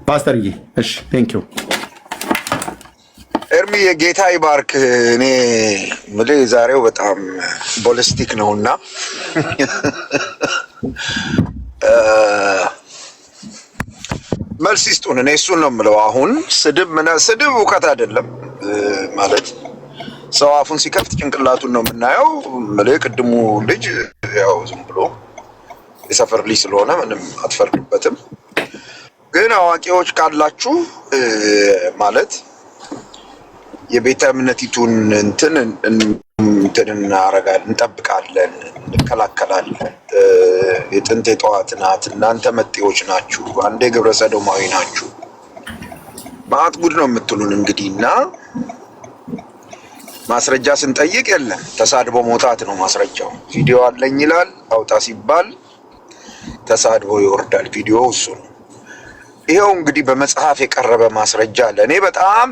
ፓስተርዬ እሺ ቴንክ ዩ ኤርሚ የጌታ ይባርክ። እኔ ምልህ ዛሬው በጣም ቦሊስቲክ ነውና መልስ ይስጡን። እኔ እሱን ነው የምለው። አሁን ስድብ እውቀት አይደለም ማለት ሰው አፉን ሲከፍት ጭንቅላቱን ነው የምናየው። ምልህ ቅድሙ ልጅ ያው ዝም ብሎ የሰፈር ልጅ ስለሆነ ምንም አትፈርድበትም። ግን አዋቂዎች ካላችሁ ማለት የቤተ እምነቲቱን እንትን እናረጋለን፣ እንጠብቃለን፣ እንከላከላለን። የጥንት የጠዋት ናት፣ እናንተ መጤዎች ናችሁ፣ አንዴ ግብረ ሰዶማዊ ናችሁ፣ ማአት ጉድ ነው የምትሉን እንግዲህ። እና ማስረጃ ስንጠይቅ የለም፣ ተሳድቦ መውጣት ነው ማስረጃው። ቪዲዮ አለኝ ይላል፣ አውጣ ሲባል ተሳድቦ ይወርዳል። ቪዲዮ እሱ ነው። ይሄው እንግዲህ በመጽሐፍ የቀረበ ማስረጃ አለ። እኔ በጣም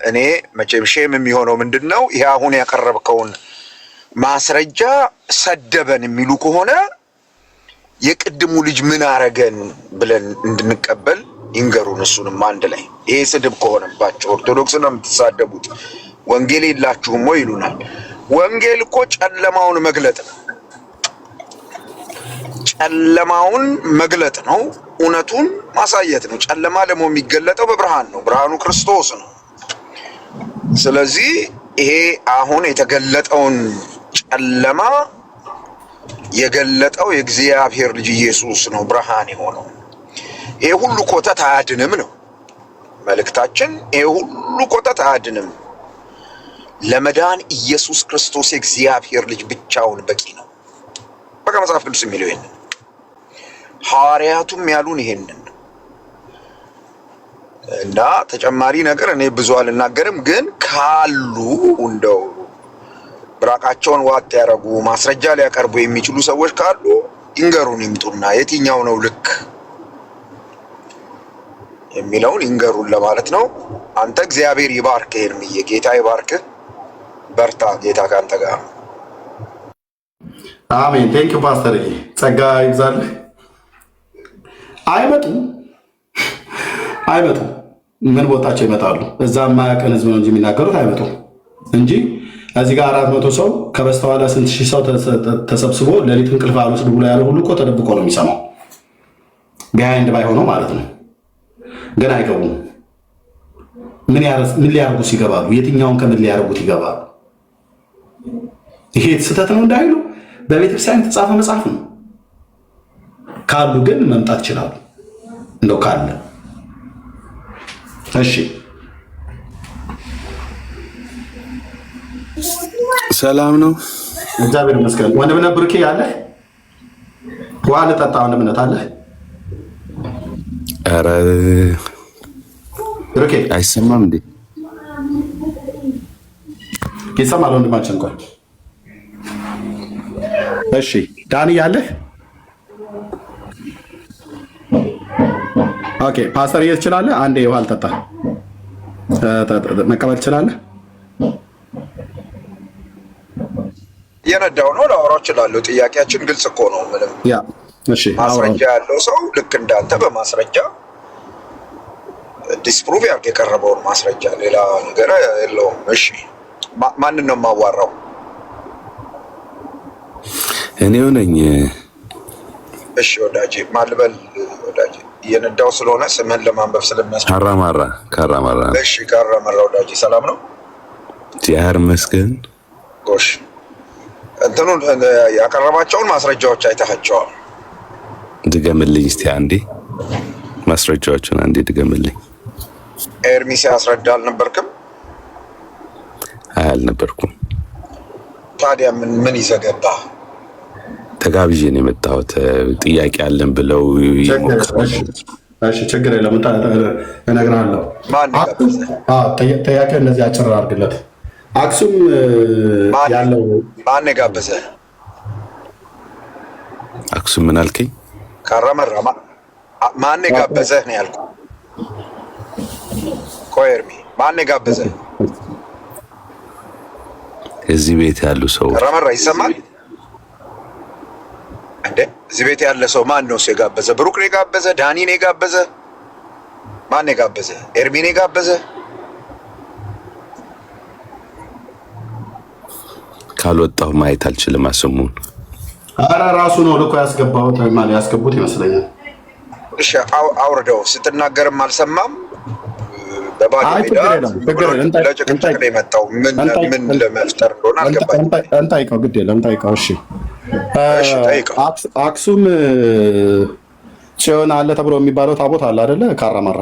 እኔ መቼም ሼም የሚሆነው ምንድነው ይሄ አሁን ያቀረብከውን ማስረጃ ሰደበን የሚሉ ከሆነ የቅድሙ ልጅ ምን አረገን ብለን እንድንቀበል ይንገሩን። እሱንም አንድ ላይ ይሄ ስድብ ከሆነባቸው ኦርቶዶክስ ነው የምትሳደቡት ወንጌል የላችሁም ወይ ይሉናል። ወንጌል እኮ ጨለማውን መግለጥ ነው። ጨለማውን መግለጥ ነው። እውነቱን ማሳየት ነው። ጨለማ ደግሞ የሚገለጠው በብርሃን ነው። ብርሃኑ ክርስቶስ ነው። ስለዚህ ይሄ አሁን የተገለጠውን ጨለማ የገለጠው የእግዚአብሔር ልጅ ኢየሱስ ነው፣ ብርሃን የሆነው። ይሄ ሁሉ ኮተት አያድንም ነው መልእክታችን። ይሄ ሁሉ ኮተት አያድንም። ለመዳን ኢየሱስ ክርስቶስ የእግዚአብሔር ልጅ ብቻውን በቂ ነው። በቃ መጽሐፍ ቅዱስ የሚለው ይሄንን፣ ሐዋርያቱም ያሉን ይሄንን ነው። እና ተጨማሪ ነገር እኔ ብዙ አልናገርም፣ ግን ካሉ እንደው ብራቃቸውን ዋጥ ያደረጉ ማስረጃ ሊያቀርቡ የሚችሉ ሰዎች ካሉ ይንገሩን፣ ይምጡና የትኛው ነው ልክ የሚለውን ይንገሩን ለማለት ነው። አንተ እግዚአብሔር ይባርክ፣ ኤርምዬ ጌታ ይባርክ፣ በርታ፣ ጌታ ካንተ ጋር። አሜን። ቴንክ ዩ ፓስተር፣ ጸጋ ይብዛልህ። አይመጡም ምን ቦታቸው ይመጣሉ? እዛ የማያውቀን ህዝብ ነው እንጂ የሚናገሩት አይመጡም እንጂ እዚህ ጋር 400 ሰው ከበስተኋላ ስንት ሺህ ሰው ተሰብስቦ ሌሊት እንቅልፍ አልወስድ ብሎ ያለ ሁሉ እኮ ተደብቆ ነው የሚሰማው። ቢሃይንድ ባይሆነው ማለት ነው። ግን አይገቡም። ምን ሊያደርጉት ይገባሉ? የትኛውን ከምን ሊያደርጉት ይገባሉ? ይሄ ስህተት ነው እንዳይሉ በቤተክርስቲያን የተጻፈ መጽሐፍ ነው። ካሉ ግን መምጣት ይችላሉ። እንደው ካለ እሺ። ሰላም ነው፣ እግዚአብሔር ይመስገን። ወንድምነት ብርኬ አለ? ውሃ ልጠጣ። ወንድምነት አለ? ኧረ ብርኬ አይሰማም እንዴ? ይሰማል ወንድማችን። እንኳን እሺ። ዳኒ ያለህ? ኦኬ። ፓስተር ትችላለህ? አንዴ ውሃ ልጠጣ። መቀበል ትችላለህ? እየነዳው ነው፣ ላወራው እችላለሁ። ጥያቄያችን ግልጽ እኮ ነው። ምንም እሺ። ማስረጃ ያለው ሰው ልክ እንዳንተ በማስረጃ ዲስፕሩቭ ያርግ የቀረበውን ማስረጃ፣ ሌላ ነገር የለውም። እሺ። ማንን ነው የማዋራው? እኔው ነኝ። እሺ ወዳጄ፣ ማልበል ወዳጄ፣ እየነዳው ስለሆነ ስምህን ለማንበብ ስለሚያስችል ካራማራ። እሺ ካራማራ ወዳጄ፣ ሰላም ነው? እግዚአብሔር ይመስገን። ጎሽ፣ እንትኑን ያቀረባቸውን ማስረጃዎች አይተሃቸዋል? ድገምልኝ እስቲ አንዴ፣ ማስረጃዎችን አንዴ ድገምልኝ። ኤርሚ ሲያስረዳ አልነበርክም? አልነበርኩም። ታዲያ ምን ይዘገባ? ተጋብዤ ነው የመጣሁት። ጥያቄ አለን ብለው እሺ፣ ችግር የለም እነግርሃለሁ። ጥያቄ እንደዚህ አጭር አድርግለት። አክሱም ያለው ማን የጋበዘ? አክሱም ምን አልከኝ? ካራመራ ማን የጋበዘህ ነው ያልኩህ። ቆይ ኤርሚ፣ ማን የጋበዘ? እዚህ ቤት ያሉ ሰው። ካራመራ ይሰማል እንዴ? እዚህ ቤት ያለ ሰው ማን ነው የጋበዘ? ብሩክ ነው የጋበዘ? ዳኒ ነው የጋበዘ? ማን የጋበዘ? ኤርሚን የጋበዘ? ካልወጣሁ ማየት አልችልም። አስሙን ኧረ ራሱ ነው ልኮ ያስገባሁት ማለት ያስገቡት ይመስለኛል። እሺ አውርደው። ስትናገርም አልሰማም። በባዶ ሜዳ ለጭቅጭቅ ነው የመጣው። ምን ለመፍጠር እንደሆነ አልገባኝም። እንጠይቀው፣ ግድ የለም እንጠይቀው። እሺ አክሱም ጽዮን አለ ተብሎ የሚባለው ታቦት አለ አይደለ? ካራማራ።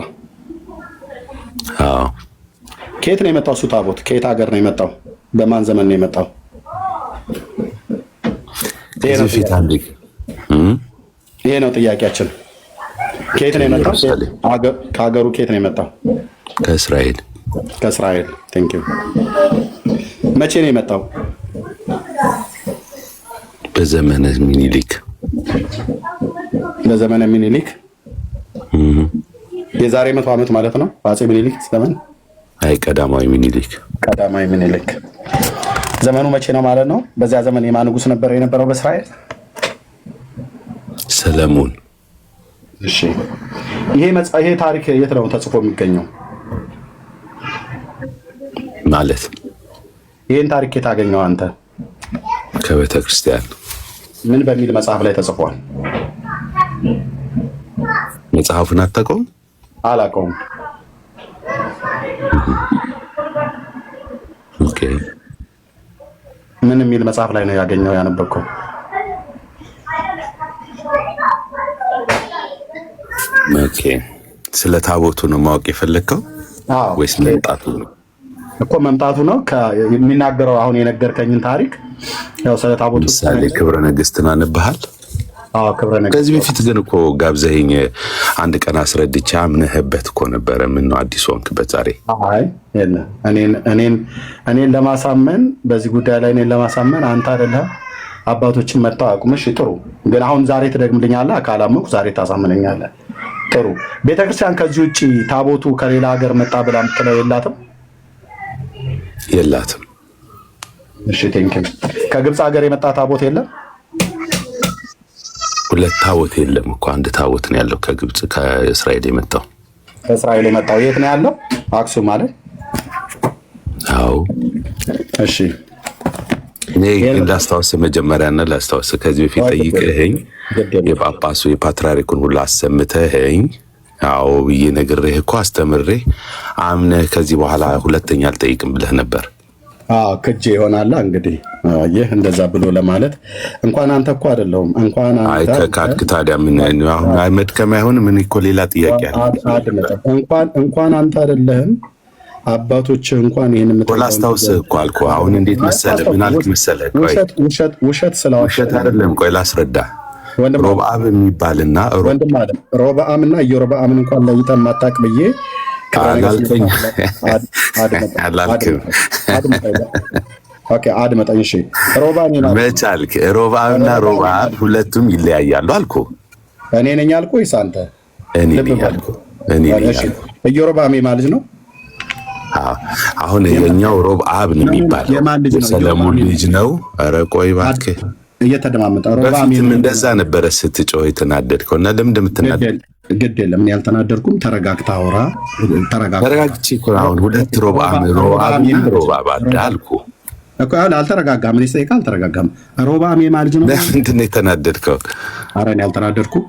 አዎ። ከየት ነው የመጣው እሱ ታቦት? ከየት ሀገር ነው የመጣው? በማን ዘመን ነው የመጣው? ይሄ ነው ጥያቄያችን። ከየት ነው የመጣው? ከሀገሩ ከየት ነው የመጣው? ከእስራኤል። ከእስራኤል። ቴንክ ዩ። መቼ ነው የመጣው? በዘመነ ሚኒሊክ። በዘመነ ሚኒሊክ የዛሬ 100 ዓመት ማለት ነው። በአፄ ሚኒሊክ ዘመን። አይ ቀዳማዊ ሚኒሊክ። ቀዳማዊ ሚኒሊክ ዘመኑ መቼ ነው ማለት ነው? በዚያ ዘመን የማን ንጉስ ነበር የነበረው በእስራኤል? ሰለሞን። እሺ ይሄ ታሪክ የት ነው ተጽፎ የሚገኘው? ማለት ይሄን ታሪክ የት አገኘው አንተ? ከቤተ ክርስቲያን። ምን በሚል መጽሐፍ ላይ ተጽፏል? መጽሐፉን አታውቀውም? አላውቀውም። ኦኬ። ምን የሚል መጽሐፍ ላይ ነው ያገኘው ያነበብከው? ኦኬ። ስለ ታቦቱ ነው ማወቅ የፈለግከው ወይስ መምጣቱ ነው? እኮ መምጣቱ ነው የሚናገረው። አሁን የነገርከኝን ታሪክ ያው ስለ ታቦቱ ምሳሌ ክብረ ነገሥትን አንብሃል? አዎ ክብረ ነገሥት። ከዚህ በፊት ግን እኮ ጋብዘኸኝ አንድ ቀን አስረድቼ አምነህበት እኮ ነበረ። ምን ነው አዲስ ሆንክበት ዛሬ? አይ እኔን ለማሳመን በዚህ ጉዳይ ላይ እኔን ለማሳመን አንተ አይደለህ አባቶችን መጣው አቁምሽ። ጥሩ ግን አሁን ዛሬ ትደግምልኛለህ? ካላመንኩ ዛሬ ታሳምነኛለህ። ጥሩ። ቤተክርስቲያን ከዚህ ውጪ ታቦቱ ከሌላ ሀገር መጣ ብላ የምትለው የላትም? የላትም። እሺ ቴንኪው። ከግብፅ ሀገር የመጣ ታቦት የለም? ሁለት ታቦት የለም እኮ አንድ ታቦት ነው ያለው። ከግብፅ ከእስራኤል የመጣው። ከእስራኤል የመጣው የት ነው ያለው? አክሱም ማለት? አዎ። እሺ እኔ ግን ላስታውስ መጀመሪያና ላስታውስ ከዚህ በፊት ጠይቀኸኝ የጳጳሱ የፓትርያርኩን ሁሉ አሰምተኸኝ አዎ ብዬ ነግሬህ እኮ አስተምሬህ አምነህ ከዚህ በኋላ ሁለተኛ አልጠይቅም ብለህ ነበር። ክጄ ይሆናል እንግዲህ ይህ እንደዛ ብሎ ለማለት እንኳን አንተ እኮ አይደለሁም እንኳን አንተ አይ ከካድክ ታዲያ ምን አሁን መድከም አይሆንም። ምን እኮ ሌላ ጥያቄ አለ። እንኳን አንተ አይደለህም አባቶች እንኳን ይሄን ላስታውስህ እኮ አልኩህ። አሁን እንዴት መሰለህ ምን አልክ መሰለህ? ቆይ ውሸት ስላው ውሸት አይደለም። ቆይ ላስረዳ። ሮብዓም የሚባልና ሮብዓምና ኢዮርብዓምን እንኳን ለይተህ ማታቅ ብዬ አላልከኝ አላልክም። ኦኬ አድመጠኝ። እሺ ሮብዓም መች አልክ? ሮብዓምና ሮብዓም ሁለቱም ይለያያሉ አልኩህ። እኔ ነኝ አልኩህ ወይስ አንተ? እኔ ነኝ አልኩህ። እኔ ነኝ አልኩህ። ኢዮርብዓም ማለት ነው። አሁን የኛው ሮብዓም ነው የሚባለው ሰለሞን ልጅ ነው። ኧረ ቆይ እባክህ እየተደማመጠ በፊትም እንደዛ ነበረ ስትጮህ የተናደድከው እና ለምን እንደምትናደድ ግድ የለም። እኔ ያልተናደድኩም። ተረጋግተህ አውራ። ተረጋግቼ እኮ አሁን ሁለት ሮብዓም አልኩህ እኮ አልተረጋጋም። እኔ ስጠይቅህ አልተረጋጋም። ሮብዓም ማለት ነው። ለምንድን ነው የተናደድከው? ኧረ እኔ አልተናደድኩም።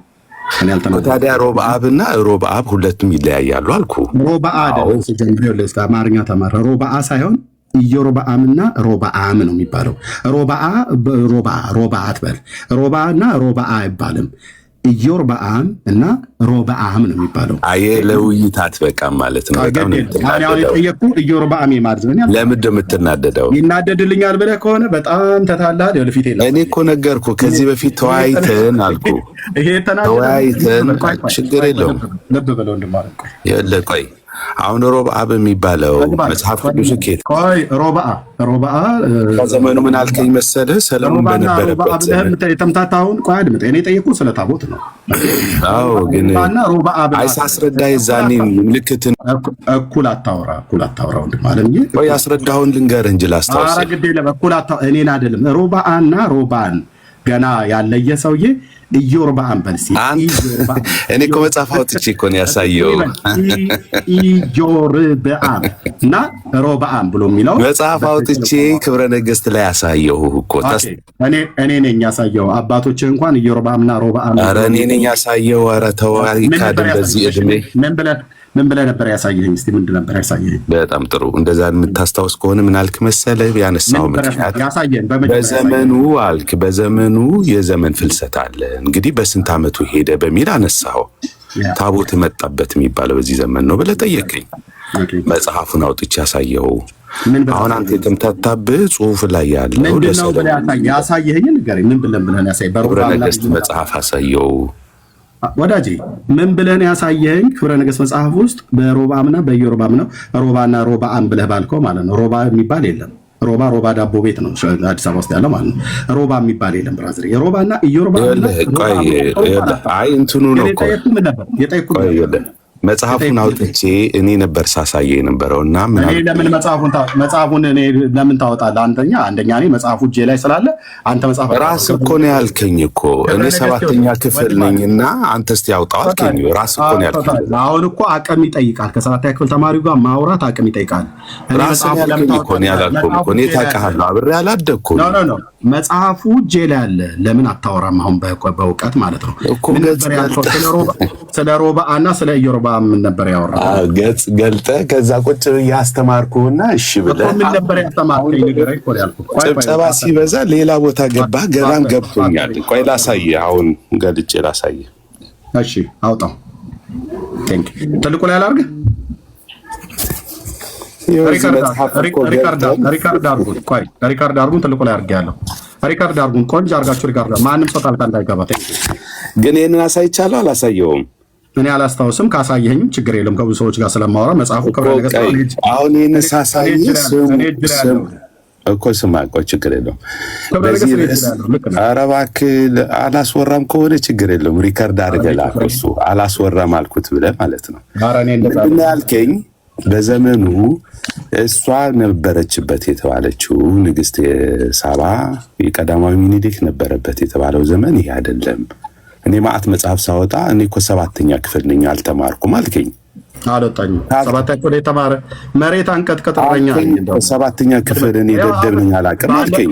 ታዲያ ሮብዓምና ሮብዓም ሁለቱም ይለያያሉ አልኩህ። ሮብዓ አይደለም ሲጀምር አማርኛ ተማረ። ሮብዓ ሳይሆን ኢዮርብዓምና ሮብዓም ነው የሚባለው። ሮብዓ አትበል። ሮብዓና ሮብዓ አይባልም። ኢዮርብዓም እና ሮብዓም ነው የሚባለው። አየ ለውይይት አትበቃም ማለት ነው። በጣም ነው የጠየቅኩህ። ኢዮርብዓም ማለት ነው። ለምንድን ነው የምትናደደው? ይናደድልኛል ብለህ ከሆነ በጣም ተታላል። ወደፊት የለም። እኔ እኮ ነገርኩህ ከዚህ በፊት ተወያይተን አልኩህ። ይሄ ተወያይተን ችግር የለውም። ልብ በለው እንደማለት ቆይ አሁን ሮብዓም የሚባለው መጽሐፍ ቅዱስ ኬት ቆይ ሮብዓ ከዘመኑ ምን አልከኝ መሰለህ? ሰለሞን በነበረበት የተምታታውን ቆይ አድምጠኝ። እኔ ጠየቅኩህ ስለ ታቦት ነው። አዎ ግን ሳስረዳ የዛኔ ምልክትን እኩል አታውራ ወንድም አለ እንጂ ቆይ ያስረዳኸውን ልንገርህ እንጂ ላስታውስህ። ኧረ ግድ የለም እኩል እኔን አይደለም ሮብዓና ሮብዓን ገና ያለየ ሰውዬ ኢዮርብዓም በል እስኪ። እኔ እኮ መጽሐፍ አውጥቼ እኮ ነው ያሳየው። ኢዮርብዓም እና ሮብዓም ብሎ የሚለው መጽሐፍ አውጥቼ ክብረ ነገሥት ላይ ያሳየው እኮ። እኔ ነኝ ያሳየው። አባቶችህ እንኳን ኢዮርብዓምና ሮብዓም። ኧረ እኔ ነኝ ያሳየው። ኧረ ተው አይካድም በዚህ ዕድሜ። ምን ብለህ ነበር ያሳየኸኝ? እስኪ ምንድን ነበር ያሳየኸኝ? በጣም ጥሩ። እንደዛ የምታስታውስ ከሆነ ምን አልክ መሰለህ? ያነሳው ምክንያት በዘመኑ አልክ፣ በዘመኑ የዘመን ፍልሰት አለ። እንግዲህ በስንት ዓመቱ ሄደ በሚል አነሳው። ታቦት መጣበት የሚባለው በዚህ ዘመን ነው ብለህ ጠየቀኝ። መጽሐፉን አውጥቼ ያሳየው። አሁን አንተ የተምታታብህ ጽሑፍ ላይ ያለው ምንድን ነው ብለህ ያሳየኸኝ? ንገረኝ። ምን ብለህ ያሳየኸኝ? ክብረ ነገሥት መጽሐፍ አሳየው ወዳጄ። ምን ብለህ ያሳየኸኝ? ክብረ ነገሥት መጽሐፍ ውስጥ በሮብዓምና በኢዮርብዓም ነው። ሮባና ሮብዓም ብለህ ባልከው ማለት ነው። ሮባ የሚባል የለም። ሮባ ዳቦ ቤት ነው አዲስ አበባ ውስጥ ያለው ማለት ነው። ሮባ የሚባል የለም ብራዘር። የሮባና ኢዮርብዓም እንትኑ ነው እኮ የጠየኩት። መጽሐፉን አውጥቼ እኔ ነበር ሳሳየ የነበረውና እኔ ለምን መጽሐፉን እኔ ለምን ታወጣለህ? አንደኛ እኔ መጽሐፉ እጄ ላይ ስላለ አንተ መጽሐፍ ራስህ እኮ ነው ያልከኝ እኮ። እኔ 7ኛ ክፍል ነኝና አንተ እስቲ ያውጣው አልከኝ። ራስህ እኮ ነው ያልከኝ። አሁን እኮ አቅም ይጠይቃል። ከ7ኛ ክፍል ተማሪው ጋር ማውራት አቅም ይጠይቃል። ራስህ ያልከኝ እኮ ነው ያላልከው እኮ። እኔ ታውቃለህ፣ አብሬ አላደግኩም። ኖ መጽሐፉ እጄ ላይ አለ። ለምን አታወራም? አሁን በእውቀት ማለት ነው እኮ። ስለ ሮብዓምና ስለ ኢዮርብዓም ምን ነበር ያወራው? ገጽ ገልጠህ ከዛ ቁጭ ያስተማርኩህና እሺ ብለህ ምን ነበር ያስተማርከኝ? ንገረኝ እኮ ያልኩህ። ጭብጨባ ሲበዛ ሌላ ቦታ ገባህ። ገናም ገብቶኛል። ቆይ ላሳየህ፣ አሁን ገልጬ ላሳየህ። እሺ አውጣው። ቴንክ ትልቁ ላይ አላርግህ። ሪካርድ አድርጉት። ቆይ ሪካርድ አድርጉን። ትልቁ ላይ አድርጌያለሁ። ሪካርድ አድርጉን። ቆንጆ አድርጋችሁ ሪካርድ። ማንም ሰው ጣልቃ እንዳይገባ። ግን ይሄንን አሳይቻለሁ አላሳየውም? እኔ አላስታውስም። ካሳየኝም ችግር የለም። ከብዙ ሰዎች ጋር ስለማወራ መጽሐፉ ክብረ ነገሥት አሁን ይሄን ሳሳየህ እኮ ስማ፣ ቆይ ችግር የለውም። በዚህ ኧረ እባክህ አላስወራም ከሆነ ችግር የለውም። ሪካርድ አድርገህ ላከው። እሱ አላስወራም አልኩት ብለህ ማለት ነው። ምንድን ነው ያልከኝ? በዘመኑ እሷ ነበረችበት የተባለችው ንግስት ሳባ የቀዳማዊ ሚኒሊክ ነበረበት የተባለው ዘመን ይሄ አይደለም። እኔ ማዕት መጽሐፍ ሳወጣ እኔ እኮ 7ኛ ክፍል ነኝ አልተማርኩም አልከኝ። አልወጣኝም። 7ኛ ክፍል የተማረ መሬት አንቀጥቀጥ እረኛ 7ኛ ክፍል እኔ ደደብ ነኝ አላውቅም አልከኝ።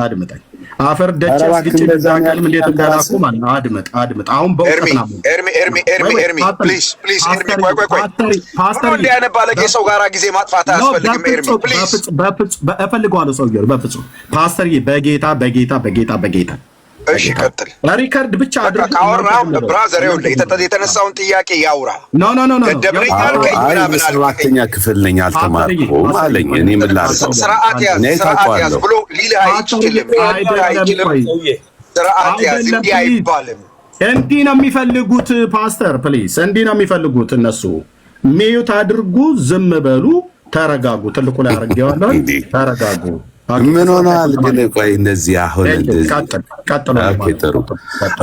አድምጠኝ። አፈር ደቸስ ግጭ ዛቀልም እንዴት እንዳላኩ ማለት አድምጥ። አሁን በእውቀት ነው። ኤርሚ ፕሊዝ ቆይ ፓስተር እንዲህ አይነት ባለጌ ሰው ጋራ ጊዜ ማጥፋት አያስፈልግም። ኤርሚ ፕሊዝ እፈልገዋለሁ። ሰውዬው በፍጹም ፓስተር በጌታ እሺ ቀጥል። ሪካርድ ብቻ አድርግ። ካወራው ብራዘር የተነሳውን ጥያቄ ያውራ። ኖ ገደብነኝ አልከኝ ምናምን አልከኝ። 7ኛ ክፍል ነኝ አልተማርኩም አለኝ። እኔ ምን ላድርገው? ስርዓት ያዝ ብሎ ሊልህ አይችልም። ስርዓት ያዝ እንዲህ አይባልም። እንዲህ ነው የሚፈልጉት ፓስተር ፕሊዝ፣ እንዲህ ነው የሚፈልጉት እነሱ። ሚዩት አድርጉ፣ ዝም በሉ፣ ተረጋጉ። ትልቁ ላይ አድርጌዋለሁ። ተረጋጉ። ምን ሆነዋል ግን? ቆይ እንደዚህ አሁን ጥሩ።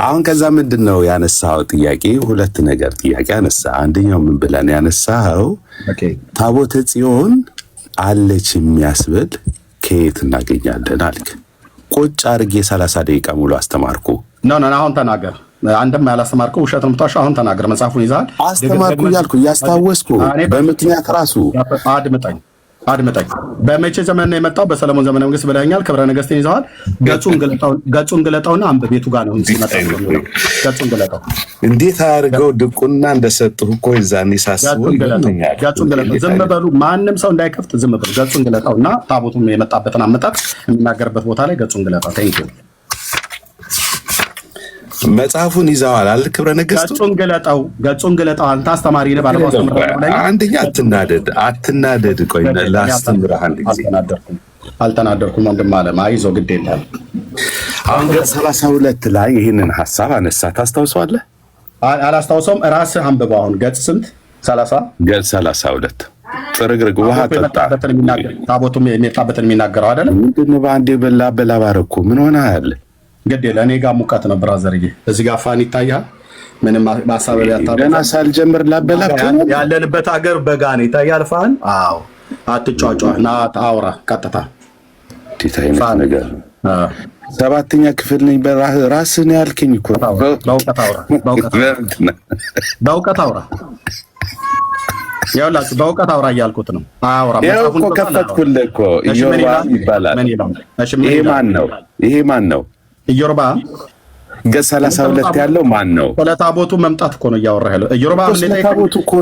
አሁን ከዛ ምንድን ነው ያነሳው ጥያቄ? ሁለት ነገር ጥያቄ አነሳ። አንደኛው ምን ብለን ያነሳው ታቦተ ጽዮን አለች የሚያስብል ከየት እናገኛለን አልክ። ቁጭ አድርጌ 30 ደቂቃ ሙሉ አስተማርኩ። አሁን ተናገር። አንተም ያላስተማርከው ውሸት ነው የምታወራው። አሁን ተናገር። መጽሐፉን ይዘሃል። አስተማርኩ እያልኩ እያስታወስኩ በምክንያት ራሱ አድምጠኝ። በመቼ ዘመን ነው የመጣው? በሰለሞን ዘመነ መንግስት ብለኛል። ክብረ ነገሥትን ይዘዋል። ገጹን ግለጠውና አንብብ። ቤቱ ጋር ነው ገጹን ግለጠው። እንዴት አድርገው ድቁና እንደሰጡህ እኮ ይዛኔ ሳስበው ገጹን ግለጠው። ዝም በሉ፣ ማንም ሰው እንዳይከፍት ዝም በሉ። ገጹን ግለጠውና ታቦቱን የመጣበትን አመጣጥ የሚናገርበት ቦታ ላይ ገጹን ግለጠው። ቴንኪው። መጽሐፉን ይዘዋል አለ ክብረ ነገሥቱ። ገጹን ግለጠው። አንተ አስተማሪ ነህ። ባለፈው አስተምረህ አንደኛ አትናደድ። ቆይ ላስተምርህ አንድ ጊዜ። አልተናደርኩም ወንድም አለም። አይዞህ ግድ የለም። አሁን ገጽ 32 ላይ ይህንን ሀሳብ አነሳ። ታስታውሰዋለህ? አላስታውሰውም። ራስህ አንብበው። አሁን ገጽ ስንት? 30 ገጽ 32 ጥርግርግ ውሃ ጠጣ። ታቦቱም የመጣበትን የሚናገረው አይደለም። ምንድን ነው በአንዴ በላ ባረኩ። ምን ሆነሃል? ግድ የለ። እኔ ጋር ሙቀት ነው ብራዘርዬ። እዚህ ጋር ፋን ይታያል። ምንም ማሳበብ ያታበ ገና ሳልጀምር ላበላክ ያለንበት ሀገር በጋ ነው ይታያል ፋን። አዎ አትጫጫ ና አውራ ቀጥታ ዲታ አይነት ነገር 7ኛ ክፍል ነኝ። ራስህን ያልከኝ እኮ በእውቀት አውራ ያውላችሁ በእውቀት አውራ እያልኩት ነው። አውራ መጽሐፉን እኮ ከፈትኩልህ እኮ። ኢዮርብዓም ይባላል። ይሄ ማን ነው? ኢዮርብዓም ገጽ 32 ያለው ማን ነው? ስለ ታቦቱ መምጣት እኮ ነው እያወራ ያለው። ኢዮርብዓም ስለ ታቦቱ እኮ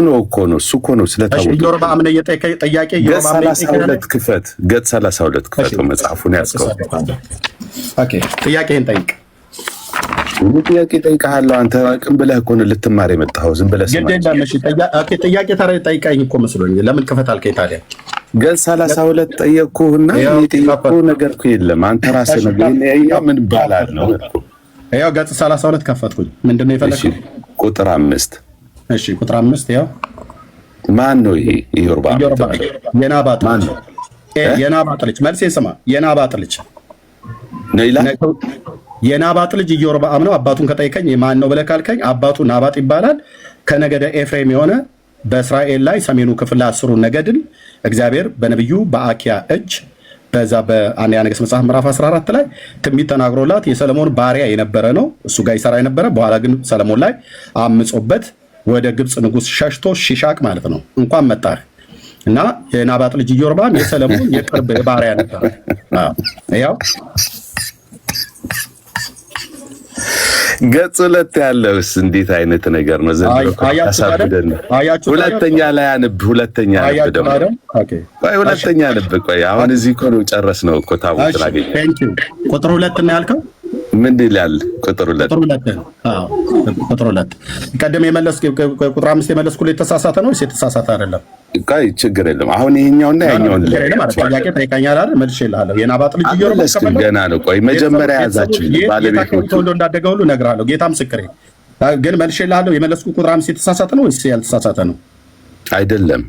ነው እሱ እኮ ነው ስለ ታቦቱ። ኢዮርብዓም ነው የጠየቀኝ ጥያቄ። ኢዮርብዓም ገጽ 32 ክፈት፣ ገጽ 32 ክፈት። መጽሐፉን ያዝከው። ኦኬ ጥያቄህን ጠይቅ። ጥያቄ ጠይቀሃለሁ። አንተ አቅም ብለህ እኮ ነው ልትማር የመጣኸው። ዝም ብለህ ስማ። ጥያቄ ጠይቀኝ እኮ መስሎኝ። ለምን ክፈት አልከኝ ታዲያ? ገጽ 32 ጠየቅኩህና የጠየቅኩህ ነገር እኮ የለም። አንተ ራስህ ነው ምን ባላል ነው። ያው ገጽ 32 ከፈትኩኝ። ምንድን ነው የፈለግኸው? ቁጥር 5። እሺ ቁጥር 5 ያው ማን ነው ይሄ? ኢዮርብዓም የናባጥ ማን ነው? የናባጥ ልጅ። መልሴን ስማ። የናባጥ ልጅ ነው ይላል። የናባጥ ልጅ ኢዮርብዓም ነው። አባቱን ከጠይቀኝ ማን ነው ብለህ ካልከኝ አባቱ ናባጥ ይባላል። ከነገደ ኤፍሬም የሆነ በእስራኤል ላይ ሰሜኑ ክፍል 10ሩን ነገድን እግዚአብሔር በነቢዩ በአኪያ እጅ በዛ በአንደኛ ነገሥት መጽሐፍ ምዕራፍ 14 ላይ ትንቢት ተናግሮላት የሰለሞን ባሪያ የነበረ ነው። እሱ ጋር ይሰራ የነበረ በኋላ ግን ሰለሞን ላይ አምጾበት ወደ ግብፅ ንጉሥ ሸሽቶ ሺሻቅ ማለት ነው እንኳን መጣህ እና የናባጥ ልጅ ኢዮርብዓም የሰለሞን የቅርብ ባሪያ ነበር። ያው ገጽ 2 ያለውስ እንዴት አይነት ነገር ነው? ዘንድሮ ታሳብደን። ሁለተኛ ላይ አንብ ሁለተኛ ደግሞ ሁለተኛ አንብ። ቆይ አሁን እዚህ እኮ ነው ጨረስነው እኮ ታቦት አገኘ። ቁጥር 2 ነው ያልከው? ምን ይላል ቁጥር 2? አዎ ቁጥር 2 ቀደም ቁጥር 5 የመለስኩልህ የተሳሳተ ነው ወይስ የተሳሳተ አይደለም? ቆይ ችግር የለም። አሁን ይሄኛውና ያኛውን ጥያቄ ጠይቀኛል አይደል? መልሼልሃለሁ። የናባጥ ልጅ ኢዮርብዓም ገና ነው። ቆይ መጀመሪያ ያዛችሁ ባለቤቶቹ ሁሉ እንዳደገ ሁሉ እነግርሃለሁ። ጌታ ምስክሬ። ግን መልሼልሃለሁ። የመለስኩ ቁጥር 5 የተሳሳተ ነው ወይስ ያልተሳሳተ ነው? አይደለም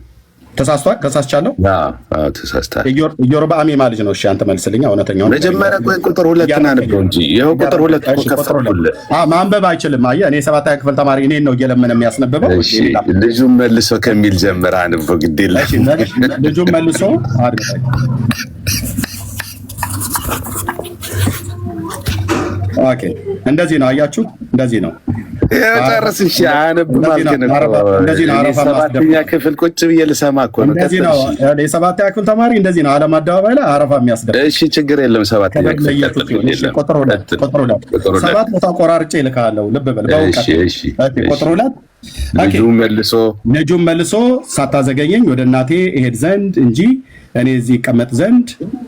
ተሳስቷል። ተሳስቻለሁ። አዎ ተሳስቷል። ኢዮርብዓም የማን ልጅ ነው? እሺ አንተ መልስልኝ። እውነተኛው መጀመሪያ ቆይ ቁጥር 2 እናነበው እንጂ ይሄው ቁጥር 2 እኮ ከፈተኩልህ። ማንበብ አይችልም። አየህ እኔ 7ኛ ክፍል ተማሪ እኔን ነው እየለመነ የሚያስነብበው። እሺ ልጁን መልሶ ከሚል ጀምር አንበው። ግድ የለም ልጁን መልሶ አድርገኝ። ኦኬ እንደዚህ ነው። አያችሁ እንደዚህ ነው። ጨርስ። እሺ አያነብም አልከኝ እኮ። እንደዚህ ነው። 7ኛ ክፍል ቁጭ ብዬ ልሰማ እኮ ነው። እንደዚህ ነው። የ7ኛ ክፍል ተማሪ እንደዚህ ነው። ዓለም አደባባይ ላይ አረፋ የሚያስደርግ። እሺ ችግር የለም። 7ኛ ክፍል ቁጥር 2 7 ቦታ ቆራርጬ እልክሃለሁ። ልብ በል በእውቀት። እሺ ቁጥር 2 ልጁን መልሶ ሳታዘገኘኝ ወደ እናቴ እሄድ ዘንድ እንጂ እኔ እዚህ እቀመጥ ዘንድ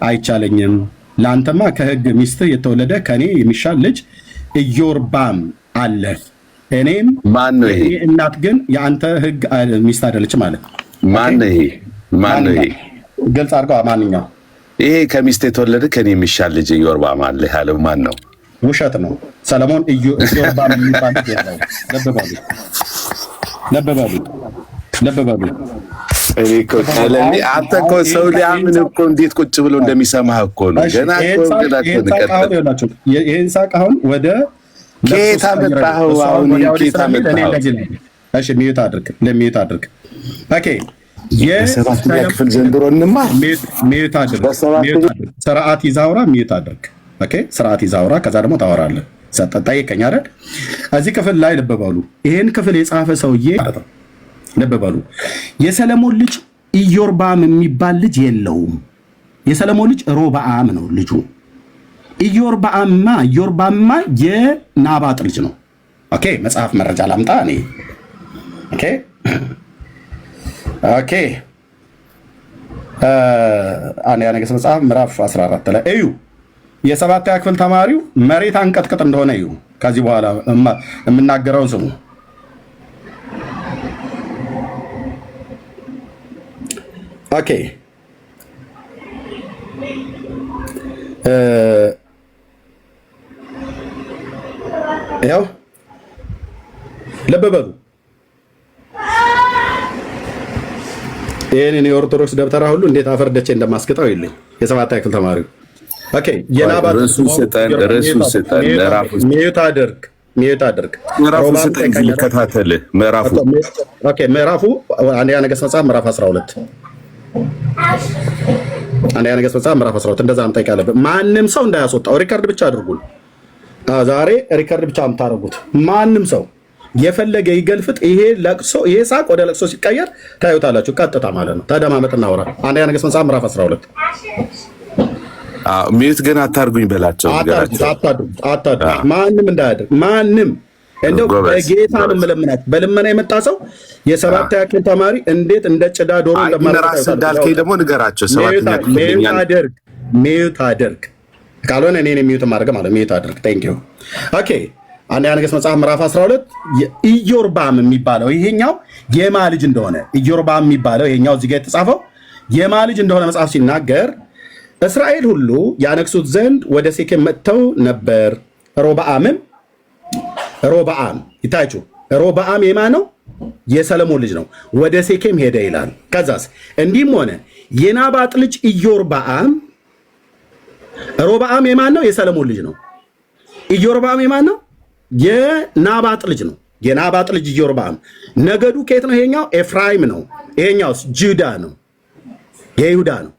አይቻለኝም። ለአንተማ ከሕግ ሚስትህ የተወለደ ከኔ የሚሻል ልጅ ኢዮርብዓም አለ። እኔም ማን ነው ይሄ? እናት ግን የአንተ ሕግ ሚስት አይደለች ማለት ማን ነው ይሄ? ማን ነው ይሄ? ግልጽ አድርገው። ማንኛው ይሄ ከሚስት የተወለደ ከኔ የሚሻል ልጅ ኢዮርብዓም አለ ያለው ማን ነው? ውሸት ነው። ሰለሞን ኢዮርብዓም የሚባል ልጅ የለውም። ልብ በሉ። እኔ እኮ ካለኝ አንተ እኮ ሰው ሊያምን እኮ እንዴት ቁጭ ብሎ እንደሚሰማህ እኮ ነው። ገና እኮ ይሄን ሳቅ አሁን ወደ ኬታ መጣኸው። አሁን ኬታ መጣኸው። እሺ ሚዩት አድርግ። ኦኬ የ7ኛ ክፍል ዘንድሮ እንማር። ሚዩት አድርግ። ስርዓት ይዛውራ። ሚዩት አድርግ። ኦኬ ስርዓት ይዛውራ። ከዛ ደግሞ ታወራለህ። ጠይቀኝ አይደል? እዚህ ክፍል ላይ ልብ በሉ። ይሄን ክፍል የጻፈ ሰውዬ ልብ በሉ። የሰለሞን ልጅ ኢዮርብዓም የሚባል ልጅ የለውም። የሰለሞን ልጅ ሮብዓም ነው ልጁ። ኢዮርብዓምማ የናባጥ ልጅ ነው። ኦኬ መጽሐፍ መረጃ ላምጣ እኔ። ኦኬ አንደኛ ነገሥት መጽሐፍ ምዕራፍ 14 ላይ እዩ። የ7ኛ ክፍል ተማሪው መሬት አንቀጥቅጥ እንደሆነ እዩ። ከዚህ በኋላ የምናገረውን ስሙ። ኦኬ ያው ልብ በሉ። ይህንን የኦርቶዶክስ ደብተራ ሁሉ እንዴት አፈርደቼ እንደማስገጣው የለኝ። የ7ኛ ክፍል ተማሪው ኦኬ የናባጥ ርዕሱ ስጠን። ሚዩት አድርግ። ምዕራፉ ስጠኝ ልከታተልህ። ምዕራፉ አንደኛ ነገሥት መጽሐፍ ምዕራፍ 12 አንደኛ ነገሥት መጽሐፍ ምዕራፍ 12 እንደዛ ነው ጠይቅ ያለብህ። ማንም ሰው እንዳያስወጣው ሪከርድ ብቻ አድርጉ። ዛሬ ሪከርድ ብቻ የምታደርጉት ማንም ሰው የፈለገ ይገልፍጥ። ይሄ ለቅሶ ይሄ ሳቅ ወደ ለቅሶ ሲቀየር ታዩታላችሁ። ቀጥታ ማለት ነው። ተደማመጥ እናውራ። አንደኛ ነገሥት መጽሐፍ ምዕራፍ 12 ሚዩት ግን አታርጉኝ በላቸው። አታድርጉ። ማንም እንዳያደርግ ማንም እንደው በጌታ ነው የምለምናችሁ። በልመና የመጣ ሰው የሰባተኛ ክፍል ተማሪ እንዴት እንደ ጭዳ ዶሮ እንደማራስ እንዳልከኝ ደግሞ ንገራቸው። ሰባተኛ ክፍል ሚዩት አድርግ ካልሆነ እኔ ሚዩት ማድረግ ማለት ሚዩት አድርግ። ቴንክ ዩ ኦኬ። አንደኛ ነገሥት መጽሐፍ ምዕራፍ 12 ኢዮርባም የሚባለው ይሄኛው የማ ልጅ እንደሆነ ኢዮርባም የሚባለው ይሄኛው እዚህ ጋር የተጻፈው የማ ልጅ እንደሆነ መጽሐፍ ሲናገር እስራኤል ሁሉ ያነግሱት ዘንድ ወደ ሴኬም መጥተው ነበር። ሮብዓም ይታያችሁ፣ ሮብዓም የማ ነው? የሰለሞን ልጅ ነው። ወደ ሴኬም ሄደ ይላል። ከዛስ እንዲህም ሆነ የናባጥ ልጅ ኢዮርባም፣ ሮብዓም የማን ነው? የሰለሞን ልጅ ነው። ኢዮርባም የማን ነው? የናባጥ ልጅ ነው። የናባጥ ልጅ ኢዮርባም ነገዱ ከየት ነው? ይሄኛው ኤፍራይም ነው። ይሄኛውስ ጁዳ ነው፣ የይሁዳ ነው።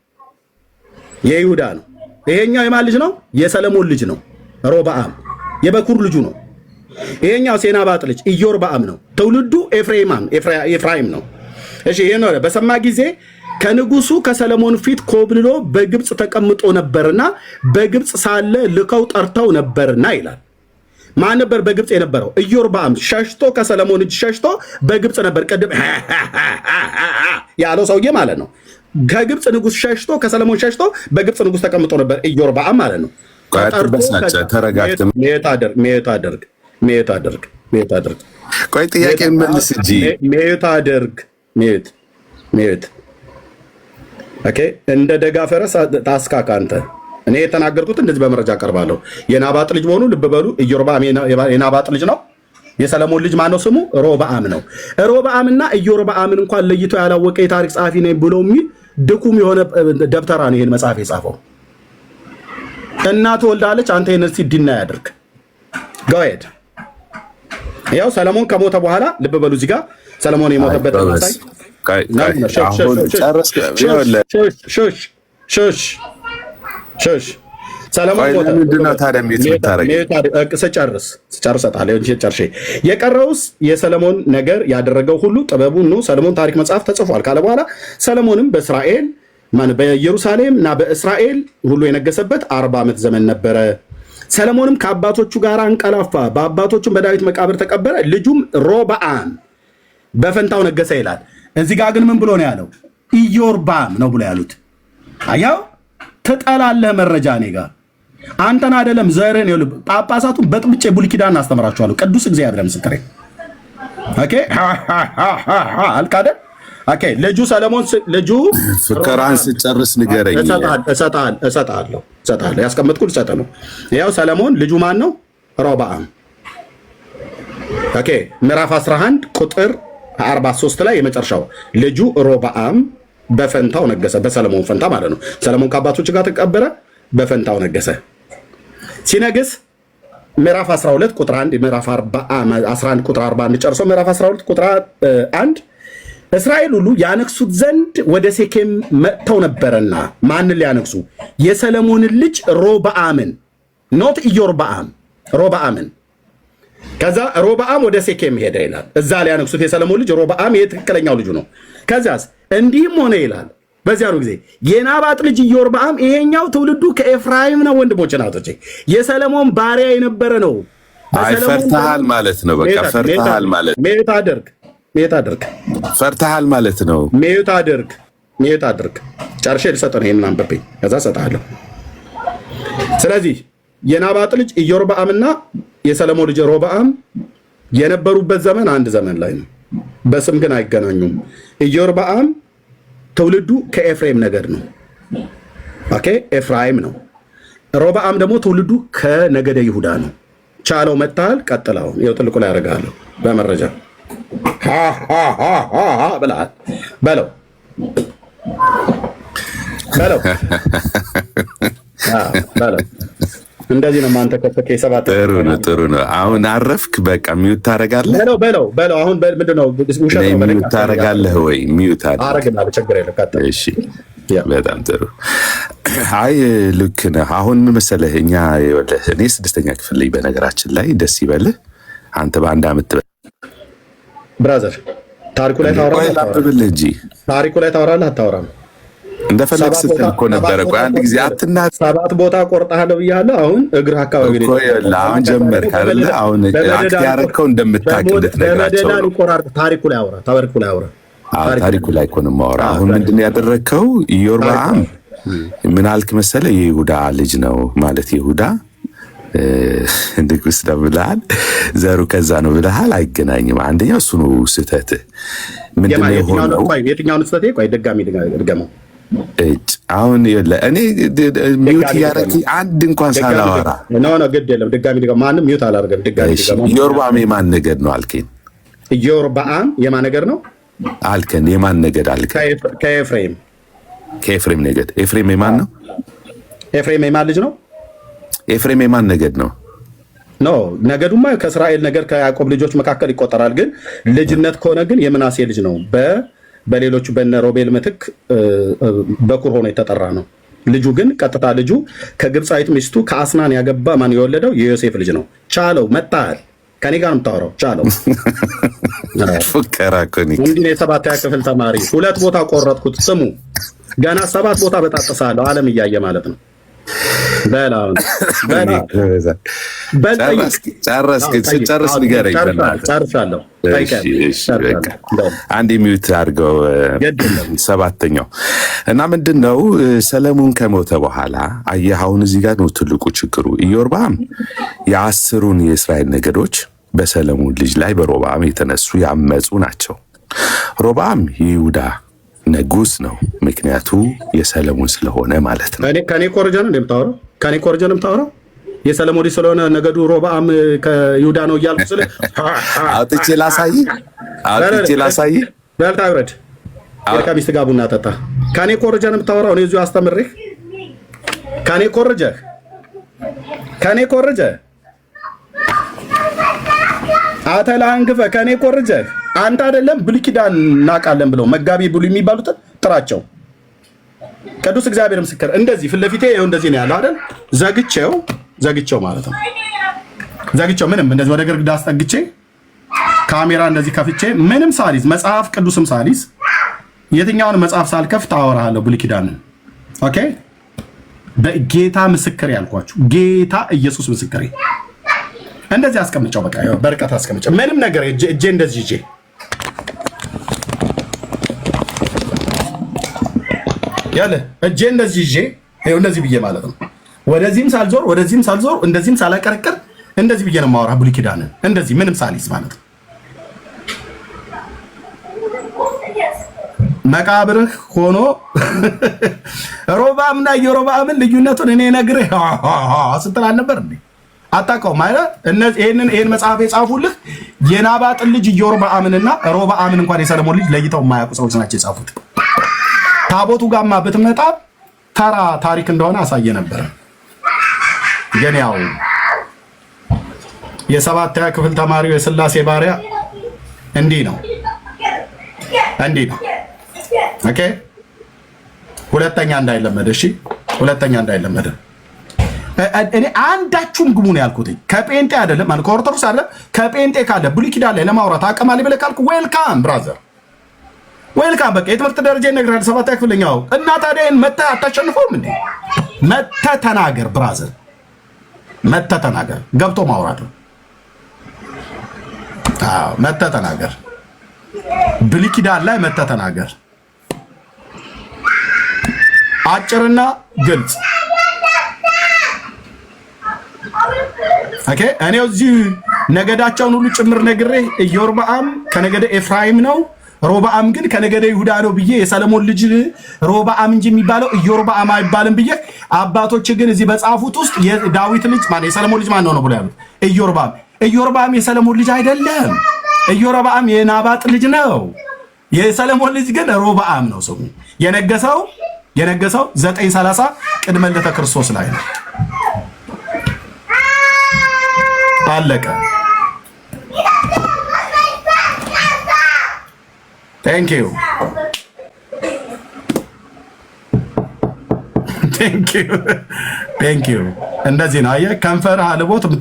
የይሁዳ ነው። ይሄኛው የማን ልጅ ነው? የሰለሞን ልጅ ነው። ሮብዓም የበኩር ልጁ ነው። ይሄኛው የናባጥ ልጅ ኢዮርባም ነው። ትውልዱ ኤፍራይም ነው። እሺ ይሄን ነው በሰማ ጊዜ ከንጉሱ ከሰለሞን ፊት ኮብልሎ በግብፅ ተቀምጦ ነበርና በግብፅ ሳለ ልከው ጠርተው ነበርና ይላል። ማን ነበር በግብፅ የነበረው? ኢዮርባም ሸሽቶ ከሰለሞን እጅ ሸሽቶ በግብፅ ነበር። ቅድም ያለው ሰውዬ ማለት ነው። ከግብፅ ንጉስ ሸሽቶ ከሰለሞን ሸሽቶ በግብፅ ንጉስ ተቀምጦ ነበር ኢዮርባም ማለት ነው። ሜት አድርግ። ቆይ ጥያቄ መልስ እንጂ ሜት አድርግ። ሜት ኦኬ። እንደ ደጋ ፈረስ ታስካካ አንተ። እኔ የተናገርኩት እንደዚህ በመረጃ አቀርባለሁ። የናባጥ ልጅ መሆኑ ልብ በሉ። ኢዮርባም የናባጥ ልጅ ነው። የሰለሞን ልጅ ማነው ስሙ? ሮብዓም ነው። ሮብዓምና ኢዮርባምን እንኳን ለይቶ ያላወቀ የታሪክ ጸሐፊ ነኝ ብሎ የሚል ድኩም የሆነ ደብተራ ነው ይሄን መጽሐፍ የጻፈው። እናቱ ወልዳለች። አንተ ይሄን እስቲ ዲና ያድርግ። ጎሄድ ያው ሰለሞን ከሞተ በኋላ ልብ በሉ እዚህ ጋር ሰለሞን የሞተበት ተመሳሳይ ሰለሞን ሞተ። ምንድነው ታዲያ ጨርሼ የቀረውስ የሰለሞን ነገር ያደረገው ሁሉ ጥበቡን ነው። ሰለሞን ታሪክ መጽሐፍ ተጽፏል ካለ በኋላ ሰለሞንም በእስራኤል በኢየሩሳሌም እና በእስራኤል ሁሉ የነገሰበት 40 ዓመት ዘመን ነበረ። ሰለሞንም ከአባቶቹ ጋር አንቀላፋ፣ በአባቶቹም በዳዊት መቃብር ተቀበረ። ልጁም ሮብዓም በፈንታው ነገሰ ይላል። እዚህ ጋር ግን ምን ብሎ ነው ያለው? ኢዮርባም ነው ብሎ ያሉት። አያው ትጠላለህ መረጃ እኔ ጋር አንተን አይደለም ዘርን ይሉ ጳጳሳቱን በጥብጬ ብሉይ ኪዳን አስተምራቸዋለሁ። ቅዱስ እግዚአብሔር ምስክሬ። ኦኬ አልካደ ኦኬ። ልጁ ሰለሞን ልጁ ፍቅራን ስጨርስ ንገረኝ። እሰጣለሁ ያስቀመጥኩት ሰጠ ነው። ያው ሰለሞን ልጁ ማን ነው? ሮብዓም። ኦኬ ምዕራፍ 11 ቁጥር 43 ላይ የመጨረሻው ልጁ ሮብዓም በፈንታው ነገሰ። በሰለሞን ፈንታ ማለት ነው። ሰለሞን ከአባቶች ጋር ተቀበረ፣ በፈንታው ነገሰ። ሲነግስ ምዕራፍ 12 ቁጥር 1 ምዕራፍ 11 ቁጥር 41 ጨርሶ ምዕራፍ 12 ቁጥር 1 እስራኤል ሁሉ ያነግሱት ዘንድ ወደ ሴኬም መጥተው ነበርና ማንን ሊያነግሱ? የሰለሞንን ልጅ ሮብዓምን፣ ኖት ኢዮርባም፣ ሮብዓምን። ከዛ ሮብዓም ወደ ሴኬም ሄደ ይላል። እዛ ሊያነግሱት የሰለሞን ልጅ ሮብዓም የትክክለኛው ልጁ ነው። ከዛስ እንዲህም ሆነ ይላል በዚያኑ ጊዜ የናባጥ ልጅ ኢዮርባም ይሄኛው ትውልዱ ከኤፍራይም ነው። ወንድሞች ናቶቼ የሰለሞን ባሪያ የነበረ ነው። ፈርተሃል ማለት ነው። በቃ ፈርተሃል ማለት ነው። ሜት አድርግ ፈርተሃል ማለት ነው። ሜት አድርግ ጨርሼ ልሰጥ ነው። ይሄንን አንብቤ ከዛ ሰጣለሁ። ስለዚህ የናባጥ ልጅ ኢዮርባምና የሰለሞን ልጅ ሮብዓም የነበሩበት ዘመን አንድ ዘመን ላይ ነው። በስም ግን አይገናኙም። ኢዮርባም ትውልዱ ከኤፍሬም ነገድ ነው። ኦኬ ኤፍራይም ነው። ሮብዓም ደግሞ ትውልዱ ከነገደ ይሁዳ ነው። ቻለው መታል ቀጥላው ይኸው ጥልቁ ላይ ያደርጋለሁ በመረጃ ብለሃል በለው እንደዚህ ነው። ማንተ ከፈከ ሰባት ጥሩ ነው። አሁን አረፍክ። በቃ ሚውት ታረጋለህ። በለው አሁን ምንድነው? ሚውት ታረጋለህ ወይ? ሚውት አረግና ችግር የለም። እሺ በጣም ጥሩ። አይ ልክ ነህ። አሁን ምን መሰለህ እኛ እኔ 6ኛ ክፍል ላይ በነገራችን ላይ ደስ ይበልህ አንተ በአንድ አመት ብራዘር ታሪኩ ላይ ታወራለህ እንጂ ታሪኩ ላይ ታወራለህ አታወራም? እንደፈለግ ስትል እኮ ነበረ። ቆይ አንድ ጊዜ አትናገር። 7 ቦታ ቆርጠሃለሁ ብያለሁ። አሁን እግርህ አካባቢ እኮ አሁን ጀመርክ አይደለ? አሁን አክት ያደረከው እንደምታውቅለት ነገራቸው ነው። ታሪኩ ላይ አውራ፣ ታሪኩ ላይ አውራ። ታሪኩ ላይ እኮ ነው የማወራ። አሁን ምንድን ያደረግከው ኢዮርብዓም ምን አልክ መሰለህ? የይሁዳ ልጅ ነው ማለት ይሁዳ ንጉስ ነው ብለሃል። ዘሩ ከዛ ነው ብለሃል። አይገናኝም። አንደኛው እሱ ነው ስህተትህ። ምንድን ነው የሆነው? የትኛውን ስህተቴ? ቆይ ድጋሚ ድገመው። አሁን እኔ ሚውት እያደረግህ አንድ እንኳን ሳላወራ ነው ግድ የለም። ድጋሚ ድገመው። ማንም ሚውት አላደርገም። ድጋሚ ድገመው። ኢዮርብዓም የማን ነገድ ነው አልከኝ? ኢዮርብዓም የማን ነገድ ነው አልከን? የማን ነገድ አልከኝ? ከኤፍሬም። ከኤፍሬም ነገድ። ኤፍሬም የማን ነው? ኤፍሬም የማን ልጅ ነው? ኤፍሬም የማን ነገድ ነው? ኖ ነገዱማ ከእስራኤል ነገድ ከያዕቆብ ልጆች መካከል ይቆጠራል። ግን ልጅነት ከሆነ ግን የምናሴ ልጅ ነው። በሌሎቹ በነ ሮቤል ምትክ በኩር ሆኖ የተጠራ ነው። ልጁ ግን ቀጥታ ልጁ ከግብፃዊት ሚስቱ ከአስናን ያገባ ማን የወለደው የዮሴፍ ልጅ ነው። ቻለው መጣል ከኔ ጋር የምታወራው ቻለው ፉከራ ኮኒ እንዲህ ነው። የ7ኛ ክፍል ተማሪ 2 ቦታ ቆረጥኩት። ስሙ ገና 7 ቦታ በጣጥሳለሁ። ዓለም እያየ ማለት ነው። ጨርስ ንገረኝ። ጨርሻለሁ። አንድ ሚዩት አድርገው 7ኛው እና ምንድን ነው ሰለሞን ከሞተ በኋላ አየህ፣ አሁን እዚህ ጋር ነው ትልቁ ችግሩ። ኢዮርብዓም የ10ሩን የእስራኤል ነገዶች በሰለሞን ልጅ ላይ በሮብዓም የተነሱ ያመፁ ናቸው። ሮብዓም ይሁዳ ንጉስ ነው። ምክንያቱ የሰለሞን ስለሆነ ማለት ነው። ከኔ ኮርጀ ነው እንደምታወራው። ከኔ ኮርጀ ነው የምታወራው። የሰለሞን ልጅ ስለሆነ ነገዱ ሮብዓም ከይሁዳ ነው እያልኩ ስለ አውጥቼ ላሳይ በልታ አውረድ። ከሚስት ጋር ቡና ጠጣ። ከኔ ኮርጀ ነው የምታወራው። እኔ እዚሁ አስተምሬህ ከኔ ኮርጀ አተላህን ግፈ ከኔ ኮርጀ አንተ አይደለም ብሉይ ኪዳን እናውቃለን ብለው መጋቢ ብሉይ የሚባሉትን ጥራቸው። ቅዱስ እግዚአብሔር ምስክር። እንደዚህ ፊት ለፊቴ ይኸው እንደዚህ ነው ያለው አይደል? ዘግቼው ማለት ነው። ዘግቼው ምንም እንደዚህ ወደ ግድግዳ አስጠግቼ ካሜራ እንደዚህ ከፍቼ ምንም ሳሊዝ መጽሐፍ ቅዱስም ሳሊዝ የትኛውን መጽሐፍ ሳልከፍት አወራለሁ ብሉይ ኪዳንን። ኦኬ በጌታ ምስክር ያልኳችሁ ጌታ ኢየሱስ ምስክሬ። እንደዚህ አስቀምጨው፣ በቃ በርቀት አስቀምጨው። ምንም ነገር እጄ እንደዚህ ይዤ ያለ እጄ እንደዚህ ይዤ ይኸው እንደዚህ ብዬ ማለት ነው። ወደዚህም ሳልዞር እንደዚህም ሳላቀረቅር እንደዚህ ብዬ ነው የማወራ ብሉይ ኪዳንን እንደዚህ ምንም ሳሊዝ ማለት ነው። መቃብርህ ሆኖ ሮብዓምና ኢዮርብዓምን ልዩነቱን እኔ ነግሬህ ስትል አልነበር እንዴ? አታውቀውም ማለት ይሄን መጽሐፍ የጻፉልህ የናባጥን ልጅ ኢዮርብዓምንና ሮብዓምን እንኳን የሰለሞን ልጅ ለይተው የማያውቁ ሰዎች ናቸው የጻፉት። ታቦቱ ጋማ ብትመጣ ተራ ታሪክ እንደሆነ አሳየ ነበር። ግን ያው የ7ኛ ክፍል ተማሪው የስላሴ ባሪያ እንዲህ ነው። ኦኬ ሁለተኛ እንዳይለመድ። እሺ ሁለተኛ እንዳይለመድ። እኔ አንዳችሁም ግቡ ነው ያልኩት። ከጴንጤ አይደለም ማለት ከኦርቶዶክስ አይደለም፣ ከጴንጤ ካለ ብሉይ ኪዳን ላይ ለማውራት አቅም አለ ብለህ ካልኩ ዌልካም ብራዘር ዌልካም። በቃ የትምህርት ደረጃ ይነግራል 7ኛ ክፍልኛው እና ታዲያ መተህ አታሸንፈውም እንዴ? መተህ ተናገር ብራዘር፣ መተህ ተናገር። ገብቶ ማውራት ነው። አዎ መተህ ተናገር። ብሉይ ኪዳን ላይ መተህ ተናገር። አጭርና ግልጽ። ኦኬ እኔ እዚህ ነገዳቸውን ሁሉ ጭምር ነግሬ ኢዮርብዓም ከነገደ ኤፍራይም ነው፣ ሮብዓም ግን ከነገደ ይሁዳ ነው ብዬ የሰለሞን ልጅ ሮብዓም እንጂ የሚባለው ኢዮርብዓም አይባልም ብዬ አባቶች ግን እዚህ በጻፉት ውስጥ የዳዊት ልጅ ማን የሰለሞን ልጅ ማን ነው ብለው ያሉት ኢዮርብዓም። ኢዮርብዓም የሰለሞን ልጅ አይደለም። ኢዮርብዓም የናባጥ ልጅ ነው። የሰለሞን ልጅ ግን ሮብዓም ነው ስሙ። የነገሰው 930 ቅድመ ልደተ ክርስቶስ ላይ ነው። አለቀ። ቴንክ ዩ ቴንክ ዩ። እንደዚህ ነው አየህ፣ ከንፈር አልቦት ነው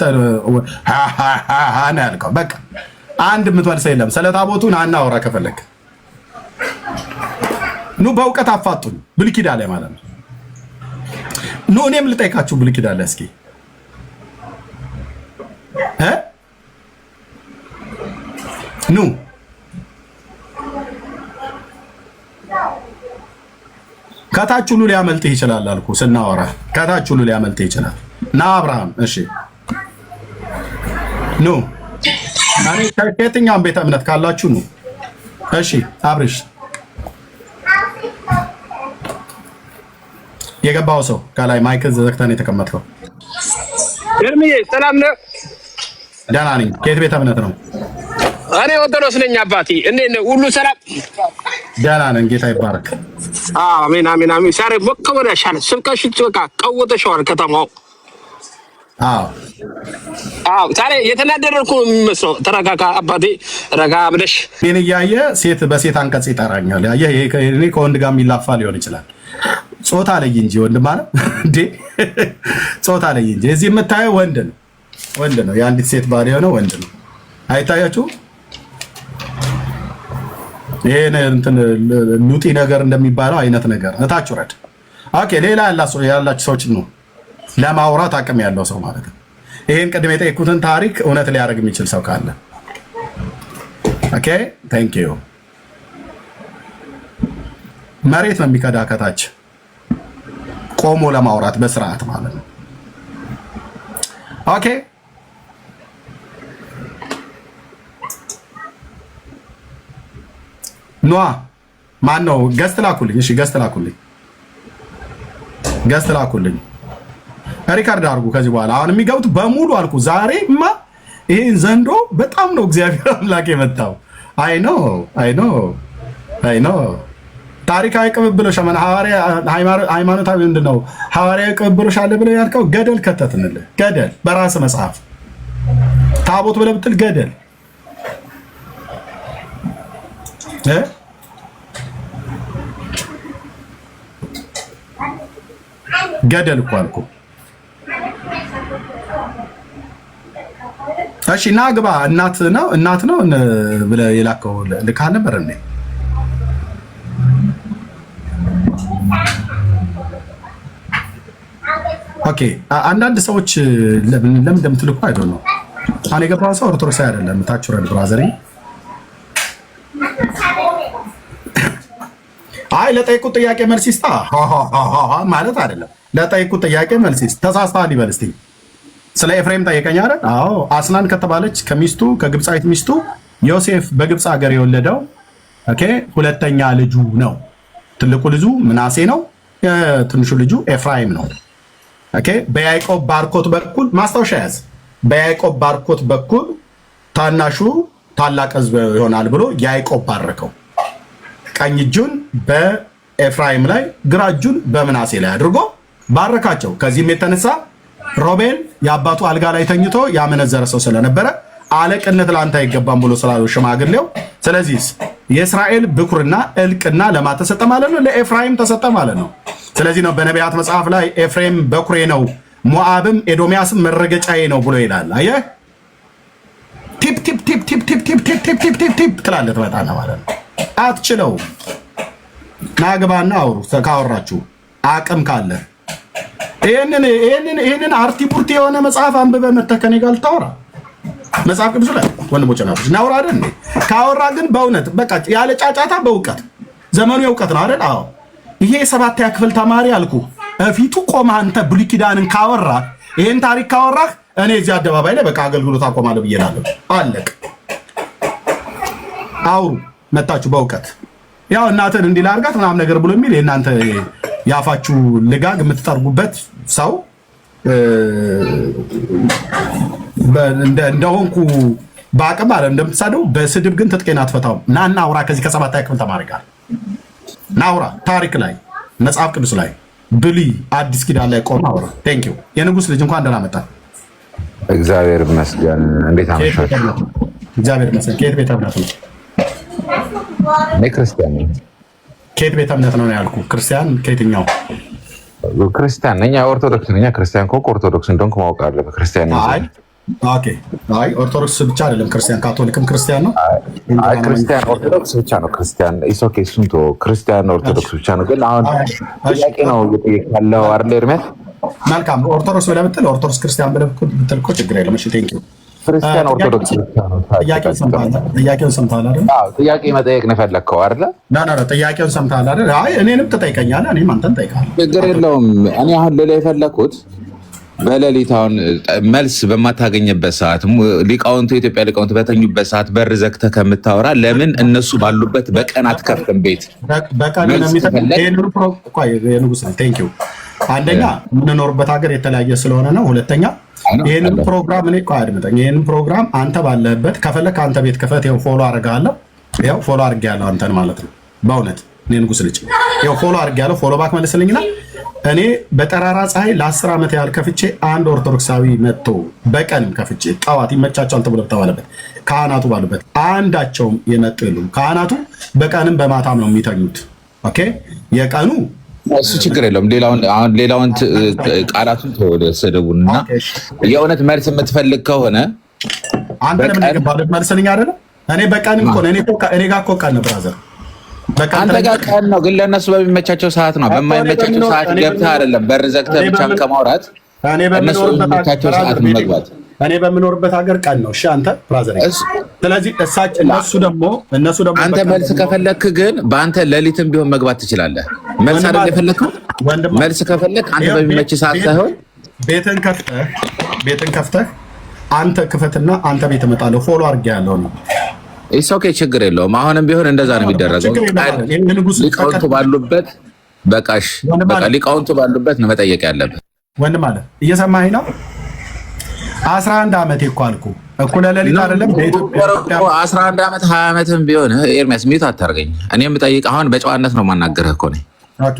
ያልከው። በቃ አንድ የምትመልሰው የለም። ስለ ታቦቱ ና እናውራ ከፈለግ። ኑ በእውቀት አፋጡኝ። ብሉይ ኪዳን ላይ ማለት ነው። ኑ እኔም ልጠይቃችሁ ብሉይ ኪዳን ላይ እስኪ ኑ ከታች ሁሉ ሊያመልጥህ ይችላል አልኩ። ስናወራ ከታች ሁሉ ሊያመልጥህ ይችላል። ና አብርሃም፣ እሺ ኑ። አሬ ከየትኛውም ቤተ እምነት ካላችሁ ኑ። እሺ አብርሽ፣ የገባው ሰው ከላይ ማይክ ዘግተን የተቀመጥከው እርምዬ፣ ሰላም ነው? ደህና ነኝ። ከየት ቤተ እምነት ነው? እኔ ኦርቶዶክስ ነኝ አባቴ። እንዴት ነው? ሁሉ ሰላም? ደህና ነን፣ ጌታ ይባረክ። አሜን አሜን አሜን። ዛሬ ወከወዳሻል ስብከሽ በቃ ቀውጠሽዋል ከተማው። አዎ ዛሬ የተናደደርኩ የሚመስለው። ተረጋጋ አባቴ፣ ረጋ ብለሽ። እኔን እያየ ሴት በሴት አንቀጽ ይጠራኛል። ያየህ፣ እኔ ከወንድ ጋር የሚላፋ ሊሆን ይችላል። ጾታ ለይ እንጂ ወንድ ማለት እንዴ! ጾታ ለይ እንጂ። እዚህ የምታየው ወንድ ነው፣ ወንድ ነው። የአንዲት ሴት ባል የሆነ ወንድ ነው። አይታያችሁ? ይሄን እንትን ሉጢ ነገር እንደሚባለው አይነት ነገር እታች ወረድ። ኦኬ፣ ሌላ ያላችሁ ሰዎች ነው ለማውራት አቅም ያለው ሰው ማለት ነው። ይሄን ቅድም የጠየኩትን ታሪክ እውነት ሊያደርግ የሚችል ሰው ካለ ኦኬ፣ ታንክ ዩ። መሬት ነው የሚከዳ ከታች ቆሞ ለማውራት በስርዓት ማለት ነው። ኦኬ፣ ኗ ማን ነው? ገስት ላኩልኝ። እሺ ገስት ላኩልኝ፣ ገስት ላኩልኝ። ሪካርድ አድርጉ ከዚህ በኋላ። አሁን የሚገቡት በሙሉ አልኩ። ዛሬማ ይሄን ዘንዶ በጣም ነው እግዚአብሔር አምላክ የመታው። አይ ኖ ታሪካዊ ቅብብሎሽ ሃይማኖታዊ ምንድን ነው ሐዋርያዊ ቅብብሎሽ አለ ብለው ያልከው ገደል ከተትንልህ። ገደል በራስ መጽሐፍ ታቦት ብለህ ብትል ገደል ገደል እኮ አልኩ። እሺ ና ግባ። እናት ነው ብለህ የላከው ልካል ነበር እንዴ? ኦኬ፣ አንዳንድ ሰዎች ለምን እንደምትልኩ አይዶ ነው። አሁን የገባው ሰው ኦርቶዶክስ አይደለም። ታች ወረድ ብራዘሪ። አይ ለጠይቁት ጥያቄ መልስ ይስጣ ማለት አይደለም። ለጠይቁት ጥያቄ መልስ ይስጥ። ተሳስተሃል ይበል እስቲ። ስለ ኤፍሬም ጠየቀኝ አይደል? አዎ፣ አስናን ከተባለች ከሚስቱ ከግብፃዊት ሚስቱ ዮሴፍ በግብፅ ሀገር የወለደው ኦኬ፣ ሁለተኛ ልጁ ነው። ትልቁ ልጁ ምናሴ ነው። ትንሹ ልጁ ኤፍራይም ነው። ኦኬ፣ በያዕቆብ ባርኮት በኩል ማስታወሻ ያዝ። በያዕቆብ ባርኮት በኩል ታናሹ ታላቅ ሕዝብ ይሆናል ብሎ ያዕቆብ ባረከው። ቀኝ እጁን በኤፍራይም ላይ ግራ እጁን በምናሴ ላይ አድርጎ ባረካቸው። ከዚህም የተነሳ ሮቤል የአባቱ አልጋ ላይ ተኝቶ ያመነዘረ ሰው ስለነበረ አለቅነት ለአንተ አይገባም ብሎ ስላሉ ሽማግሌው፣ ስለዚህ የእስራኤል ብኩርና እልቅና ለማ ተሰጠ ማለት ነው? ለኤፍራይም ተሰጠ ማለት ነው። ስለዚህ ነው በነቢያት መጽሐፍ ላይ ኤፍሬም በኩሬ ነው፣ ሞዓብም ኤዶሚያስም መረገጫዬ ነው ብሎ ይላል። አየህ፣ ቲፕ ቲፕ ቲፕ ቲፕ ቲፕ ቲፕ ቲፕ ቲፕ ቲፕ ቲፕ ቲፕ ትላለህ፣ ትመጣለህ ማለት ነው። አትችለውም። ናግባና አውሩ ካወራችሁ አቅም ካለ ይሄንን አርቲ ቡርቲ የሆነ መጽሐፍ አንብበህ መተህ ከእኔ ጋር ልታወራ መጽሐፍ ቅዱስ ላይ ወንድሞች ናቶች እናውራ አይደል እንዴ? ካወራ ግን በእውነት በቃ ያለ ጫጫታ በእውቀት ዘመኑ የእውቀት ነው አይደል? አዎ። ይሄ የሰባተኛ ክፍል ተማሪ አልኩ ፊቱ ቆመህ አንተ ብሉይ ኪዳንን ካወራህ ይሄን ታሪክ ካወራህ እኔ እዚህ አደባባይ ላይ በቃ አገልግሎት አቆማለሁ ብዬ እላለሁ። አለቅ። አውሩ መታችሁ በእውቀት ያው እናትን እንዲህ ላድርጋት ምናምን ነገር ብሎ የሚል የእናንተ ያፋችሁ ልጋግ የምትጠርጉበት ሰው እንደሆንኩ በአቅም አለ እንደምትሳደው በስድብ ግን ትጥቄን አትፈታውም። ናና አውራ ከዚህ ከሰባተኛ ክፍል ተማሪ ጋር ናውራ። ታሪክ ላይ መጽሐፍ ቅዱስ ላይ ብሉይ አዲስ ኪዳን ላይ ቆም አውራ። ቴንክ ዩ የንጉስ ልጅ እንኳን ደህና መጣ። እግዚአብሔር ይመስገን። እንዴት አመሻችሁ? እግዚአብሔር ይመስገን። ከየት ቤተ እምነት ነው? እኔ ክርስቲያን ነኝ። ከየት ቤተ እምነት ነው ያልኩ? ክርስቲያን ከየትኛው? ክርስቲያን ነኝ። ኦርቶዶክስ ነኝ። ክርስቲያን ኮንክ ኦርቶዶክስ እንደሆንክ ማወቅ አለብህ። ክርስቲያን ነኝ። ኦኬ። አይ ኦርቶዶክስ ብቻ አይደለም ክርስቲያን፣ ካቶሊክም ክርስቲያን ነው። አይ ክርስቲያን ኦርቶዶክስ ብቻ ነው ክርስቲያን። ኢስ ኦኬ። እሱን ተወው። ክርስቲያን ኦርቶዶክስ ብቻ ነው። ግን አሁን ጥያቄ ነው ያለው አይደል ኤርሚያስ? መልካም። ኦርቶዶክስ ብለህ ብትል ኦርቶዶክስ ክርስቲያን ብለህ ብትል እኮ ችግር የለም። እሺ ቴንክ ዩ። ክርስቲያን ኦርቶዶክስ ብቻ ነው። ጥያቄውን ሰምተሃል አይደል? አዎ ጥያቄ መጠየቅ ነው የፈለግከው አይደል? ና ጥያቄውን ሰምተሃል አይደል? አይ እኔንም ትጠይቀኛለህ፣ እኔም አንተን እጠይቃለሁ። ችግር የለውም። እኔ አሁን ልልህ የፈለግኩት በሌሊት አሁን መልስ በማታገኝበት ሰዓት ሊቃውንቱ የኢትዮጵያ ሊቃውንቱ በተኙበት ሰዓት በር ዘግተህ ከምታወራ ለምን እነሱ ባሉበት በቀን አትከፍትም ቤት? በቀን ንጉስ ቴንክ ዩ። አንደኛ የምንኖርበት ሀገር የተለያየ ስለሆነ ነው። ሁለተኛ ይህንን ፕሮግራም እኔ አድምጠኝ። ይህንን ፕሮግራም አንተ ባለህበት ከፈለክ አንተ ቤት ክፈት። ይኸው ፎሎ አድርጌሃለሁ። ይኸው ፎሎ አድርጌሃለሁ አንተን ማለት ነው። በእውነት እኔ ንጉስ ልጅ ይኸው ፎሎ አድርጌሃለሁ። ፎሎ ባክ መልስልኝና እኔ በጠራራ ፀሐይ ለ10 ዓመት ያህል ከፍቼ አንድ ኦርቶዶክሳዊ መጥቶ በቀንም ከፍቼ ጠዋት ይመቻቸዋል ተብሎ ተባለበት ካህናቱ ባሉበት አንዳቸውም የመጡ የሉም። ካህናቱ በቀንም በማታም ነው የሚተኙት። ኦኬ የቀኑ እሱ ችግር የለውም። ሌላውን ቃላቱን ተወደ ስድቡንና የእውነት መልስ የምትፈልግ ከሆነ አንተ ለምን ይገባል መልስልኝ አይደለ? እኔ በቀንም እኮ እኔ ጋር እኮ ቀን ነው ብራዘር አንተ ጋር ቀን ነው፣ ግን ለእነሱ በሚመቻቸው ሰዓት ነው። በማይመቻቸው ሰዓት ገብተህ አይደለም በር ዘግተህ ብቻም ከማውራት እነሱ በሚመቻቸው ሰዓት መግባት። እኔ በምኖርበት ሀገር ቀን ነው። እሺ አንተ ብራዘር። ስለዚህ እነሱ ደግሞ አንተ መልስ ከፈለክ ግን በአንተ ሌሊትም ቢሆን መግባት ትችላለህ። መልስ አይደል የፈለከው? መልስ ከፈለክ አንተ በሚመች ሰዓት ሳይሆን ቤትን ከፍተህ አንተ ክፈትና አንተ ቤት እመጣለሁ። ፎሎ አድርጌያለሁ ነው። ኢስ ኦኬ ችግር የለውም። አሁንም ቢሆን እንደዛ ነው የሚደረገው። ሊቃውንቱ ባሉበት በቃሽ፣ በቃ ሊቃውንቱ ባሉበት ነው መጠየቅ ያለብህ። ወንድም አለ እየሰማኸኝ ነው? 11 ዓመት እኮ አልኩህ። እኩለ ሌሊት አይደለም በኢትዮጵያ 11 ዓመት 20 ዓመትም ቢሆን ኤርሚያስ ሚዩት አታርገኝ። እኔ የምጠይቅ አሁን በጨዋነት ነው የማናገርህ እኮ ነኝ። ኦኬ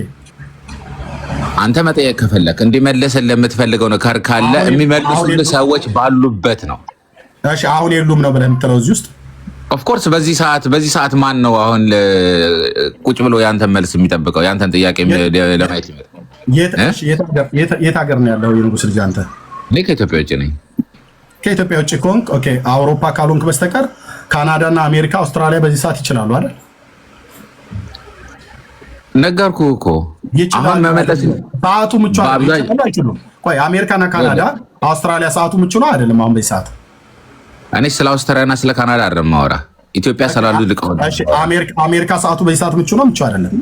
አንተ መጠየቅ ከፈለክ እንዲመለስልህ የምትፈልገው ነው ካለ የሚመልሱልህ ሰዎች ባሉበት ነው። እሺ አሁን የሉም ነው ብለህ የምትለው እዚህ ውስጥ? ኦፍኮርስ በዚህ ሰዓት ማን ነው አሁን ቁጭ ብሎ ያንተን መልስ የሚጠብቀው? ያንተን ጥያቄ ለማየት ይመጣል። የት ሀገር ነው ያለው የንጉስ ልጅ አንተ? እኔ ከኢትዮጵያ ውጭ ነኝ። ከኢትዮጵያ ውጭ ከሆንክ ኦኬ፣ አውሮፓ ካልሆንክ በስተቀር ካናዳና አሜሪካ፣ አውስትራሊያ በዚህ ሰዓት ይችላሉ አይደል? ነገርኩህ እኮ አሁን መመለስ ሰዓቱ ምቹ አይችሉም። ቆይ አሜሪካና ካናዳ፣ አውስትራሊያ ሰዓቱ ምቹ ነው አይደለም? አሁን በዚህ ሰዓት እኔ ስለ አውስትራሊያና ስለ ካናዳ አይደለም ማወራ፣ ኢትዮጵያ ስላሉ ሊቃውንት። እሺ አሜሪካ ሰዓቱ በዚህ ሰዓት ምቹ ነው ምቹ አይደለም?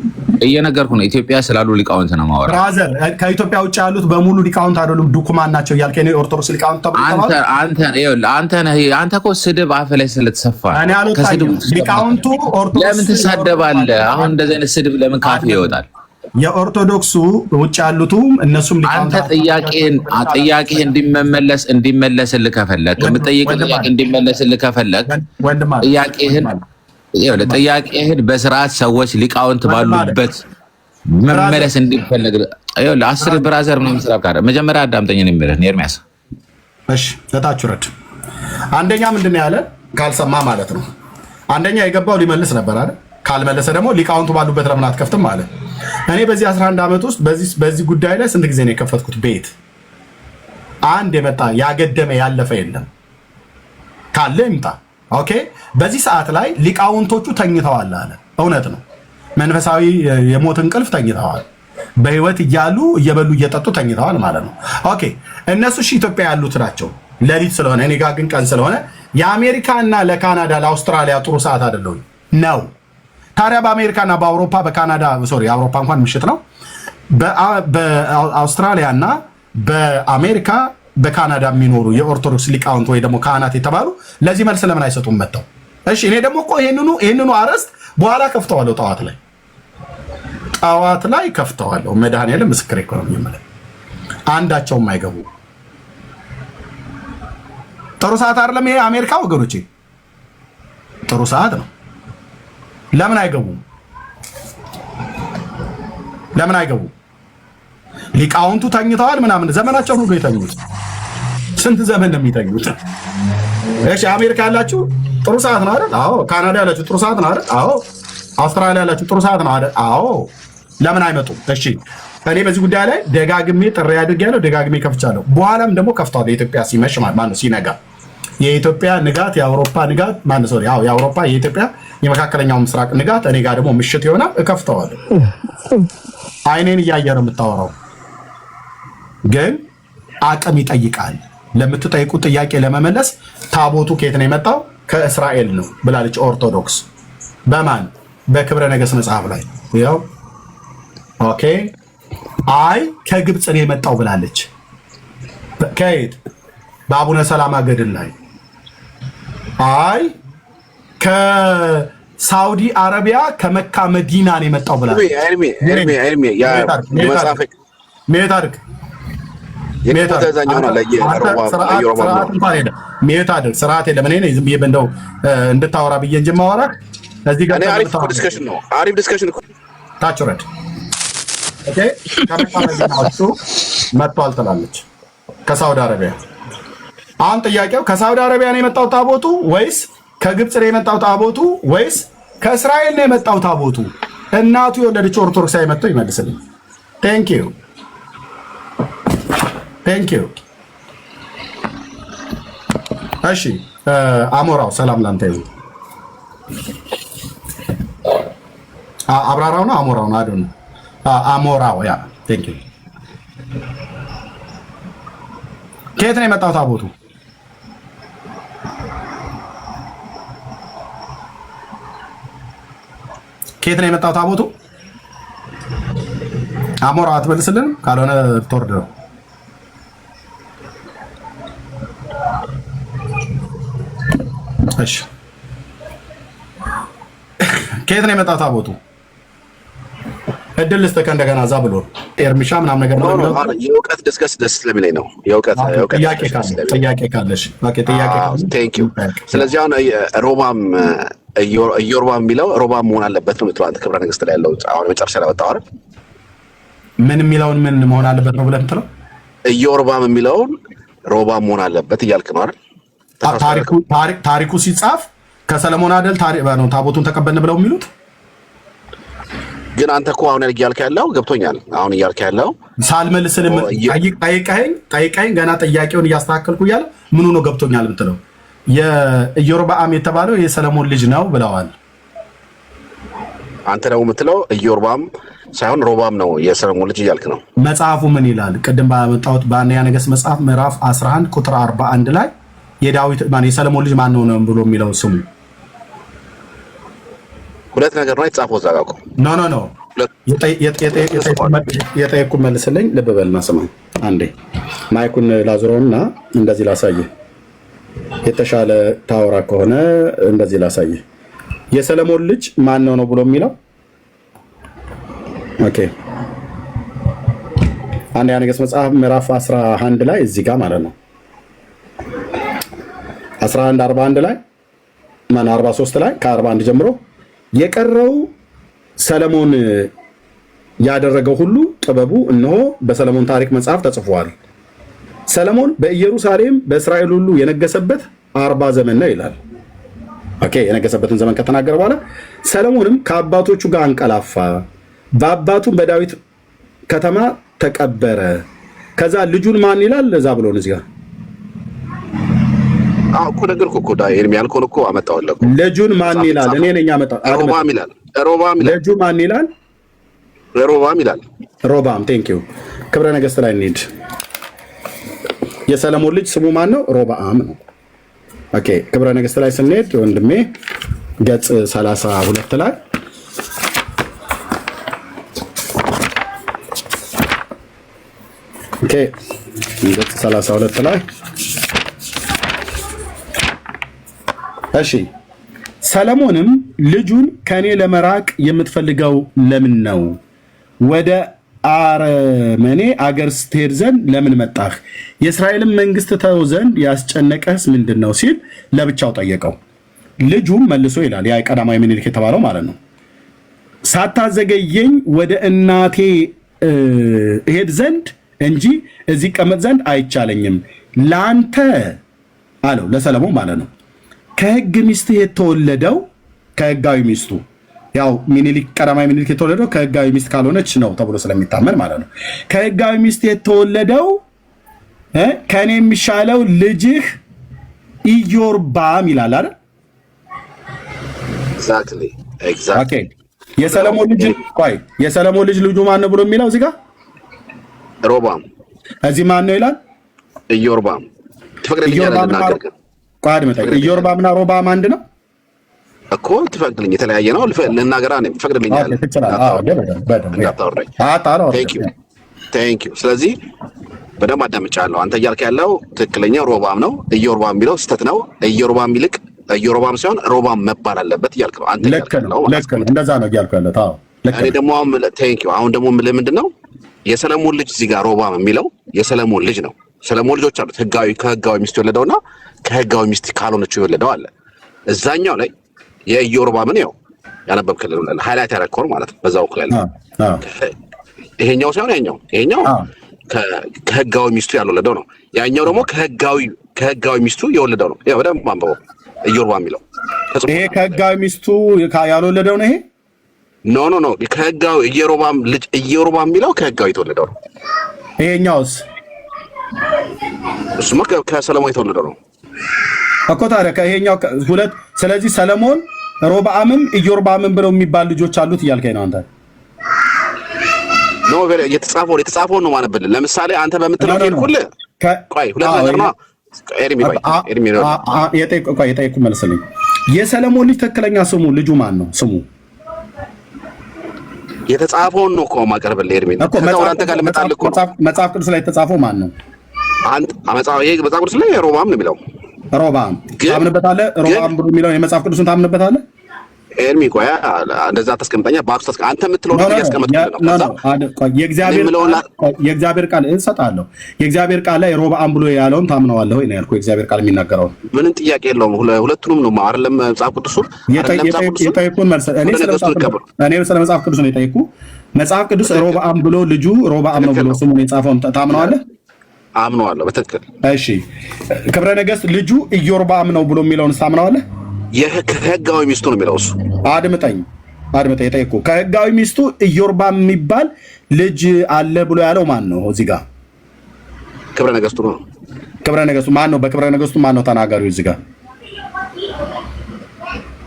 እየነገርኩ ነው። ኢትዮጵያ ስላሉ ሊቃውንት ነው ማወራ። ብራዘር ከኢትዮጵያ ውጭ ያሉት በሙሉ ሊቃውንት አይደሉም፣ ዱኩማን ናቸው እያልከኝ ነው። ኦርቶዶክስ ሊቃውንት ተብለው አንተ እኮ ስድብ አፍ ላይ ስለተሰፋ ከስድብ ሊቃውንቱ ኦርቶዶክስ ለምን ትሳደባለህ? አሁን እንደዚህ አይነት ስድብ ለምን ካፍ ይወጣል? የኦርቶዶክሱ ውጭ ያሉትም እነሱም ሊቃውንት። አንተ ጥያቄህ እንዲመለስልህ ከፈለክ የምጠይቅህ ጥያቄ እንዲመለስልህ ከፈለክ ጥያቄህን በስርዓት ሰዎች ሊቃውንት ባሉበት መመለስ እንዲፈለግ ለአስር ብራዘር ምናምን ስራ ካረ መጀመሪያ አዳምጠኝ ነው የሚልህ ኤርሚያስ። እሺ እታችሁ ረድ አንደኛ ምንድነው ያለ ካልሰማ ማለት ነው። አንደኛ የገባው ሊመልስ ነበር አይደል? ካልመለሰ ደግሞ ሊቃውንቱ ባሉበት ለምን አትከፍትም ማለት። እኔ በዚህ 11 ዓመት ውስጥ በዚህ ጉዳይ ላይ ስንት ጊዜ ነው የከፈትኩት ቤት? አንድ የመጣ ያገደመ ያለፈ የለም። ካለ ይምጣ። ኦኬ በዚህ ሰዓት ላይ ሊቃውንቶቹ ተኝተዋል አለ። እውነት ነው። መንፈሳዊ የሞት እንቅልፍ ተኝተዋል። በህይወት እያሉ እየበሉ እየጠጡ ተኝተዋል ማለት ነው። ኦኬ እነሱ ኢትዮጵያ ያሉት ናቸው ሌሊት ስለሆነ፣ እኔ ጋር ግን ቀን ስለሆነ የአሜሪካና ለካናዳ ለአውስትራሊያ ጥሩ ሰዓት አይደለም ነው። ታዲያ በአሜሪካና በአውሮፓ በካናዳ አውሮፓ እንኳን ምሽት ነው። በአውስትራሊያ እና በአሜሪካ በካናዳ የሚኖሩ የኦርቶዶክስ ሊቃውንት ወይ ደግሞ ካህናት የተባሉ ለዚህ መልስ ለምን አይሰጡም መጥተው? እሺ እኔ ደግሞ እኮ ይሄንኑ አረስት በኋላ ከፍተዋለሁ። ጠዋት ላይ ከፍተዋለሁ። መድኃኒዓለም ምስክር ኢኮኖሚ ማለት አንዳቸውም አይገቡ። ጥሩ ሰዓት አይደለም ይሄ አሜሪካ ወገኖቼ፣ ጥሩ ሰዓት ነው። ለምን አይገቡም? ሊቃውንቱ ተኝተዋል ምናምን ዘመናቸው ሁሉ የተኙት ስንት ዘመን ነው የሚተኙት? እሺ አሜሪካ ያላችሁ ጥሩ ሰዓት ነው አይደል? አዎ። ካናዳ ያላችሁ ጥሩ ሰዓት ነው አይደል? አዎ። አውስትራሊያ ያላችሁ ጥሩ ሰዓት ነው አይደል? አዎ። ለምን አይመጡም? እሺ እኔ በዚህ ጉዳይ ላይ ደጋግሜ ጥሪ አድርጌያለሁ፣ ደጋግሜ ከፍቻለሁ። በኋላም ደግሞ ከፍተዋል። የኢትዮጵያ ሲመሽ ማነው ሲነጋ የኢትዮጵያ ንጋት የአውሮፓ ንጋት ማነው ሶሪ አዎ የአውሮፓ የኢትዮጵያ የመካከለኛው ምስራቅ ንጋት እኔ ጋር ደግሞ ምሽት ይሆናል። እከፍተዋለሁ። አይኔን እያየ ነው የምታወራው፣ ግን አቅም ይጠይቃል። ለምትጠይቁት ጥያቄ ለመመለስ ታቦቱ ከየት ነው የመጣው? ከእስራኤል ነው ብላለች ኦርቶዶክስ። በማን በክብረ ነገሥት መጽሐፍ ላይ ያው ኦኬ። አይ ከግብፅ ነው የመጣው ብላለች። ከየት? በአቡነ ሰላማ ገድል ላይ። አይ ከሳውዲ አረቢያ ከመካ መዲና ነው የመጣው ብላለች። ስርዓት የለም። እኔ ዝም ብዬ እንደው እንድታወራ ብዬ እንጂ የማወራህ እዚህ ጋር አሪፍ ዲስከሽን ታች ወረድ ኦኬ። ከመካመዲናዎቹ መጥቷል ትላለች ከሳውዲ አረቢያ። አሁን ጥያቄው ከሳውዲ አረቢያ ነው የመጣው ታቦቱ ወይስ ከግብፅ ነው የመጣው ታቦቱ ወይስ ከእስራኤል ነው የመጣው ታቦቱ? እናቱ የወለደች ኦርቶዶክሳዊ መጥቶ ይመልስልኝ። ቴንክ ዩ ቴንክ ዩ። እሺ አሞራው ሰላም ላንተ ይሁን። አብራራው ነው አሞራው ነው አይደል? አሞራው ያ ቴንክ ዩ። ከየት ነው የመጣው ታቦቱ? ከየት ነው የመጣው ታቦቱ? አሞራው አትመልስልን፣ ካልሆነ ትወርድ ነው። እሺ ከየት ነው የመጣው ታቦቱ? እድል ልስጥህ እንደገና እዛ ብሎ ኤርሚሻ ምናምን ነገር ነው። የእውቀት ዲስከስ ደስ ስለሚለኝ ነው። የእውቀት ጥያቄ ካለሽ ኦኬ፣ ጥያቄ ካለሽ ቴንክ ዩ። ስለዚህ አሁን ሮባም ኢዮርባም የሚለው ሮባም መሆን አለበት ነው የምትለው አንተ ክብረ ነገሥት ላይ ያለው አሁን መጨረሻ ላይ ወጣው አይደል? ምን የሚለውን ምን መሆን አለበት ነው ብለህ የምትለው? ኢዮርባም የሚለውን ሮባም መሆን አለበት እያልክ ነው አይደል? ታሪኩ ሲጻፍ ከሰለሞን አይደል ነው ታቦቱን ተቀበልን ብለው የሚሉት። ግን አንተ እኮ አሁን እያልክ ያለው ገብቶኛል። አሁን እያልክ ያለው ሳልመልስልም ጠይቀኝ ገና ጥያቄውን እያስተካከልኩ እያለ ምኑ ነው ገብቶኛል የምትለው? የኢዮርብዓም የተባለው የሰለሞን ልጅ ነው ብለዋል። አንተ ደግሞ የምትለው ኢዮርብዓም ሳይሆን ሮባም ነው የሰለሞን ልጅ እያልክ ነው። መጽሐፉ ምን ይላል? ቅድም ባመጣሁት በአንደኛ ነገሥት መጽሐፍ ምዕራፍ 11 ቁጥር 41 ላይ የዳዊት የሰለሞን ልጅ ማን ነው ብሎ የሚለው ስሙ ሁለት ነገር ነው የተጻፈው እዛ ጋር እኮ። ኖ የጠየኩ መልስልኝ። ልብ በልና ስማኝ አንዴ። ማይኩን ላዙረውና እንደዚህ ላሳይህ። የተሻለ ታወራ ከሆነ እንደዚህ ላሳይህ። የሰለሞን ልጅ ማን ነው ብሎ የሚለው ኦኬ። አንደኛ ነገሥት መጽሐፍ ምዕራፍ 11 ላይ እዚህ ጋር ማለት ነው 11:41 ላይ ማን 43 ላይ ከ41 ጀምሮ የቀረው ሰለሞን ያደረገው ሁሉ ጥበቡ እነሆ በሰለሞን ታሪክ መጽሐፍ ተጽፏል። ሰለሞን በኢየሩሳሌም በእስራኤል ሁሉ የነገሰበት 40 ዘመን ነው ይላል። ኦኬ የነገሰበትን ዘመን ከተናገረ በኋላ ሰለሞንም ከአባቶቹ ጋር አንቀላፋ፣ በአባቱም በዳዊት ከተማ ተቀበረ። ከዛ ልጁን ማን ይላል እዛ ብሎን እዚህ ጋር እኮ ነገርኩህ እኮ ዳይር ያልከውን እኮ አመጣሁልህ። ልጁን ማን ይላል? እኔ ነኝ ያመጣው። ሮባም ይላል። ልጁ ማን ይላል? ሮባም ይላል። ሮባም ቴንክ ዩ። ክብረ ነገሥት ላይ እንሂድ። የሰለሞን ልጅ ስሙ ማን ነው? ሮባም ነው። ኦኬ ክብረ ነገሥት ላይ ስንሄድ ወንድሜ ገጽ 32 ላይ ኦኬ ገጽ 32 ላይ እሺ ሰለሞንም ልጁን ከኔ ለመራቅ የምትፈልገው ለምን ነው? ወደ አረመኔ አገር ስትሄድ ዘንድ ለምን መጣህ? የእስራኤልን መንግስት ተው ዘንድ ያስጨነቀህስ ምንድን ነው ሲል ለብቻው ጠየቀው። ልጁም መልሶ ይላል ያ ቀዳማዊ ምኒልክ የተባለው ማለት ነው፣ ሳታዘገየኝ ወደ እናቴ እሄድ ዘንድ እንጂ እዚህ ቀመጥ ዘንድ አይቻለኝም። ላንተ አለው ለሰለሞን ማለት ነው ከሕግ ሚስት የተወለደው ከሕጋዊ ሚስቱ ያው ሚኒሊክ ቀዳማዊ ሚኒሊክ የተወለደው ከህጋዊ ሚስት ካልሆነች ነው ተብሎ ስለሚታመን ማለት ነው። ከህጋዊ ሚስት የተወለደው ከኔ የሚሻለው ልጅህ ኢዮርባም ይላል አይደል? ኤግዛክትሊ ኦኬ። የሰለሞን ልጅ ልጁ ማን ነው ብሎ የሚለው እዚህ ጋር ሮባም፣ እዚህ ማን ነው ይላል? ኢዮርባም። ትፈቅድልኛለህ ልናገር? ኢዮርባምና ሮባም አንድ ነው እኮ። ትፈቅድልኝ? የተለያየ ነው ልናገር? ትፈቅድልኛለህ? ቴንክ ዩ። ስለዚህ በደንብ አዳምጫለሁ። አንተ እያልክ ያለው ትክክለኛ ሮባም ነው። ኢዮርባም የሚለው ስህተት ነው። ኢዮርባም ይልቅ ኢዮርባም ሲሆን ሮባም መባል አለበት እያልክ ነው አንተ። ልክ ነው። እንደዛ ነው እያልኩ ያለሁት። አዎ እኔ ደግሞ አሁን ደግሞ ምንድን ነው የሰለሞን ልጅ እዚህ ጋር ሮባም የሚለው የሰለሞን ልጅ ነው። ሰለሞን ልጆች አሉት፣ ከህጋዊ ሚስት የወለደውና ከህጋዊ ሚስት ካልሆነችው የወለደው አለ። እዛኛው ላይ የኢዮርባምን ያው ያነበብክልን ሃይላይት ያደረከው ማለት ነው። በዛው እኮ ያለው ይሄኛው ሳይሆን ይሄኛው ከህጋዊ ሚስቱ ያልወለደው ነው። ያኛው ደግሞ ከህጋዊ ሚስቱ የወለደው ነው። ያው በደንብ አንብበው ኢዮርባም የሚለው ይሄ ከህጋዊ ሚስቱ ያልወለደው ነው። ይሄ ኖ ከህጋዊ ኢዮርባም ልጅ ኢዮርባም የሚለው ከህጋዊ የተወለደው ነው። ይሄኛውስ? እሱማ ከሰለሞን የተወለደው ነው እኮ። ታዲያ ከይሄኛው ሁለት። ስለዚህ ሰለሞን ሮብዓምም ኢዮርባምም ብለው የሚባል ልጆች አሉት እያልከኝ ነው አንተ? ኖ የተጻፈውን ነው ማነበልህ። ለምሳሌ አንተ በምትለው ሁሉ ቆይ ሁለት ነገር ነው የጠየኩህ መልስልኝ። የሰለሞን ልጅ ትክክለኛ ስሙ ልጁ ማን ነው? ስሙ የተጻፈውን ነው እኮ ማቀርብልህ ኤርሚ። አንተ ጋር ልመጣልህ እኮ መጽሐፍ ቅዱስ ላይ የተጻፈው ማን ነው? መጽሐፍ ቅዱስ ላይ ሮባም ነው የሚለው። ሮባም ታምንበታለህ? ሮባም ብሎ የሚለው የመጽሐፍ ቅዱስን ታምንበታለህ? ኤርሚ ቆይ እንደዛ ተስቀምጠኛ ባክስ አንተ የምትለው ነው ያስቀምጥልህ ነው። የእግዚአብሔር ቃል እንሰጣለሁ። የእግዚአብሔር ቃል ላይ ሮብዓም ብሎ ያለውን ታምነዋለህ ወይ ነው ያልኩህ። የእግዚአብሔር ቃል የሚናገረው ምንም ጥያቄ የለውም። ሁለቱንም ነው አይደለም? መጽሐፍ ቅዱስ የጠየቁን መልስ እኔ ስለ መጽሐፍ ቅዱስ ነው የጠየቁህ። መጽሐፍ ቅዱስ ሮብዓም ብሎ ልጁ ሮብዓም ነው ብሎ ስሙን የጻፈውን ታምነዋለህ? አምነዋለሁ በትክክል። እሺ ክብረ ነገሥት ልጁ ኢዮርባም ነው ብሎ የሚለውን ታምነዋለህ? ከህጋዊ ሚስቱ ነው የሚለው እሱ። አድምጠኝ የጠየኩህ ከህጋዊ ሚስቱ ኢዮርባም የሚባል ልጅ አለ ብሎ ያለው ማን ነው? እዚህ ጋር ክብረ ነገሥቱ ነው። ክብረ ነገሥቱ ማን ነው? በክብረ ነገሥቱ ማን ነው ተናጋሪው? እዚህ ጋር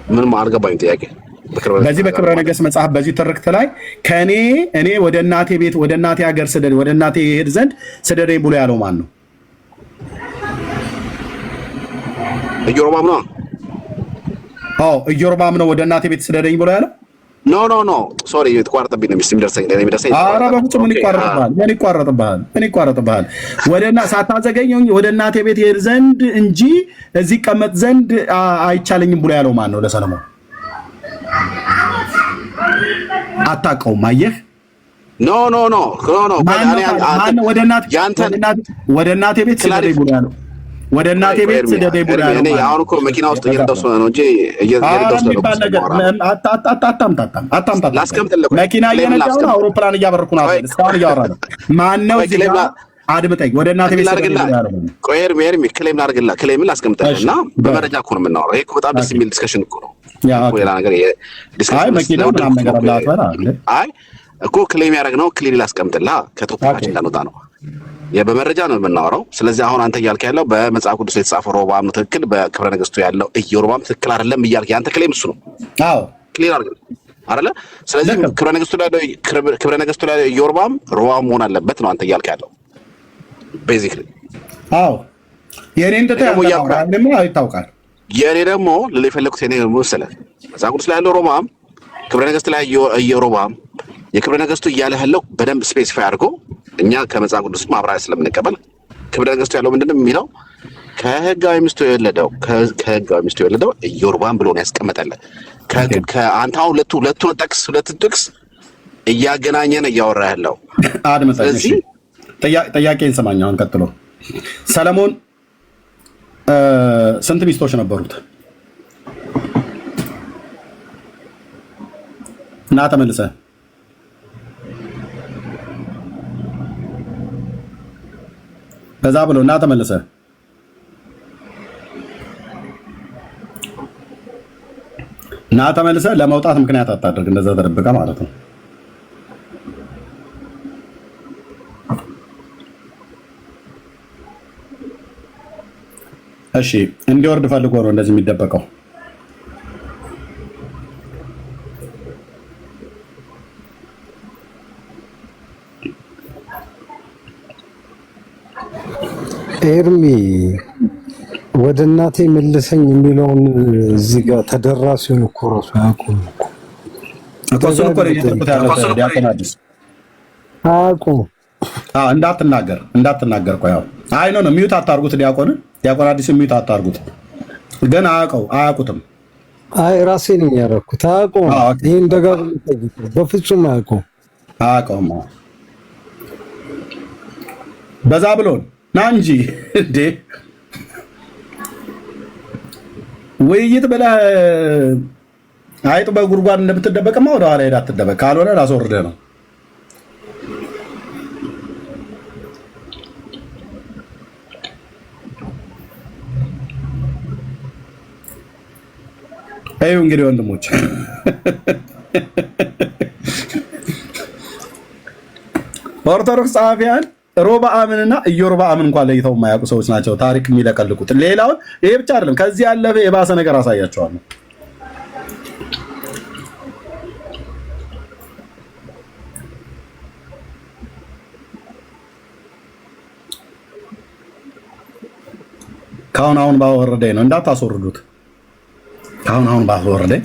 ምንም አልገባኝም ጥያቄ። በዚህ በክብረ ነገሥት መጽሐፍ በዚህ ትርክት ላይ እኔ ወደ እናቴ ቤት ወደ እናቴ ሀገር ስደድ ወደ እናቴ ይሄድ ዘንድ ስደደኝ ብሎ ያለው ማን ነው? ኢዮርባም ነው። ኢዮርባም ነው ወደ እናቴ ቤት ስደደኝ ብሎ ያለው። ኖ ሶሪ የተቋረጠብኝ ነው የሚደርሰኝ። ኧረ በፍጹም ምን ይቋረጥብሃል? ሳታዘገኘኝ ወደ እናቴ ቤት ይሄድ ዘንድ እንጂ እዚህ ቀመጥ ዘንድ አይቻለኝም ብሎ ያለው ማን ነው? ለሰለሞን አታውቀውም? አየህ? ኖ ወደ እናቴ ቤት ስደደኝ ብሎ ያለው ወደ እናቴ ቤት ስደደኝ ብሎ ያለው እኔ አሁን እኮ መኪና ውስጥ እየተደሰ ነው እንጂ አታምጣ። መኪና እየነዳሁ ነው፣ አውሮፕላን እያበረርኩ ነው። እስካሁን እያወራ ነው። ማነው እዚህ ጋር? አድምጠኝ። ወደ እናቴ ቤት ስደደኝ ብሎ ያለው ቆይ ኤርሚ ክሌም ላስቀምጥልህ እና በመረጃ እኮ ነው የምናወራው። ይሄ እኮ በጣም ደስ የሚል ዲስከሽን እኮ ነው። ሌላ ነገር መኪናው ምናምን ነገር አላፈራ እኮ ክሌም ያደረግነው ክሊን ላስቀምጥልህ ከቶፒካችን እንዳንወጣ ነው። በመረጃ ነው የምናወራው። ስለዚህ አሁን አንተ እያልክ ያለው በመጽሐፍ ቅዱስ የተጻፈው ሮብዓም ነው ትክክል፣ በክብረ ነገሥቱ ያለው ኢዮርባም ትክክል አይደለም እያልክ ያንተ ክሌም እሱ ነው። አዎ ክሊር አድርገን አይደለ? ስለዚህ ክብረ ነገሥቱ ላይ ኢዮርባም ሮብዓም መሆን አለበት ነው አንተ እያልክ ያለው ቤዚክሊ። አዎ የኔ ይታወቃል። የኔ ደግሞ ልል የፈለኩት የኔ መሰለህ መጽሐፍ ቅዱስ ላይ ያለው ሮብዓም ክብረ ነገሥቱ ላይ ኢዮርባም የክብረ ነገሥቱ እያለ ያለው በደንብ ስፔሲፋይ አድርጎ እኛ ከመጽሐፍ ቅዱስ ማብራሪያ ስለምንቀበል ክብረ ነገሥቱ ያለው ምንድነው የሚለው ከህጋዊ ሚስቱ የወለደው ኢዮርባም ብሎ ነው ያስቀመጠልህ። ከአንተ አሁን ሁለቱን ጥቅስ እያገናኘን እያወራ ያለው። ስለዚህ ጥያቄን ስማኝ። አሁን ቀጥሎ ሰለሞን ስንት ሚስቶች ነበሩት? እና ተመልሰህ በዛ ብሎ እና ተመልሰህ እና ተመልሰህ ለመውጣት ምክንያት አታደርግ። እንደዛ ተደብቀ ማለት ነው። እሺ እንዲወርድ ፈልጎ ነው እንደዚህ የሚደበቀው። ኤርሚ ወደ እናቴ መልሰኝ የሚለውን እዚህ ጋር ተደራሲውን እኮ ራሱ አያውቁም እኮ እንዳትናገር ቆይ አይ ነው ሚዩት አታርጉት። ዲያቆን አዲስ ሚዩት አታርጉት። ግን አያውቁትም። አይ ራሴ ነኝ ያደረኩት። አያውቁም። ይሄን ደጋግሞ በፍጹም አያውቁም። በዛ ብሎን ና እንጂ እንዴ ውይይት ብለህ አይጥ በጉድጓድ እንደምትደበቅማ ወደ ኋላ ሄዳ አትደበቅ። ካልሆነ ላስወርደህ ነው። ይኸው እንግዲህ ወንድሞች ኦርቶዶክስ ጸሐፊያን ሮብዓምንና ኢዮርብዓምን እንኳን ለይተው የማያውቁ ሰዎች ናቸው ታሪክ የሚለቀልቁት። ሌላውን ይሄ ብቻ አይደለም፣ ከዚህ ያለፈ የባሰ ነገር አሳያቸዋለሁ። ካሁን ባወረደኝ ነው እንዳታስወርዱት። ካሁን ባወረደኝ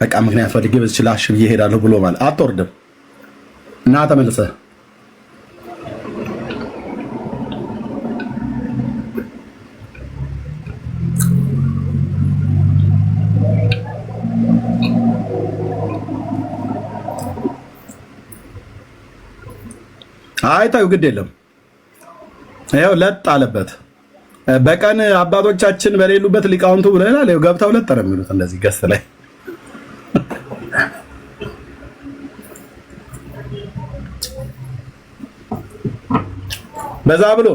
በቃ ምክንያት ፈልጌ በዚህ ላሽ ብዬ እሄዳለሁ ብሎ ማለት አትወርድም እና ተመልሰህ አይታዩ ግድ የለም። ይኸው ለጥ አለበት። በቀን አባቶቻችን በሌሉበት ሊቃውንቱ ብለናል። ይኸው ገብተው ለጥ ነው የሚሉት እንደዚህ ገስት ላይ በዛ ብሎ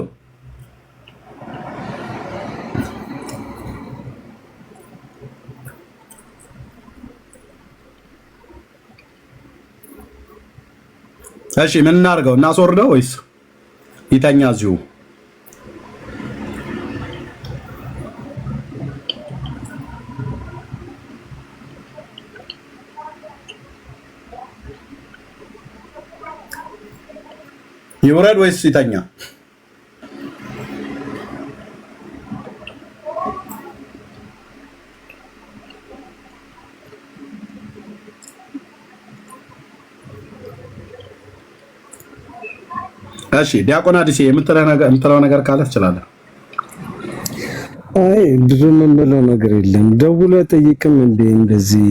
እሺ ምን እናድርገው? እናስወርደው ወይስ ይተኛ እዚሁ? ይውረድ ወይስ ይተኛ? እሺ ዲያቆን አዲስ የምትለው ነገር ካለ ትችላለህ። አይ ብዙም የምለው ነገር የለም። ደውሎ ጠይቅም እንዴ እንደዚህ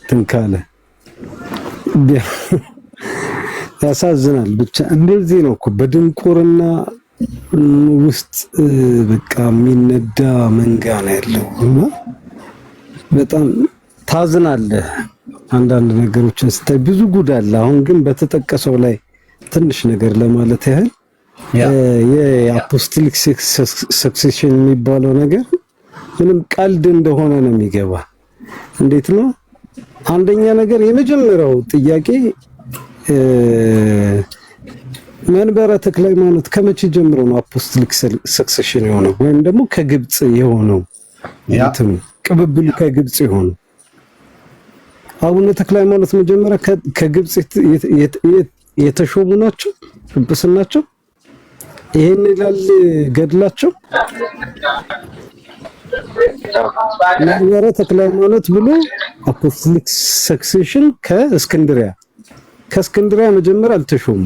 ትንካለ ያሳዝናል። ብቻ እንደዚህ ነው እኮ በድንቁርና ውስጥ በቃ የሚነዳ መንጋ ነው ያለው እና በጣም ታዝናለህ። አንዳንድ ነገሮችን ስታይ ብዙ ጉድ አለ። አሁን ግን በተጠቀሰው ላይ ትንሽ ነገር ለማለት ያህል የአፖስቶሊክ ሰክሴሽን የሚባለው ነገር ምንም ቀልድ እንደሆነ ነው የሚገባ። እንዴት ነው? አንደኛ ነገር የመጀመሪያው ጥያቄ መንበረ ተክለ ሃይማኖት ከመቼ ጀምሮ ነው አፖስቶሊክ ሰክሴሽን የሆነው? ወይም ደግሞ ከግብጽ የሆነው እንትኑ ቅብብሉ ከግብጽ የሆነው አቡነ ተክለ ሃይማኖት መጀመሪያ ከግብጽ የተሾሙ ናቸው፣ ጵጵስናቸው ይሄን ይላል ገድላቸው። መንበረ ተክለ ሃይማኖት ብሎ አፖስቶሊክ ሰክሴሽን ከእስክንድሪያ መጀመሪያ አልተሾሙ።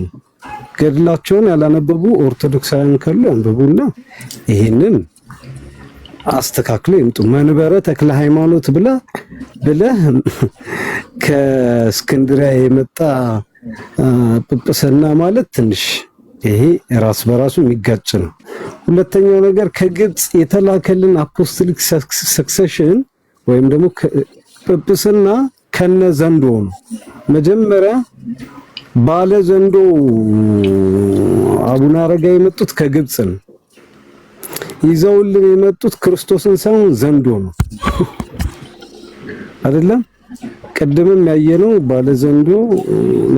ገድላቸውን ያላነበቡ ኦርቶዶክሳውያን ካሉ አንብቡና ይሄንን አስተካክሎ ይምጡ። መንበረ ተክለ ሃይማኖት ብለህ ከእስክንድሪያ የመጣ ጵጵስና ማለት ትንሽ ይሄ ራስ በራሱ የሚጋጭ ነው። ሁለተኛው ነገር ከግብጽ የተላከልን አፖስቶሊክ ሰክሴሽን ወይም ደግሞ ጵጵስና ከነ ዘንዶ ነው። መጀመሪያ ባለ ዘንዶ አቡነ አረጋዊ የመጡት ከግብጽ ነው። ይዘውልን የመጡት ክርስቶስን ሳይሆን ዘንዶ ነው። አይደለም። ቅድምም ያየነው ባለዘንዶ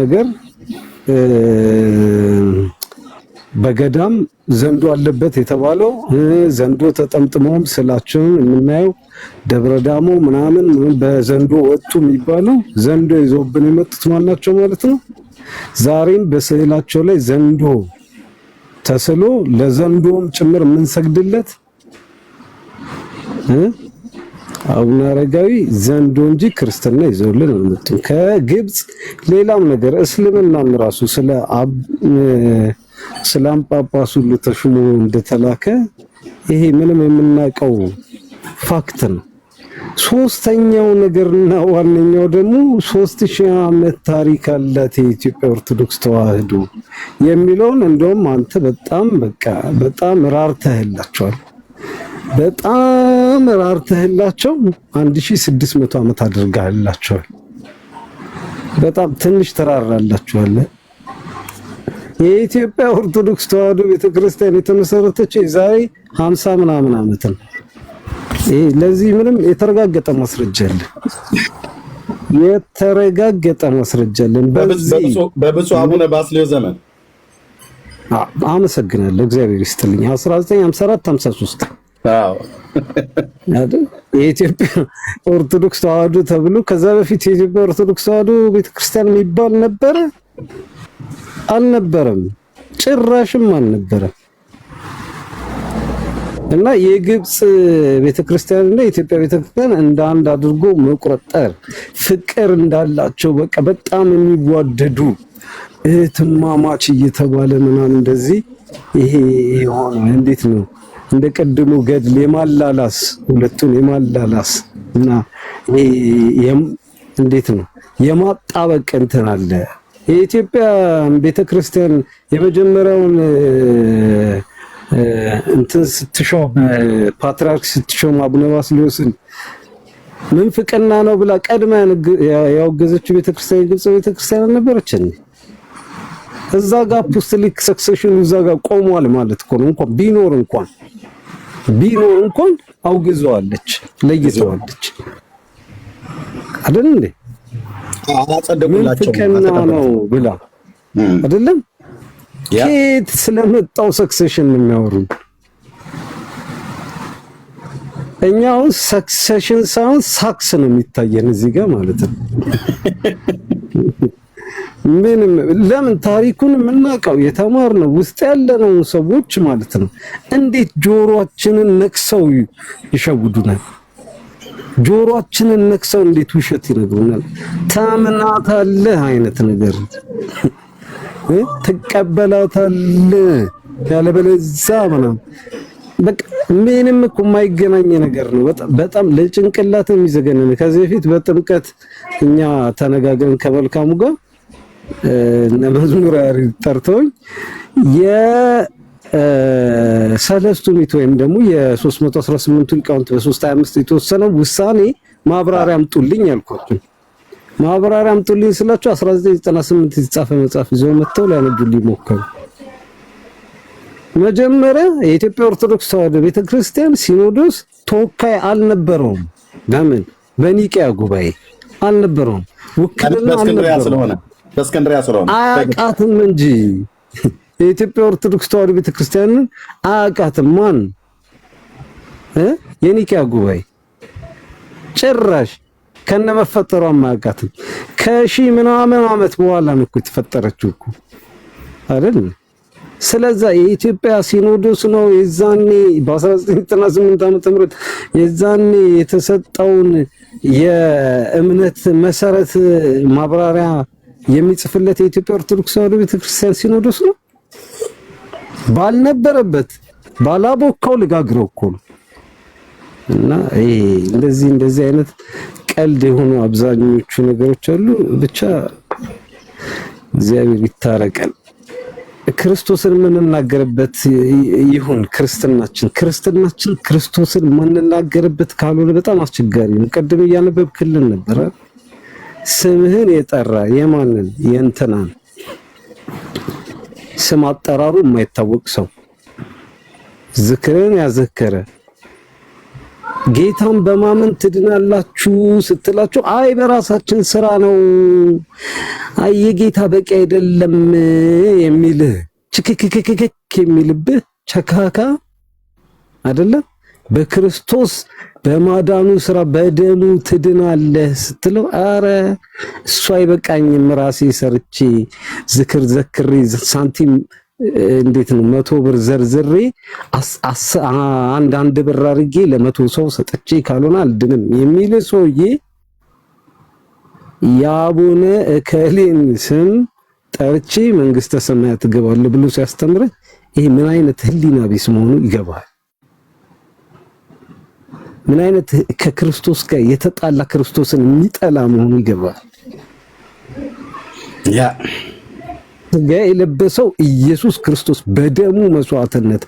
ነገር በገዳም ዘንዶ አለበት የተባለው ዘንዶ ተጠምጥመውም ስላቸውን የምናየው ደብረ ዳሞ ምናምን በዘንዶ ወጡ የሚባለው ዘንዶ ይዞብን የመጡት ማናቸው ማለት ነው። ዛሬም በስዕላቸው ላይ ዘንዶ ተስሎ ለዘንዶም ጭምር የምንሰግድለት አቡነ አረጋዊ ዘንዶ እንጂ ክርስትና ይዘውልን አልመጡም። ከግብጽ ሌላም ነገር እስልምናም ራሱ ስለ ጳጳሱ ተሹሞ እንደተላከ ይሄ ምንም የምናውቀው ፋክት ነው። ሶስተኛው ነገርና ዋነኛው ደግሞ 3000 ዓመት ታሪክ አላት የኢትዮጵያ ኦርቶዶክስ ተዋህዶ የሚለውን እንደውም አንተ በጣም ራርተህላቸዋል። በጣም ራርተህላቸው 1600 ዓመት አድርጋህላቸዋል። በጣም ትንሽ ተራራላቸዋል። የኢትዮጵያ ኦርቶዶክስ ተዋህዶ ቤተክርስቲያን የተመሰረተችው የዛሬ 50 ምናምን ዓመት ነው። ለዚህ ምንም የተረጋገጠ ማስረጃ አለ። በብፁዕ አቡነ ባስልዮስ ዘመን አመሰግናለሁ። እግዚአብሔር ይስጥልኝ። 1954 53 የኢትዮጵያ ኦርቶዶክስ ተዋህዶ ተብሎ ከዛ በፊት የኢትዮጵያ ኦርቶዶክስ ተዋህዶ ቤተክርስቲያን የሚባል ነበረ? አልነበረም፣ ጭራሽም አልነበረም። እና የግብጽ ቤተክርስቲያን እና የኢትዮጵያ ቤተክርስቲያን እንደ አንድ አድርጎ መቆጠር ፍቅር እንዳላቸው በጣም የሚዋደዱ እህትማማች እየተባለ ምናምን እንደዚህ ይሄ የሆነ እንዴት ነው እንደ ቀድሞ ገድል የማላላስ ሁለቱን የማላላስ እና እንዴት ነው የማጣበቅ እንትን አለ። የኢትዮጵያ ቤተክርስቲያን የመጀመሪያውን እንትን ስትሾም ፓትርያርክ ስትሾም አቡነ ባስልዮስን ምንፍቅና ነው ብላ ቀድማ ያወገዘችው ቤተክርስቲያን ግብጽ ቤተክርስቲያን ነበረች። እዛ ጋር አፖስቶሊክ ሰክሴሽን እዛ ጋር ቆሟል ማለት እኮ ነው። እንኳን ቢኖር እንኳን አውግዘዋለች፣ ለይተዋለች አይደል እንዴ? ምንፍቅና ነው ብላ አይደለም። ከየት ስለመጣው ሰክሴሽን ነው የሚያወሩ? እኛው ሰክሴሽን ሳይሆን ሳክስ ነው የሚታየን እዚህ ጋር ማለት ነው። ምንም ለምን ታሪኩን የምናውቀው የተማርነው ውስጥ ያለነው ሰዎች ማለት ነው። እንዴት ጆሮአችንን ነክሰው ይሸውዱናል? ጆሮአችንን ነክሰው እንዴት ውሸት ይነግሩናል? ታምናታለህ አይነት ነገር ትቀበላታለህ ያለበለዚያ ምናምን በቃ ምንም እኮ የማይገናኝ ነገር ነው። በጣም ለጭንቅላት የሚዘገነን። ከዚህ በፊት በጥምቀት እኛ ተነጋግረን ከመልካሙ ጋር ለመዝሙር ጠርተውኝ የሰለስቱ ምዕት ወይም ደግሞ የ318 ሊቃውንት በ325 የተወሰነው ውሳኔ ማብራሪያ አምጡልኝ ያልኳቸው። ማብራሪያ አምጡልኝ ስላቸው 1998 የተጻፈ መጽሐፍ ይዘው መጥተው ሊያነቡልኝ ሞከሩ። መጀመሪያ የኢትዮጵያ ኦርቶዶክስ ተዋህዶ ቤተክርስቲያን ሲኖዶስ ተወካይ አልነበረውም። ለምን? በኒቂያ ጉባኤ አልነበረውም። ውክልና አልነበረውም። በእስክንድርያ ስለሆነ አያውቃትም እንጂ የኢትዮጵያ ኦርቶዶክስ ተዋህዶ ቤተክርስቲያን አያውቃትም። ማን የኒቂያ ጉባኤ ጭራሽ ከነመፈጠሯ አያውቃትም። ከሺህ ምናምን ዓመት በኋላ ነው እኮ የተፈጠረችው እኮ አይደል? ስለዛ የኢትዮጵያ ሲኖዶስ ነው የዛኔ በ1998 ዓመተ ምህረት የዛኔ የተሰጠውን የእምነት መሰረት ማብራሪያ የሚጽፍለት የኢትዮጵያ ኦርቶዶክስ ተዋህዶ ቤተክርስቲያን ሲኖዶስ ነው። ባልነበረበት ባላቦካው ልጋግረው እኮ ነው። እና እንደዚህ አይነት ቀልድ የሆኑ አብዛኞቹ ነገሮች አሉ። ብቻ እግዚአብሔር ይታረቀን። ክርስቶስን የምንናገርበት ይሁን ክርስትናችን ክርስቶስን የምንናገርበት ካልሆነ በጣም አስቸጋሪ ነው። ቀደም እያነበብክልን ነበር። ስምህን የጠራ የማንን የእንትናን ስም አጠራሩ የማይታወቅ ሰው ዝክርን ያዘከረ ጌታን በማመን ትድናላችሁ ስትላችሁ አይ በራሳችን ስራ ነው፣ አይ የጌታ በቂ አይደለም የሚልህ ችክክክክ የሚልብህ ቸካካ አይደለም። በክርስቶስ በማዳኑ ስራ በደሙ ትድናለህ ስትለው አረ እሱ አይበቃኝም ራሴ ሰርቼ ዝክር ዘክሬ ሳንቲም እንዴት ነው 100 ብር ዘርዝሬ አንድ ብር አድርጌ ለ100 ሰው ሰጥቼ ካልሆነ አልድንም የሚል ሰውዬ የአቡነ እከሌን ስም ጠርቼ መንግስተ ሰማያት እገባለሁ ብሎ ሲያስተምር ይሄ ምን አይነት ህሊና ቢስ መሆኑ ይገባል። ምን አይነት ከክርስቶስ ጋር የተጣላ ክርስቶስን የሚጠላ መሆኑ ይገባል። ያ የለበሰው ኢየሱስ ክርስቶስ በደሙ መስዋዕትነት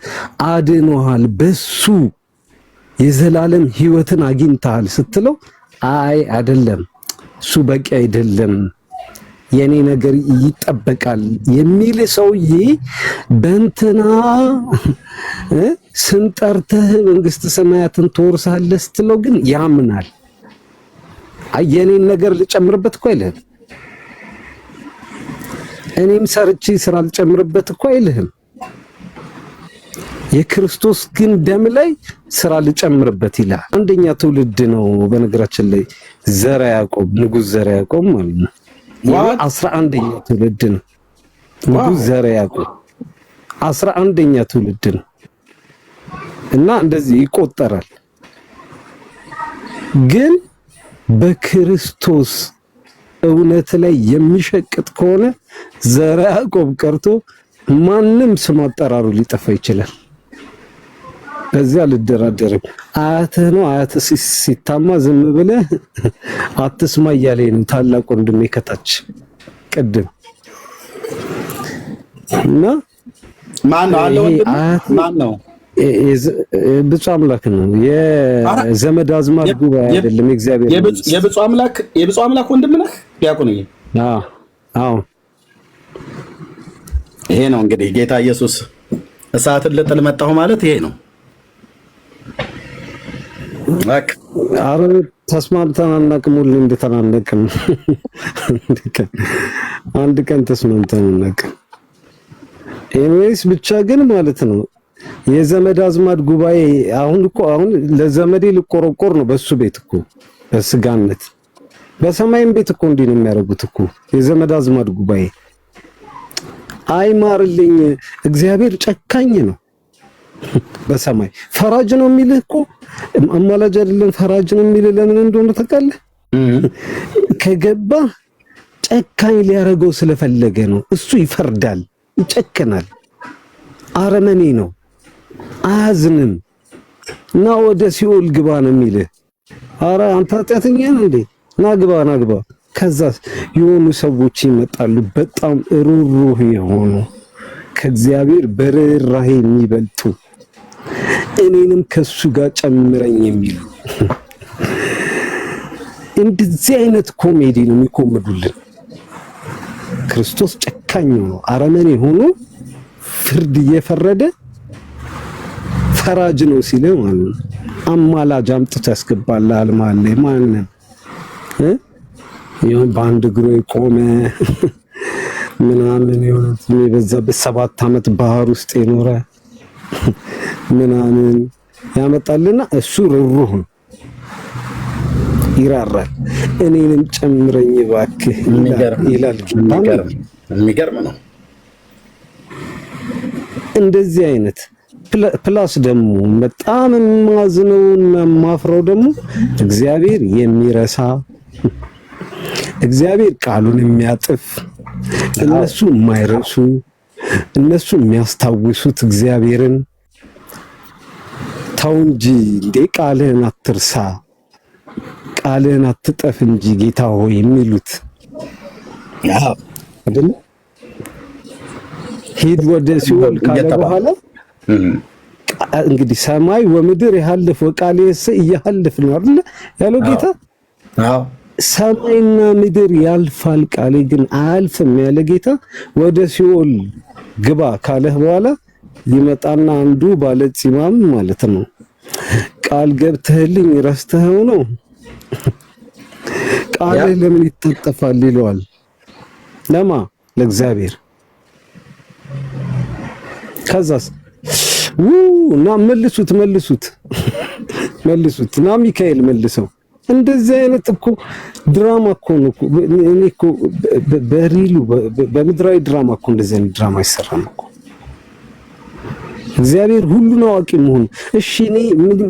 አድኖሃል፣ በሱ የዘላለም ህይወትን አግኝተሃል ስትለው አይ አይደለም እሱ በቂ አይደለም የኔ ነገር ይጠበቃል የሚል ሰውዬ በእንትና ስም ጠርተህ መንግስተ ሰማያትን ትወርሳለህ ስትለው ግን ያምናል። አይ የኔን ነገር ልጨምርበት እኮ አይልህም። እኔም ሰርቼ ስራ ልጨምርበት እኮ አይልህም። የክርስቶስ ግን ደም ላይ ስራ ልጨምርበት ይላል። አንደኛ ትውልድ ነው በነገራችን ላይ ዘረ ያዕቆብ ንጉስ ዘረ ያዕቆብ ማለት ነው። 11ኛ ትውልድ ነው ንጉስ ዘረ ያዕቆብ 11ኛ ትውልድ ነው እና እንደዚህ ይቆጠራል። ግን በክርስቶስ እውነት ላይ የሚሸቅጥ ከሆነ ዘረ ያዕቆብ ቀርቶ ማንም ስም አጠራሩ ሊጠፋ ይችላል። በዚያ ልደራደርም። አያትህ ነው አያትህ ሲታማ ዝም ብለህ አትስማ እያለኝ ነው ታላቅ ወንድሜ ከታች ቅድም እና ማን ነው አለ ወንድም ማን ነው? ብፁዕ አምላክ ነው። የዘመድ አዝማድ ጉባኤ አይደለም እግዚአብሔር የብፁዕ አምላክ ወንድም ነህ ዲያቆን? አዎ ይሄ ነው እንግዲህ ጌታ ኢየሱስ እሳትን ልጥል መጣሁ ማለት ይሄ ነው። አረ ተስማምተን አናውቅም። ሁሌ እንደተናነቅን አንድ ቀን ተስማምተን አናውቅም። ኤኒዌይስ ብቻ ግን ማለት ነው የዘመድ አዝማድ ጉባኤ አሁን ለዘመዴ ልቆረቆር ነው በሱ ቤት እኮ በስጋነት በሰማይም ቤት እኮ እንዲህ ነው የሚያደርጉት እኮ የዘመድ አዝማድ ጉባኤ። አይማርልኝ እግዚአብሔር ጨካኝ ነው። በሰማይ ፈራጅ ነው የሚልህ እኮ አማላጅ አይደለም ፈራጅ ነው የሚልህ ለምን እንደሆነ ታውቃለህ? ከገባ ጨካኝ ሊያደርገው ስለፈለገ ነው። እሱ ይፈርዳል፣ ይጨክናል፣ አረመኔ ነው፣ አያዝንም እና ወደ ሲኦል ግባ ነው የሚልህ። አረ አንተ ኃጢአተኛ ነህ እንዴ? ናግባ። ከዛ የሆኑ ሰዎች ይመጣሉ በጣም ሩሩህ የሆኑ ከእግዚአብሔር በርህራሄ የሚበልጡ እኔንም ከሱ ጋር ጨምረኝ የሚሉ እንደዚህ አይነት ኮሜዲ ነው የሚኮመዱልን። ክርስቶስ ጨካኝ ነው፣ አረመኔ ሆኖ ፍርድ እየፈረደ ፈራጅ ነው ሲል ማለት ነው። አማላጅ አምጥቶ ያስገባልሃል መሀል ላይ ማንም ይሁን በአንድ እግሩ የቆመ ምናምን የሆነ የበዛበት 7 ዓመት ባህር ውስጥ የኖረ ምናምን ያመጣልና እሱ ሩሩህ ይራራል። እኔንም ጨምረኝ እባክህ ይላል። የሚገርም ነው። እንደዚህ አይነት ፕላስ ደግሞ በጣም የማዝነውና የማፍረው ደግሞ እግዚአብሔር የሚረሳ እግዚአብሔር ቃሉን የሚያጥፍ እነሱ የማይረሱ እነሱ የሚያስታውሱት እግዚአብሔርን ተው እንጂ እንዴ ቃልህን አትርሳ ቃልህን አትጠፍ እንጂ ጌታ ሆይ የሚሉት አይደል? ሂድ ወደ ሲኦል ካለ በኋላ እንግዲህ ሰማይ ወምድር ያልፍ ወቃልየሰ እያልፍ ነው አይደል ያለው ጌታ። ሰማይና ምድር ያልፋል ቃሌ ግን አያልፍም ያለ ጌታ ወደ ሲኦል ግባ ካለህ በኋላ ይመጣና አንዱ ባለ ፂማም ማለት ነው ቃል ገብተህልኝ ረስተኸው ነው ቃልህ ለምን ይታጠፋል ይለዋል። ለማ ለእግዚአብሔር። ከዛስ እና መልሱት እና ሚካኤል መልሰው። እንደዚህ አይነት እኮ ድራማ እኮ ነው እኮ። እኔ እኮ በሪሉ በምድራዊ ድራማ እኮ እንደዚህ አይነት ድራማ አይሰራም እኮ። እግዚአብሔር ሁሉን አዋቂ መሆኑ እሺ፣ እኔ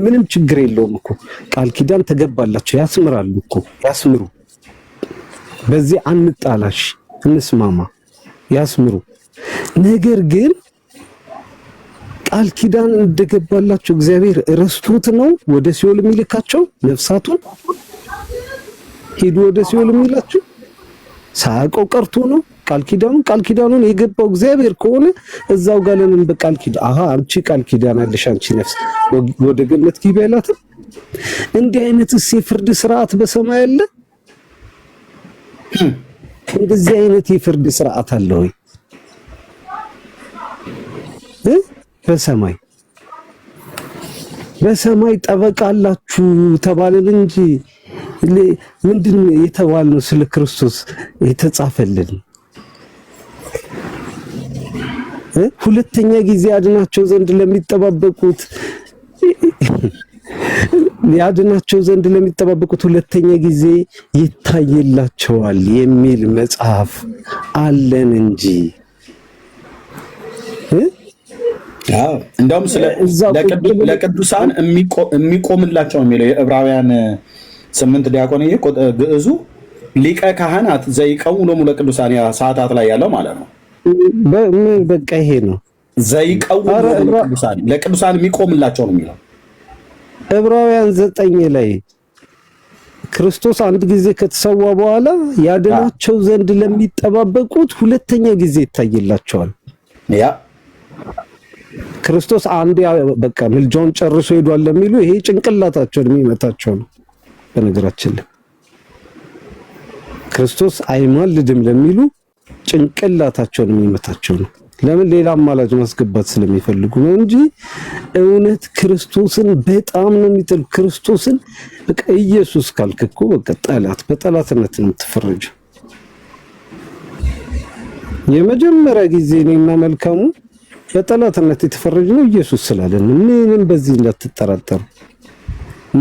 ምንም ችግር የለውም እኮ። ቃል ኪዳን ተገባላቸው ያስምራሉ እኮ ያስምሩ። በዚህ አንጣላሽ እንስማማ፣ ያስምሩ። ነገር ግን ቃል ኪዳን እንደገባላቸው እግዚአብሔር ረስቶት ነው ወደ ሲኦል የሚልካቸው? ነፍሳቱን ሄዱ ወደ ሲኦል የሚላቸው ሳያውቀው ቀርቶ ነው? ቃል ኪዳኑን የገባው እግዚአብሔር ከሆነ እዛው ጋር ለምን በቃል ኪዳን አንቺ ቃል ኪዳን አለሽ አንቺ ነፍስ ወደ ገነት ግቢ አይላትም? እንዲህ አይነትስ የፍርድ ስርዓት በሰማይ አለ? እንደዚህ አይነት የፍርድ ስርዓት አለ ወይ በሰማይ ጠበቃ አላችሁ ተባልን እንጂ ምንድን የተባልነው? ስለ ክርስቶስ የተጻፈልን ሁለተኛ ጊዜ ያድናቸው ዘንድ ለሚጠባበቁት ሁለተኛ ጊዜ ይታይላቸዋል የሚል መጽሐፍ አለን እንጂ እንደውም ለቅዱሳን የሚቆምላቸው የሚለው የዕብራውያን 8 ዲያቆን ግዕዙ ሊቀ ካህናት ዘይቀውሙ ለቅዱሳን ሰዓታት ላይ ያለው ማለት ነው። በቃ ይሄ ነው ዘይቀውሙ ለቅዱሳን የሚቆምላቸው ነው የሚለው ዕብራውያን 9 ላይ ክርስቶስ አንድ ጊዜ ከተሰዋ በኋላ ያድናቸው ዘንድ ለሚጠባበቁት ሁለተኛ ጊዜ ይታይላቸዋል። ያ ክርስቶስ አንድ በቃ ምልጃውን ጨርሶ ሄዷል ለሚሉ ይሄ ጭንቅላታቸውን የሚመታቸው ነው። በነገራችን ላይ ክርስቶስ አይማልድም ለሚሉ ጭንቅላታቸውን የሚመታቸው ነው። ለምን? ሌላ አማላጅ ማስገባት ስለሚፈልጉ ነው እንጂ እውነት ክርስቶስን በጣም ነው የሚጠሉ። ክርስቶስን በቃ ኢየሱስ ካልክ እኮ በቃ በጠላትነት ነው የምትፈረጀው። የመጀመሪያ ጊዜ እኔና መልካሙ በጠላትነት የተፈረጀነው ኢየሱስ ስላለን ምንም በዚህ እንዳትጠራጠሩ።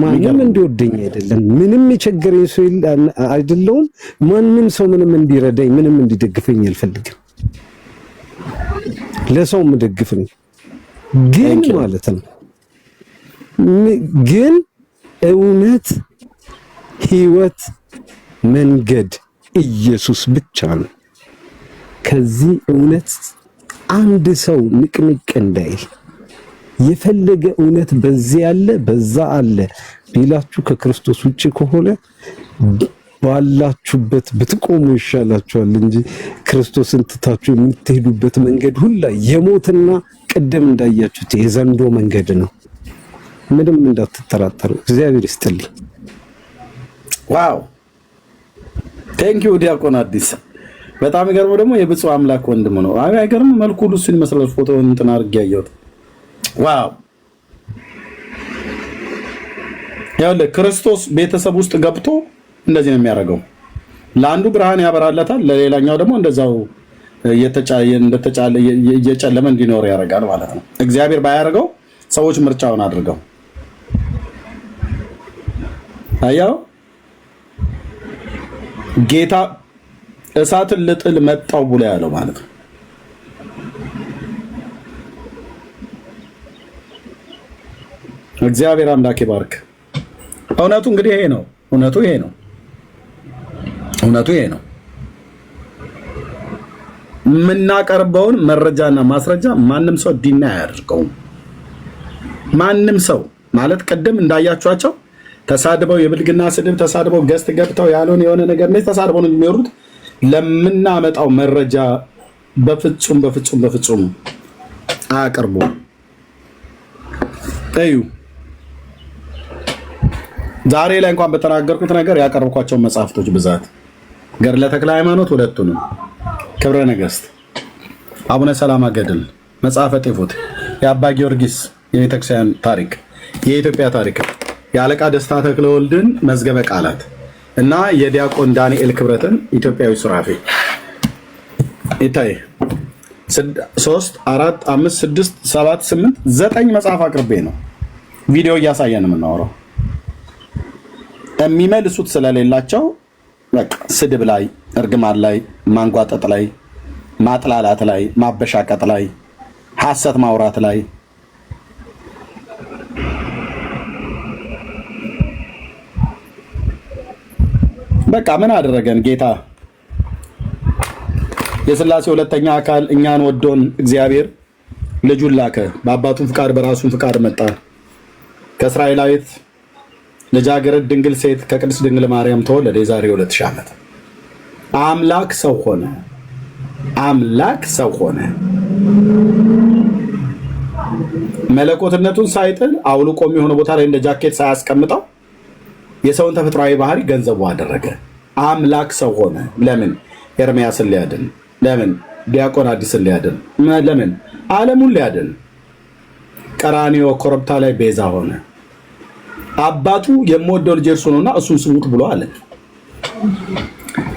ማንም እንዲወደኝ አይደለም፣ ምንም የቸገረኝ ሰው አይደለሁም። ማንም ሰው ምንም እንዲረዳኝ ምንም እንዲደግፈኝ አልፈልግም። ለሰው ምደግፍ ነው ግን ማለት ነው ግን እውነት ህይወት መንገድ ኢየሱስ ብቻ ነው። ከዚህ እውነት አንድ ሰው ንቅንቅ እንዳይል የፈለገ እውነት በዚህ አለ በዛ አለ ቢላችሁ ከክርስቶስ ውጪ ከሆነ ባላችሁበት ብትቆሙ ይሻላችኋል እንጂ ክርስቶስን ትታችሁ የምትሄዱበት መንገድ ሁላ የሞትና ቅድም እንዳያችሁት የዘንዶ መንገድ ነው። ምንም እንዳትጠራጠሩ። እግዚአብሔር ይስጥልኝ። ዋው ቴንክ ዩ ዲያቆን አዲስ። በጣም ይገርመው ደግሞ የብፁዕ አምላክ ወንድም ነው። አይገርም? መልኩ ሁሉ እሱን ይመስላል። ፎቶውን እንትን አድርጌ ያየሁት። ዋው ያለ ክርስቶስ ቤተሰብ ውስጥ ገብቶ እንደዚህ ነው የሚያደርገው። ለአንዱ ብርሃን ያበራለታል፣ ለሌላኛው ደግሞ እንደዛው እየጨለመ እንዲኖር ያደርጋል ማለት ነው። እግዚአብሔር ባያደርገው ሰዎች ምርጫውን አድርገው አያው ጌታ እሳትን ልጥል መጣው ብሎ ያለው ማለት ነው። እግዚአብሔር አምላክ ይባርክ። እውነቱ እንግዲህ ይሄ ነው። እውነቱ ይሄ ነው። የምናቀርበውን መረጃና ማስረጃ ማንም ሰው ዲና አያደርገውም። ማንም ሰው ማለት ቅድም እንዳያችኋቸው ተሳድበው የብልግና ስድብ ተሳድበው ገስት ገብተው ያልሆነ የሆነ ነገር ላይ ተሳድበው ነው የሚወሩት። ለምናመጣው መረጃ በፍጹም አያቀርቡ። እዩ ዛሬ ላይ እንኳን በተናገርኩት ነገር ያቀርብኳቸው መጽሐፍቶች ብዛት ገድለ ተክለ ሃይማኖት ሁለቱንም፣ ክብረ ነገሥት፣ አቡነ ሰላማ ገድል፣ መጽሐፈ ጤፎት፣ የአባ ጊዮርጊስ የቤተክርስቲያን ታሪክ፣ የኢትዮጵያ ታሪክ የአለቃ ደስታ ተክለወልድን መዝገበ ቃላት እና የዲያቆን ዳንኤል ክብረትን ኢትዮጵያዊ ሱራፌ ይታይ 3 4 5 6 7 8 9 መጽሐፍ አቅርቤ ነው ቪዲዮ እያሳየን የምናወራው። የሚመልሱት ስለሌላቸው በቃ ስድብ ላይ፣ እርግማን ላይ፣ ማንጓጠጥ ላይ፣ ማጥላላት ላይ፣ ማበሻቀጥ ላይ፣ ሐሰት ማውራት ላይ በቃ ምን አደረገን ጌታ? የሥላሴ ሁለተኛ አካል እኛን ወዶን እግዚአብሔር ልጁን ላከ። በአባቱም ፍቃድ በራሱም ፍቃድ መጣ። ከእስራኤላዊት ልጃገረድ ድንግል ሴት ከቅድስት ድንግል ማርያም ተወለደ። የዛሬ 2000 ዓመት አምላክ ሰው ሆነ። አምላክ ሰው ሆነ። መለኮትነቱን ሳይጥል አውልቆ የሆነ ቦታ ላይ እንደ ጃኬት ሳያስቀምጠው የሰውን ተፈጥሯዊ ባህሪ ገንዘቡ አደረገ። አምላክ ሰው ሆነ። ለምን? ኤርምያስን ሊያድን። ለምን? ዲያቆን አዲስን ሊያድን። ለምን? ዓለሙን ሊያድን። ቀራንዮ ኮረብታ ላይ ቤዛ ሆነ። አባቱ የምወደው ልጅ እርሱ ነውና እሱን ስሙት ብሎ አለ።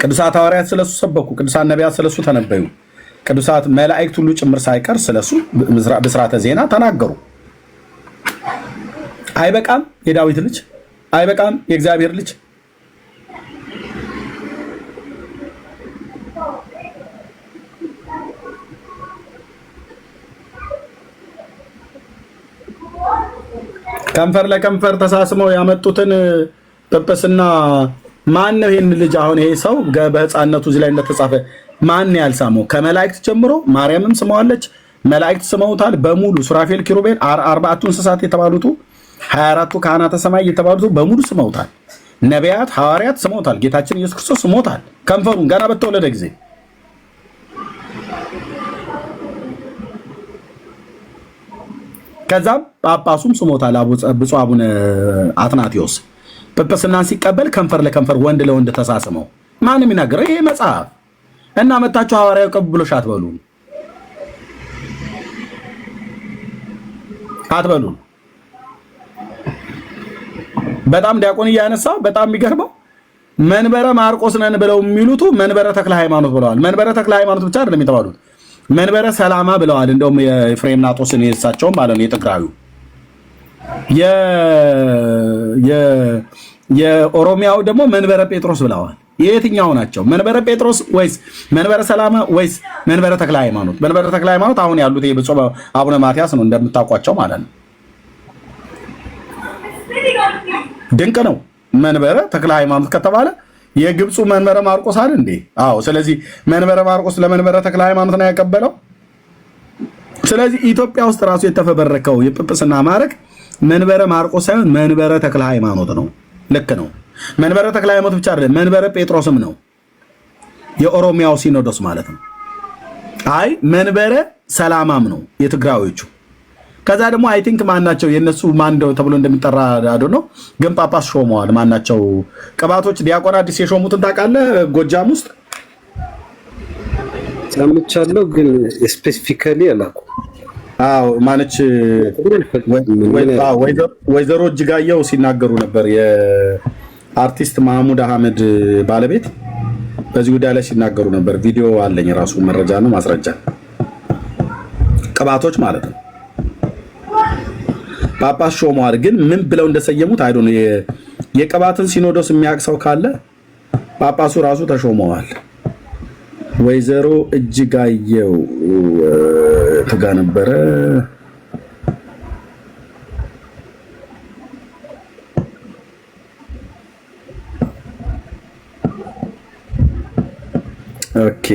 ቅዱሳት ሐዋርያት ስለሱ ሰበኩ። ቅዱሳት ነቢያት ስለሱ ተነበዩ። ቅዱሳት መላእክት ሁሉ ጭምር ሳይቀር ስለሱ ብስራተ ዜና ተናገሩ። አይበቃም? የዳዊት ልጅ አይበቃም? የእግዚአብሔር ልጅ ከንፈር ለከንፈር ተሳስመው ያመጡትን ጵጵስና ማን ነው? ይሄን ልጅ አሁን ይሄ ሰው በሕፃንነቱ እዚህ ላይ እንደተጻፈ ማን ያልሳመው? ከመላእክት ጀምሮ ማርያምም ስመዋለች፣ መላእክት ስመውታል በሙሉ ሱራፌል፣ ኪሩቤል፣ 40ቱ እንስሳት የተባሉት 24ቱ ካህናተ ሰማይ የተባሉት በሙሉ ስመውታል። ነቢያት፣ ሐዋርያት ስመውታል። ጌታችን ኢየሱስ ክርስቶስ ስሞታል። ከንፈሩን ገና በተወለደ ጊዜ ከዛም ጳጳሱም ስሞታል። ብፁዕ አቡነ አትናቴዎስ ጵጵስናን ሲቀበል ከንፈር ለከንፈር ወንድ ለወንድ ተሳስመው ማንም ይናገረው ይሄ መጽሐፍ እና መታችሁ ሐዋርያው ቅብብሎሽ አትበሉ። በጣም ዲያቆን እያነሳ በጣም የሚገርመው መንበረ ማርቆስ ነን ብለው የሚሉት መንበረ ተክለ ሃይማኖት ብለዋል። መንበረ ተክለ ሃይማኖት ብቻ አይደለም የተባሉት መንበረ ሰላማ ብለዋል። እንደውም የኤፍሬም ናጦስን የሳቸውም ማለት ነው የትግራዩ የኦሮሚያው ደግሞ መንበረ ጴጥሮስ ብለዋል። የየትኛው ናቸው? መንበረ ጴጥሮስ ወይስ መንበረ ሰላማ ወይስ መንበረ ተክለ ሃይማኖት? መንበረ ተክለ ሃይማኖት አሁን ያሉት የብፁዕ አቡነ ማትያስ ነው እንደምታውቋቸው ማለት ነው። ድንቅ ነው። መንበረ ተክለ ሃይማኖት ከተባለ የግብፁ መንበረ ማርቆስ አይደል እንዴ? አዎ። ስለዚህ መንበረ ማርቆስ ለመንበረ ተክለ ሃይማኖት ነው ያቀበለው። ስለዚህ ኢትዮጵያ ውስጥ ራሱ የተፈበረከው የጵጵስና ማዕረግ መንበረ ማርቆስ ሳይሆን መንበረ ተክለ ሃይማኖት ነው። ልክ ነው። መንበረ ተክለ ሃይማኖት ብቻ አይደለም፣ መንበረ ጴጥሮስም ነው። የኦሮሚያው ሲኖዶስ ማለት ነው። አይ መንበረ ሰላማም ነው የትግራዮቹ። ከዛ ደግሞ አይ ቲንክ ማናቸው የነሱ ማን ተብሎ እንደሚጠራ አዶ ነው፣ ግን ጳጳስ ሾመዋል። ማናቸው ቅባቶች ዲያቆን አዲስ የሾሙትን ታውቃለህ? ጎጃም ውስጥ ሰምቻለሁ፣ ግን ስፔሲፊካሊ አላውቅም። አዎ ማነች ወይዘሮ እጅጋየሁ ሲናገሩ ነበር። የአርቲስት ማህሙድ አህመድ ባለቤት በዚህ ጉዳይ ላይ ሲናገሩ ነበር። ቪዲዮ አለኝ፣ ራሱ መረጃ ነው ማስረጃ። ቅባቶች ማለት ነው ጳጳስ ሾመዋል። ግን ምን ብለው እንደሰየሙት አይዶ ነው። የቅባትን ሲኖዶስ የሚያቅሰው ካለ ጳጳሱ ራሱ ተሾመዋል። ወይዘሮ እጅጋየሁ ትጋ ነበረ። ኦኬ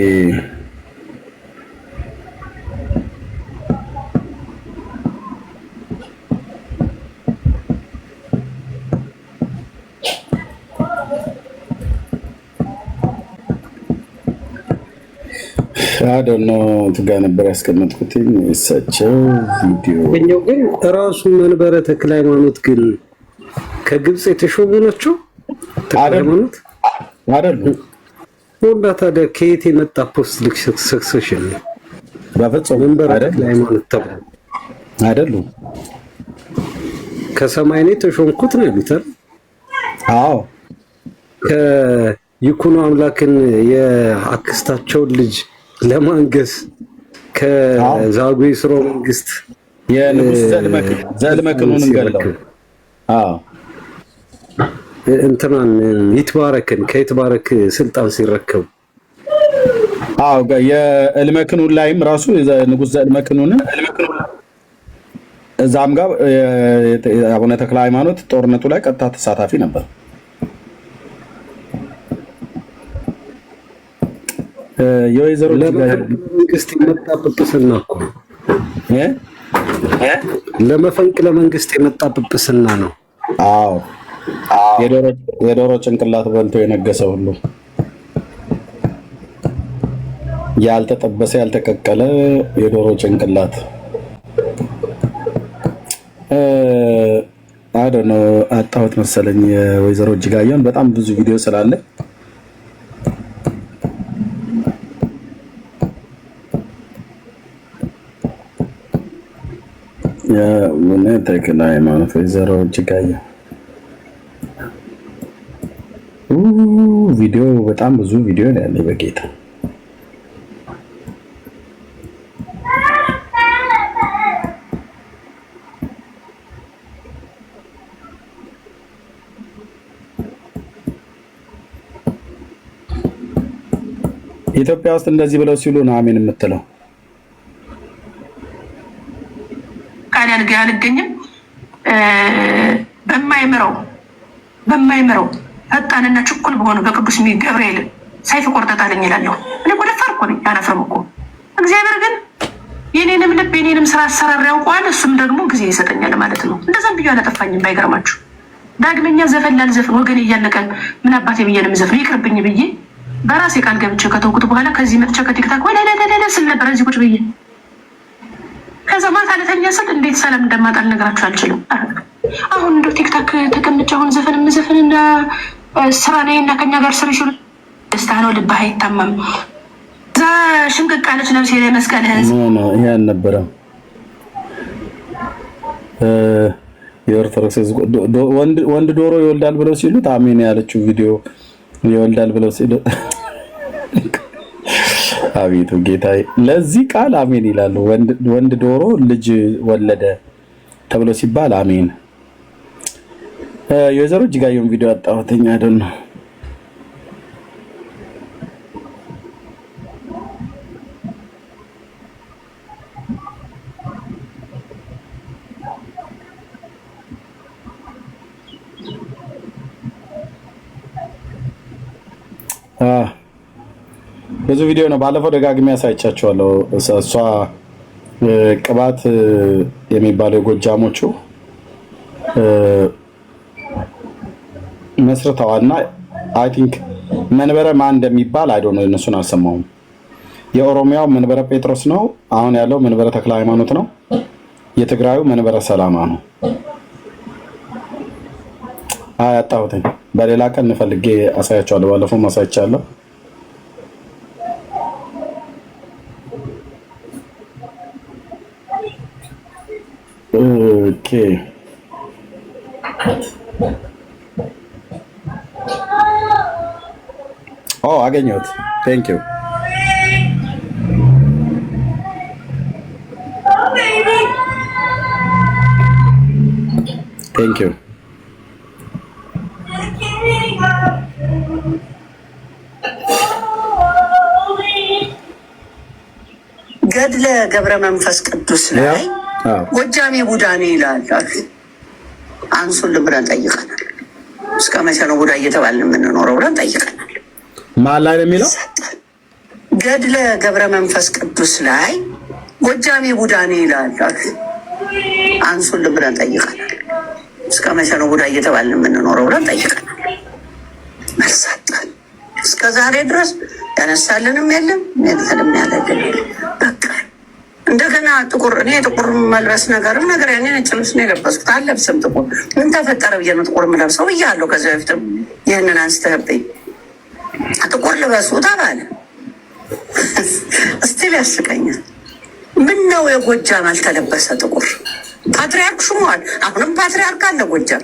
አደኖ ትጋ ነበር ያስቀመጥኩት እሳቸው ቪዲዮ ግን ራሱ መንበረ ተክለ ሃይማኖት ግን ከግብጽ የተሾሙ ናቸው። ተክለ ሃይማኖት አይደሉም። ወንዳ ታዲያ ከየት የመጣ ፖስት ሰክሰሽን ነው? በፍጹም መንበረ ተክለ ሃይማኖት ተብሎ አይደሉም። ከሰማይ ነው የተሾምኩት ነው ይሉት። አዎ ከይኩኖ አምላክን የአክስታቸውን ልጅ ለማንገስ ከዛጉዌ ስርወ መንግስት የንጉስ ዘልመክኑን እንገለው እንትናን ይትባረክን ከይትባረክ ስልጣን ሲረከቡ የእልመክኑን ላይም ራሱ ንጉስ ዘእልመክኑን እዛም ጋር አቡነ ተክለ ሃይማኖት ጦርነቱ ላይ ቀጥታ ተሳታፊ ነበር። የወይዘሮ መንግስት የመጣ ጵጵስና እኮ ለመፈንቅለ መንግስት የመጣ ጵጵስና ነው። አዎ የዶሮ ጭንቅላት በልቶ የነገሰ ሁሉ ያልተጠበሰ ያልተቀቀለ የዶሮ ጭንቅላት አይደል? አጣሁት መሰለኝ። የወይዘሮ እጅጋየሁን በጣም ብዙ ቪዲዮ ስላለ ምን ተክለ ሃይማኖት ወይዘሮ እጅጋየሁ ቪዲዮ በጣም ብዙ ቪዲዮ ነው ያለ በጌታ ኢትዮጵያ ውስጥ እንደዚህ ብለው ሲሉ ነው አሜን የምትለው። ቃል አልገኝም በማይምረው ፈጣንና ችኩል በሆነ በቅዱስ ገብርኤል ሰይፍ ቆርጠጣልኝ ይላለሁ። እኔ እኮ ደፋር እኮ ነኝ፣ አላፍርም እኮ። እግዚአብሔር ግን የኔንም ልብ የኔንም ስራ አሰራር ያውቀዋል። እሱም ደግሞ ጊዜ ይሰጠኛል ማለት ነው። እንደዛም ብዬ አላጠፋኝም። ባይገርማችሁ ዳግመኛ ዘፈን ላልዘፍን ወገን እያለቀ ምን አባቴ ብዬ ነው የምዘፍነው? ይቅርብኝ ብዬ በራሴ ቃል ገብቼ ከተውኩት በኋላ ከዚህ መጥቼ ከቲክታክ ወይ ለለለለ ስል ነበር እዚህ ቁጭ ብዬ። ከዛ ማታ ለተኛ ስል እንዴት ሰላም እንደማጣ ልነግራችሁ አልችልም። አሁን እንደው ቲክታክ ተቀምጬ አሁን ዘፈን የምዘፍንና ስራ ነኝ እና ከኛ ጋር ስር ይሽሉ ደስታ ነው። ልብህ አይታመም። እዛ ሽምቅቅ አለች ነፍሴ ላይ መስቀልህን ይሄ አልነበረም። የኦርቶዶክስ ወንድ ዶሮ ይወልዳል ብለው ሲሉት አሜን ያለችው ቪዲዮ ይወልዳል ብለው ሲሉ አቤቱ ጌታዬ፣ ለዚህ ቃል አሜን ይላሉ። ወንድ ዶሮ ልጅ ወለደ ተብሎ ሲባል አሜን። የወይዘሮ እጅጋየሁን ቪዲዮ አጣሁትኝ አይደል ነው። ብዙ ቪዲዮ ነው። ባለፈው ደጋግሜ ያሳይቻቸዋለሁ። እሷ ቅባት የሚባለው የጎጃሞቹ መስርተዋልና አይ ቲንክ መንበረ ማን እንደሚባል አይዶ ነው። እነሱን አልሰማሁም። የኦሮሚያው መንበረ ጴጥሮስ ነው። አሁን ያለው መንበረ ተክለ ሃይማኖት ነው። የትግራዩ መንበረ ሰላማ ነው። አያጣሁትኝ። በሌላ ቀን ፈልጌ አሳያቸዋለሁ። ባለፈው ማሳይቻለሁ። ኦኬ አገኘሁት። ቴንክ ዩ ቴንክ ዩ። ገድለ ገብረ መንፈስ ቅዱስ ላይ ጎጃሜ ቡዳ ነው ይላል። አንሱልን ብለን ጠይቀናል። እስከ መቼ ነው ቡዳ እየተባልን የምንኖረው ብለን ጠይቀናል። ማን ላይ ነው የሚለው? ገድለ ገብረ መንፈስ ቅዱስ ላይ ጎጃሜ ቡዳ ነው ይላል። አንሱልን ብለን ጠይቀናል። እስከ መቼ ነው ቡዳ እየተባልን የምንኖረው ብለን ጠይቀናል። መልስ አጣን። እስከ ዛሬ ድረስ ያነሳልንም የለም የለም ያለልን በቃ እንደገና ጥቁር እኔ ጥቁር መልበስ ነገርም ነገር ያኔ ነጭ ልብስ ነው የለበስኩት። አልለብስም ጥቁር። ምን ተፈጠረ ብዬ ነው ጥቁር የምለብሰው ብያለሁ። ከዚህ በፊትም ይህንን አንስተህብኝ ጥቁር ልበሱ ተባለ። እስቲል ያስቀኛል። ምን ነው የጎጃም አልተለበሰ ጥቁር? ፓትሪያርክ ሹመዋል። አሁንም ፓትሪያርክ አለ ጎጃም።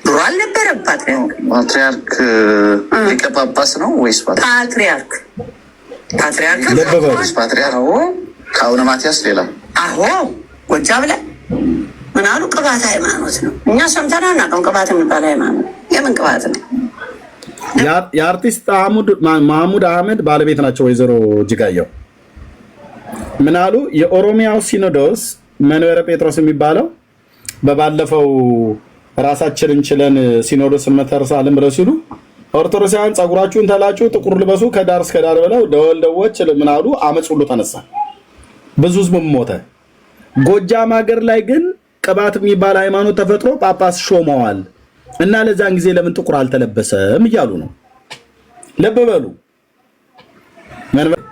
ድሮ አልነበረም ፓትሪያርክ። ፓትሪያርክ ሊቀ ጳጳስ ነው ወይስ ፓትሪያርክ? ፓትሪያርክ ፓትሪያርክ ከአቡነ ማትያስ ሌላ? አዎ ጎጃም ላይ ምን አሉ? ቅባት ሃይማኖት ነው። እኛ ሰምተን አናውቅም። ቅባት የሚባል ሃይማኖት የምን ቅባት ነው? የአርቲስት ማህሙድ አህመድ ባለቤት ናቸው ወይዘሮ እጅጋየሁ። ምን አሉ? የኦሮሚያው ሲኖዶስ መንበረ ጴጥሮስ የሚባለው በባለፈው ራሳችንን ችለን ሲኖዶስን መተርሳለን ብለው ሲሉ ኦርቶዶክሳውያን ጸጉራችሁን ተላጩ፣ ጥቁር ልበሱ ከዳር እስከ ዳር ብለው ደወልደዎች ምን አሉ? አመፅ ሁሉ ተነሳ፣ ብዙ ህዝብ ሞተ። ጎጃም ሀገር ላይ ግን ቅባት የሚባል ሃይማኖት ተፈጥሮ ጳጳስ ሾመዋል እና ለዛን ጊዜ ለምን ጥቁር አልተለበሰም እያሉ ነው። ልብ በሉ።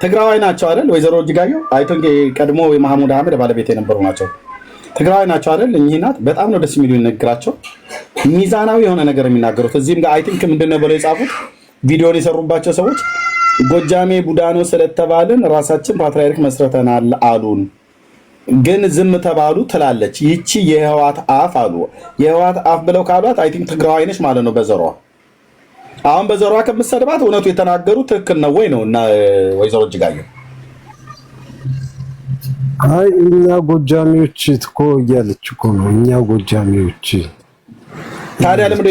ትግራዋይ ናቸው አይደል? ወይዘሮ እጅጋየሁ አይ ቲንክ ቀድሞ የማህሙድ አህመድ ባለቤት የነበሩ ናቸው። ትግራዋይ ናቸው አይደል? እኚህ ናት። በጣም ነው ደስ የሚሉ ንግግራቸው፣ ሚዛናዊ የሆነ ነገር የሚናገሩት። እዚህም ጋር አይ ቲንክ ምንድነው ብለው የጻፉት ቪዲዮን የሰሩባቸው ሰዎች ጎጃሜ ቡዳ ነው ስለተባልን ራሳችን ፓትርያርክ መስርተናል አሉን፣ ግን ዝም ተባሉ ትላለች ይቺ የህዋት አፍ አሉ። የህዋት አፍ ብለው ካሏት አይ ቲንክ ትግራዋይ ነች ማለት ነው በዘሯ። አሁን በዘሯ ከምትሰድባት እውነቱ የተናገሩ ትክክል ነው ወይ ነው? እና ወይዘሮ እጅጋየሁ አይ እኛ ጎጃሚዎች እኮ እያለች እኮ ነው። እኛ ጎጃሚዎች ታዲያ ለምን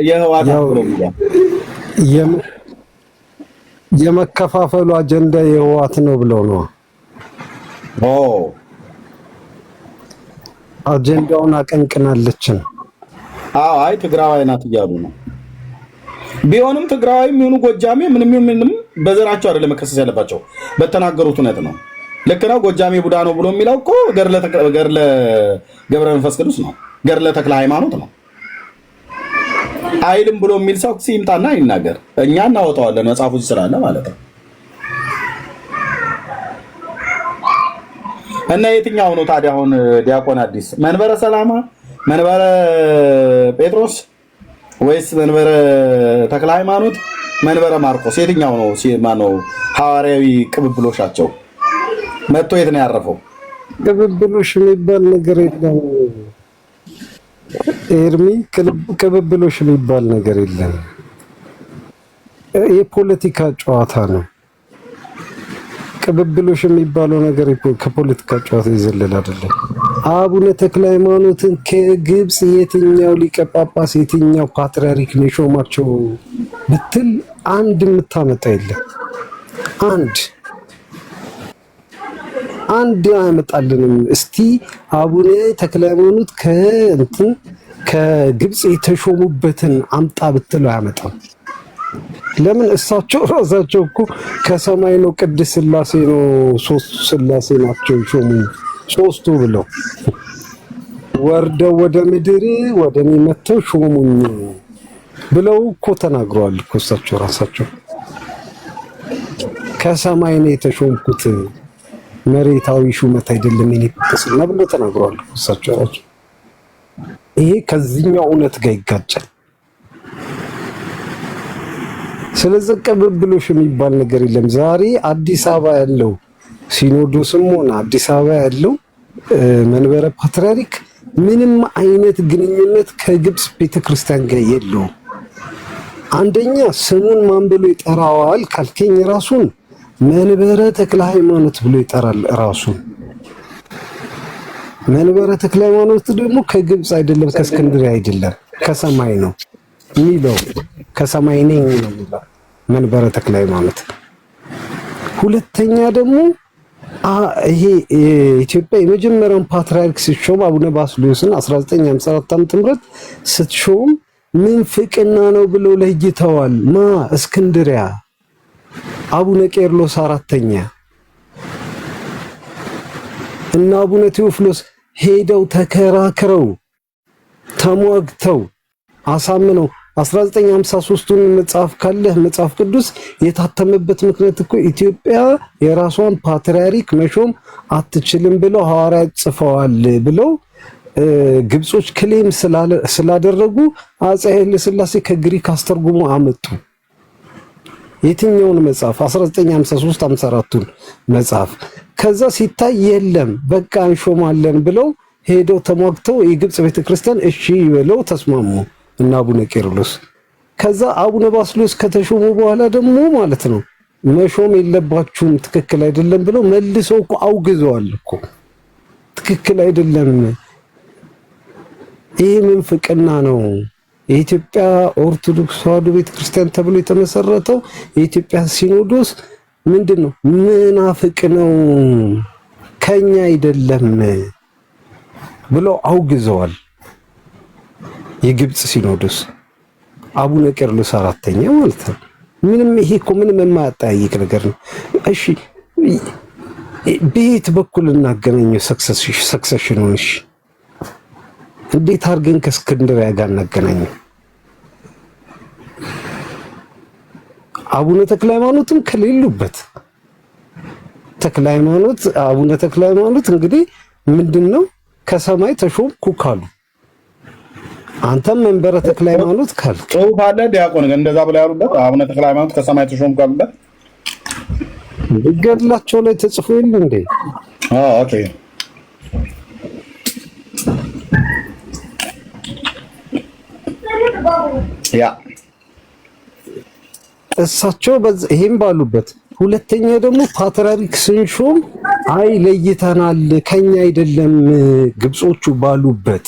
የህዋት አፍ ብለው የመከፋፈሉ አጀንዳ የህዋት ነው ብለው ነው። አጀንዳውን አቀንቅናለች ነው። አይ ትግራዋይ ናት እያሉ ነው። ቢሆንም ትግራዋይ የሚሆኑ ጎጃሜ ምንም በዘራቸው አይደለም መከሰስ ያለባቸው፣ በተናገሩት እውነት ነው። ልክ ነው። ጎጃሜ ቡዳ ነው ብሎ የሚለው እኮ ገድለ ገብረ መንፈስ ቅዱስ ነው፣ ገድለ ተክለ ሃይማኖት ነው። አይልም ብሎ የሚል ሰው ሲምጣና ይናገር፣ እኛ እናወጣዋለን መጽሐፉ ስላለ ማለት ነው። እና የትኛው ነው ታዲያ አሁን ዲያቆን አዲስ መንበረ ሰላማ፣ መንበረ ጴጥሮስ ወይስ መንበረ ተክለ ሃይማኖት፣ መንበረ ማርቆስ? የትኛው ነው ማነው ሐዋርያዊ ቅብብሎሻቸው? መጥቶ የት ነው ያረፈው? ቅብብሎሽ የሚባል ነገር የለም ኤርሚ፣ ቅብብሎሽ የሚባል ነገር የለም። የፖለቲካ ጨዋታ ነው። ቅብብሎሽ የሚባለው ነገር ከፖለቲካ ጨዋታ ይዘለል አይደለም። አቡነ ተክለ ሃይማኖትን ከግብጽ የትኛው ሊቀ ጳጳስ የትኛው ፓትርያርክ ነው የሾማቸው ብትል አንድ የምታመጣ የለም። አንድ አያመጣልንም። እስቲ አቡነ ተክለ ሃይማኖት ከግብጽ የተሾሙበትን አምጣ ብትለው አያመጣም። ለምን? እሳቸው ራሳቸው እኮ ከሰማይ ነው ቅድስት ሥላሴ ነው ሶስቱ ሥላሴ ናቸው ሾሙ ሶስቱ ብለው ወርደው ወደ ምድር ወደ እኔ መጥተው ሾሙኝ ብለው እኮ ተናግረዋል እኮ እሳቸው ራሳቸው። ከሰማይ ነው የተሾምኩት መሬታዊ ሹመት አይደለም የኔ ቅስና ብለው ተናግረዋል እሳቸው ራሳቸው። ይሄ ከዚህኛው እውነት ጋር ይጋጫል። ስለዚህ ቅብብሎሽ የሚባል ነገር የለም። ዛሬ አዲስ አበባ ያለው ሲኖዶስም ሆነ አዲስ አበባ ያለው መንበረ ፓትርያርክ ምንም አይነት ግንኙነት ከግብጽ ቤተክርስቲያን ጋር የለውም። አንደኛ ስሙን ማን ብሎ ይጠራዋል ካልከኝ ራሱን መንበረ ተክለ ሃይማኖት ብሎ ይጠራል ራሱን። መንበረ ተክለ ሃይማኖት ደግሞ ከግብጽ አይደለም ከእስክንድርያ አይደለም ከሰማይ ነው የሚለው፣ ከሰማይ ነኝ ነው የሚለው መንበረ ተክለ ሃይማኖት። ሁለተኛ ደግሞ ይሄ ኢትዮጵያ የመጀመሪያውን ፓትርያርክ ስትሾም አቡነ ባስልዮስን 1954 ዓ.ም ስትሾም ምንፍቅና ነው ብለው ለይተዋል። እስክንድርያ አቡነ ቄርሎስ አራተኛ እና አቡነ ቴዎፍሎስ ሄደው ተከራክረው ተሟግተው አሳምነው 1953ቱን መጽሐፍ ካለህ መጽሐፍ ቅዱስ የታተመበት ምክንያት እኮ ኢትዮጵያ የራሷን ፓትርያርክ መሾም አትችልም ብለው ሐዋርያት ጽፈዋል ብለው ግብጾች ክሌም ስላደረጉ አፄ ኃይለ ሥላሴ ከግሪክ አስተርጉሞ አመጡ። የትኛውን መጽሐፍ? 1953 54ቱን መጽሐፍ። ከዛ ሲታይ የለም በቃ እንሾማለን ብለው ሄደው ተሟግተው የግብጽ ቤተክርስቲያን እሺ ይበለው ተስማሙ እና አቡነ ቄርሎስ። ከዛ አቡነ ባስልዮስ ከተሾሙ በኋላ ደግሞ ማለት ነው መሾም የለባችሁም ትክክል አይደለም ብለው መልሰው እኮ አውግዘዋል እኮ። ትክክል አይደለም፣ ይህ ምንፍቅና ነው። የኢትዮጵያ ኦርቶዶክስ ተዋሕዶ ቤተክርስቲያን ተብሎ የተመሰረተው የኢትዮጵያ ሲኖዶስ ምንድነው? ምናፍቅ ነው፣ ከኛ አይደለም ብለው አውግዘዋል። የግብጽ ሲኖዶስ አቡነ ቄርሎስ አራተኛ ማለት ነው። ምንም ይሄ እኮ ምንም የማያጠያይቅ ነገር ነው። እሺ በየት በኩል እናገናኘው ሰክሰሽኑን? እሺ እንዴት አድርገን ከእስክንድርያ ጋር እናገናኘው? አቡነ ተክለ ሃይማኖትም ከሌሉበት አቡነ ተክለ ሃይማኖት እንግዲህ ምንድነው ከሰማይ ተሾምኩ ካሉ አንተም መንበረ ተክለ ሃይማኖት ካልክ ጽሑፍ አለ ዲያቆን እንደዛ ብለው ያሉበት አቡነ ተክለ ሃይማኖት ከሰማይ ተሾምኩ ካሉበት ገድላቸው ላይ ተጽፎ የለ እንዴ? ኦኬ ያ እሳቸው ይሄን ባሉበት፣ ሁለተኛ ደግሞ ፓትርያርክ ስንሾም አይ ለይተናል ከኛ አይደለም ግብጾቹ ባሉበት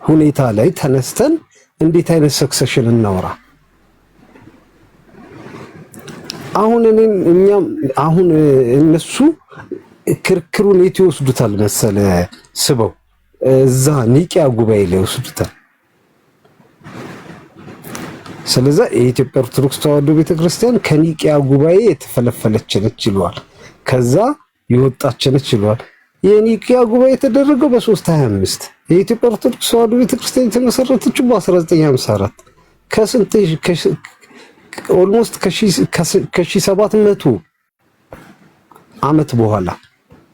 ሁኔታ ላይ ተነስተን እንዴት አይነት ሰክሰሽን እናወራ? አሁን እነሱ ክርክሩን የት ይወስዱታል መሰለ ስበው እዛ ኒቂያ ጉባኤ ላይ ይወስዱታል። ስለዚህ የኢትዮጵያ ኦርቶዶክስ ተዋሕዶ ቤተክርስቲያን ከኒቂያ ጉባኤ የተፈለፈለች ነች ይሏል። ከዛ የወጣች ነች ይሏል። የኒቂያ ጉባኤ የተደረገው በ325 የኢትዮጵያ ኦርቶዶክስ ተዋሕዶ ቤተክርስቲያን የተመሰረተችው በ1954 ከስንት ኦልሞስት ከ1700 ዓመት በኋላ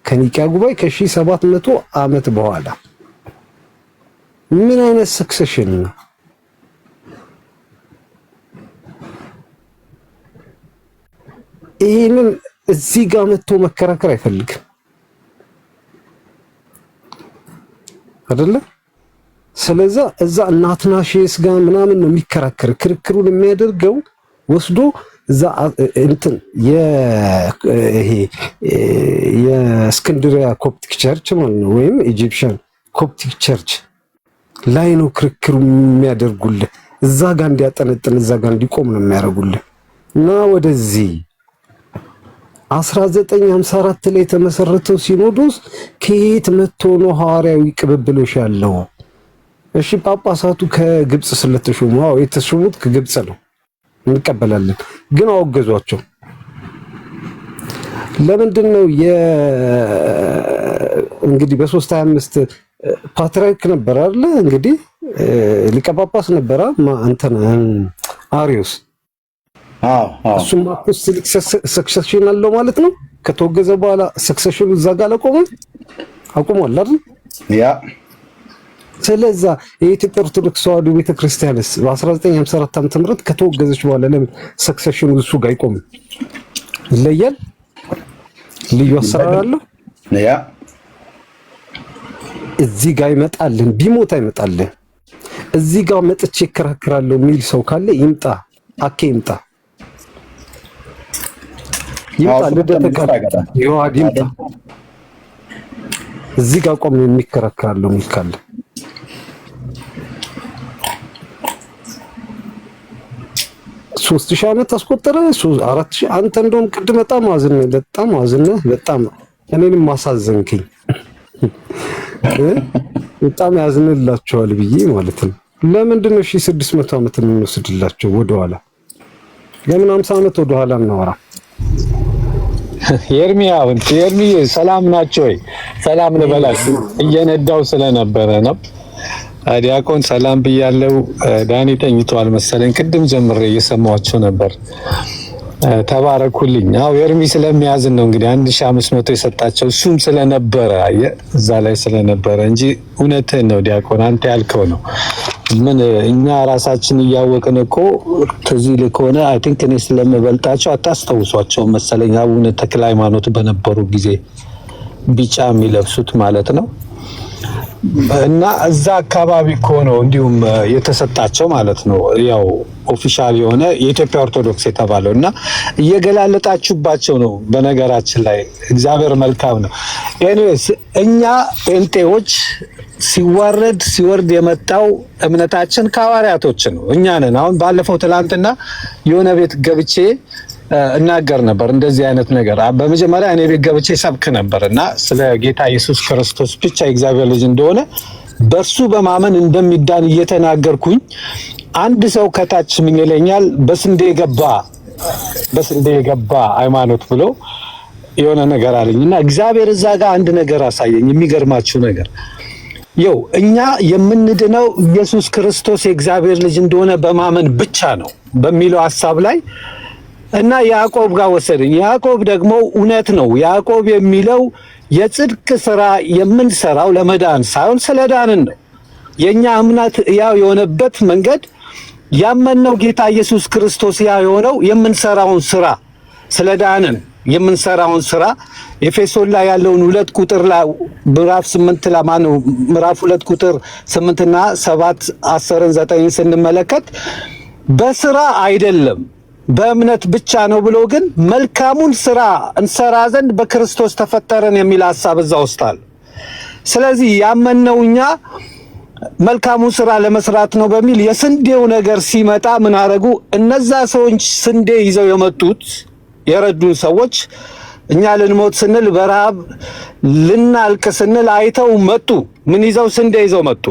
ከኒቂያ ጉባኤ ከ1700 ዓመት በኋላ ምን አይነት ሰክሰሽን ነው? ይሄንን እዚህ ጋር መጥቶ መከራከር አይፈልግም አይደለ? ስለዚህ እዛ እናትናሽስ ጋር ምናምን ነው የሚከራከር። ክርክሩን የሚያደርገው ወስዶ እዛ እንትን የእስክንድሪያ ኮፕቲክ ቸርች ማለት ነው ወይም ኢጂፕሽያን ኮፕቲክ ቸርች ላይ ነው ክርክሩ የሚያደርጉልህ። እዛ ጋር እንዲያጠነጥን እዛ ጋር እንዲቆም ነው የሚያደርጉልህ። እና ወደዚህ 1954 ላይ የተመሰረተው ሲኖዶስ ከየት መጥቶ ነው ሐዋርያዊ ቅብብሎሽ ያለው? እሺ ጳጳሳቱ ከግብጽ ስለተሾሙ የተሾሙት ከግብጽ ነው እንቀበላለን፣ ግን አወገዟቸው። ለምንድን ነው እንግዲህ በ325 ፓትርያርክ ነበር አይደለ? እንግዲህ ሊቀ ጳጳስ ነበር እንትን አሪዮስ። እሱም አፖስቶሊክ ሰክሰሽን አለው ማለት ነው። ከተወገዘ በኋላ ሰክሰሽኑ እዛ ጋር አቁሟል አይደል? ያ ስለዛ የኢትዮጵያ ኦርቶዶክስ ተዋሕዶ ቤተክርስቲያንስ በ1954 ዓ.ም ከተወገዘች በኋላ ለምን ሰክሰሽኑ እሱ ጋር አይቆምም? ይለያል። ልዩ አሰራር አለው። ያ እዚህ ጋር ይመጣልን፣ ቢሞት አይመጣልን። እዚህ ጋር መጥቼ ይከራከራለሁ የሚል ሰው ካለ ይምጣ፣ ይምጣ ይዋድ ይምጣ። እዚህ ጋር ቆም የሚከራከራለሁ የሚል ካለ 3000 ዓመት አስቆጠረ 4000። አንተ እንደውም ቅድም በጣም በጣም እኔንም ማሳዘንከኝ። በጣም ያዝንላቸዋል ብዬ ማለት ነው። ለምንድን ነው 1600 ዓመት የምንወስድላቸው ወደኋላ? ለምን 50 ዓመት ወደኋላ እናወራ? ኤርሚ ሰላም ናቸው ወይ? ሰላም ልበላችሁ። እየነዳው ስለነበረ ነው። ዲያቆን ሰላም ብያለው። ዳኒ ተኝቷል መሰለኝ። ቅድም ጀምሬ እየሰማኋቸው ነበር። ተባረኩልኝ። አው ኤርሚ ስለሚያዝን ነው እንግዲህ 1500 የሰጣቸው እሱም ስለነበረ እዛ ላይ ስለነበረ እንጂ እውነትህን ነው ዲያቆን፣ አንተ ያልከው ነው። ምን እኛ ራሳችን እያወቅን እኮ ከዚህ ልከሆነ አይ ቲንክ እኔ ስለምበልጣቸው አታስተውሷቸው መሰለኝ። አቡነ ተክለ ሃይማኖት በነበሩ ጊዜ ቢጫ የሚለብሱት ማለት ነው። እና እዛ አካባቢ ከሆነው እንዲሁም የተሰጣቸው ማለት ነው ያው ኦፊሻል የሆነ የኢትዮጵያ ኦርቶዶክስ የተባለው እና እየገላለጣችሁባቸው ነው። በነገራችን ላይ እግዚአብሔር መልካም ነው። ኤኒዌይስ እኛ ጴንጤዎች ሲወርድ የመጣው እምነታችን ከሐዋርያቶች ነው። እኛ ነን። አሁን ባለፈው ትላንትና የሆነ ቤት ገብቼ እናገር ነበር እንደዚህ አይነት ነገር። በመጀመሪያ እኔ ቤት ገብቼ ሰብክ ነበር እና ስለ ጌታ ኢየሱስ ክርስቶስ ብቻ የእግዚአብሔር ልጅ እንደሆነ በእርሱ በማመን እንደሚዳን እየተናገርኩኝ አንድ ሰው ከታች ምን ይለኛል፣ በስንዴ የገባ ሃይማኖት ብሎ የሆነ ነገር አለኝና እግዚአብሔር እዛ ጋር አንድ ነገር አሳየኝ። የሚገርማችሁ ነገር ይው እኛ የምንድነው ኢየሱስ ክርስቶስ የእግዚአብሔር ልጅ እንደሆነ በማመን ብቻ ነው በሚለው ሐሳብ ላይ እና ያዕቆብ ጋር ወሰደኝ። ያዕቆብ ደግሞ እውነት ነው። ያዕቆብ የሚለው የጽድቅ ስራ የምንሰራው ለመዳን ሳይሆን ስለዳንን ነው። የኛ እምነት ያው የሆነበት መንገድ ያመነው ጌታ ኢየሱስ ክርስቶስ ያው የሆነው የምንሰራውን ስራ ስለዳንን የምንሰራውን ስራ ኤፌሶን ላይ ያለውን 2 ቁጥር ላይ ምዕራፍ 8 ላይ ማነው ምዕራፍ 2 ቁጥር 8 እና 7 10 9 ስንመለከት በስራ አይደለም በእምነት ብቻ ነው ብሎ ግን መልካሙን ስራ እንሰራ ዘንድ በክርስቶስ ተፈጠረን የሚል ሐሳብ እዛ ውስጥ አለ። ስለዚህ ያመነውኛ መልካሙን ስራ ለመስራት ነው በሚል የስንዴው ነገር ሲመጣ ምን አረጉ? እነዛ ሰዎች ስንዴ ይዘው የመጡት የረዱን ሰዎች እኛ ልንሞት ስንል በረሃብ ልናልቅ ስንል አይተው መጡ። ምን ይዘው? ስንዴ ይዘው መጡ።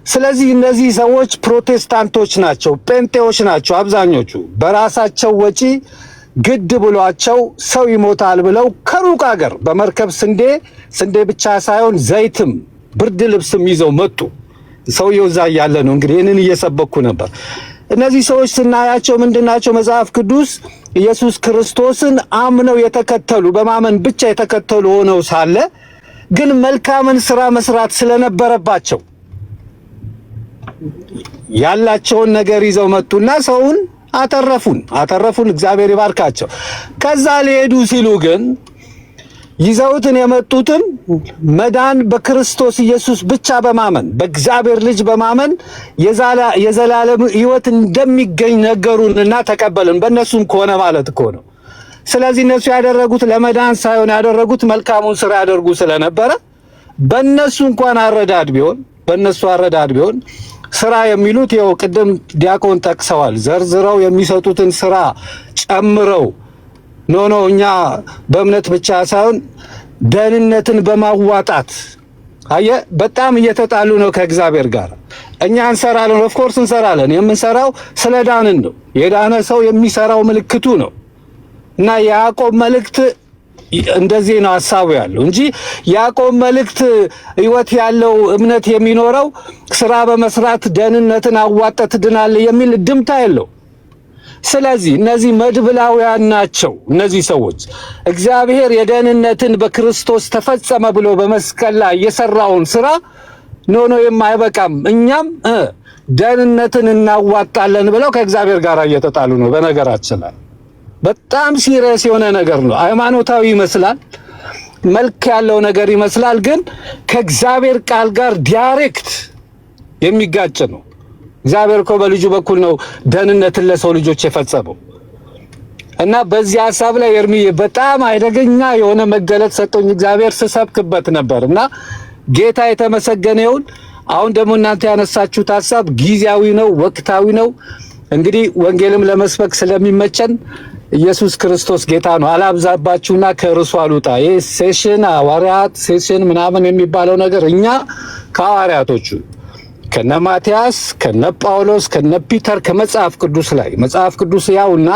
ስለዚህ እነዚህ ሰዎች ፕሮቴስታንቶች ናቸው፣ ጴንጤዎች ናቸው። አብዛኞቹ በራሳቸው ወጪ ግድ ብሏቸው ሰው ይሞታል ብለው ከሩቅ ሀገር በመርከብ ስንዴ ብቻ ሳይሆን ዘይትም ብርድ ልብስም ይዘው መጡ። ሰውየው እዛ ያለ ነው እንግዲህ ይህንን እየሰበኩ ነበር። እነዚህ ሰዎች ስናያቸው ምንድናቸው? መጽሐፍ ቅዱስ ኢየሱስ ክርስቶስን አምነው የተከተሉ በማመን ብቻ የተከተሉ ሆነው ሳለ ግን መልካምን ስራ መስራት ስለነበረባቸው ያላቸውን ነገር ይዘው መጡና ሰውን አተረፉን። እግዚአብሔር ይባርካቸው። ከዛ ሊሄዱ ሲሉ ግን ይዘውትን የመጡትን መዳን በክርስቶስ ኢየሱስ ብቻ በማመን በእግዚአብሔር ልጅ በማመን የዘላለም ሕይወት እንደሚገኝ ነገሩንና ተቀበልን። በእነሱም ከሆነ ማለት እኮ ነው። ስለዚህ እነሱ ያደረጉት ለመዳን ሳይሆን ያደረጉት መልካሙን ስራ ያደርጉ ስለነበረ በእነሱ እንኳን አረዳድ ቢሆን ስራ የሚሉት ይኸው ቅድም ዲያቆን ጠቅሰዋል። ዘርዝረው የሚሰጡትን ስራ ጨምረው ኖ እኛ በእምነት ብቻ ሳይሆን ደህንነትን በማዋጣት በጣም እየተጣሉ ነው ከእግዚአብሔር ጋር። እኛ እንሰራለን፣ ኦፍ ኮርስ እንሰራለን። የምንሰራው ስለዳንን ነው። የዳነ ሰው የሚሰራው ምልክቱ ነው። እና ያዕቆብ መልእክት እንደዚህ ነው ሐሳቡ ያለው እንጂ ያዕቆብ መልእክት ህይወት ያለው እምነት የሚኖረው ስራ በመስራት ደህንነትን አዋጣ ትድናለህ የሚል ድምታ የለው። ስለዚህ እነዚህ መድብላውያን ናቸው። እነዚህ ሰዎች እግዚአብሔር የደህንነትን በክርስቶስ ተፈጸመ ብሎ በመስቀል ላይ የሰራውን ስራ ኖ የማይበቃም እኛም ደህንነትን እናዋጣለን ብለው ከእግዚአብሔር ጋር እየተጣሉ ነው። በነገራችን ላይ በጣም ሲሪየስ የሆነ ነገር ነው። ሃይማኖታዊ ይመስላል፣ መልክ ያለው ነገር ይመስላል፣ ግን ከእግዚአብሔር ቃል ጋር ዳይሬክት የሚጋጭ ነው። እግዚአብሔር እኮ በልጁ በኩል ነው ደህንነትን ለሰው ልጆች የፈጸመው። እና በዚህ ሐሳብ ላይ ኤርሚዬ በጣም አደገኛ የሆነ መገለጥ ሰጠኝ እግዚአብሔር ስሰብክበት ነበር። እና ጌታ የተመሰገነ ይሁን። አሁን ደግሞ እናንተ ያነሳችሁት ሐሳብ ጊዜያዊ ነው፣ ወቅታዊ ነው። እንግዲህ ወንጌልም ለመስበክ ስለሚመቸን ኢየሱስ ክርስቶስ ጌታ ነው። አላብዛባችሁና ከርሱ አልውጣ። ይሄ ሴሽን ሐዋርያት ሴሽን ምናምን የሚባለው ነገር እኛ ከሐዋርያቶቹ ከነ ማቲያስ ከነ ጳውሎስ ከነ ፒተር ከመጽሐፍ ቅዱስ ላይ መጽሐፍ ቅዱስ ያውና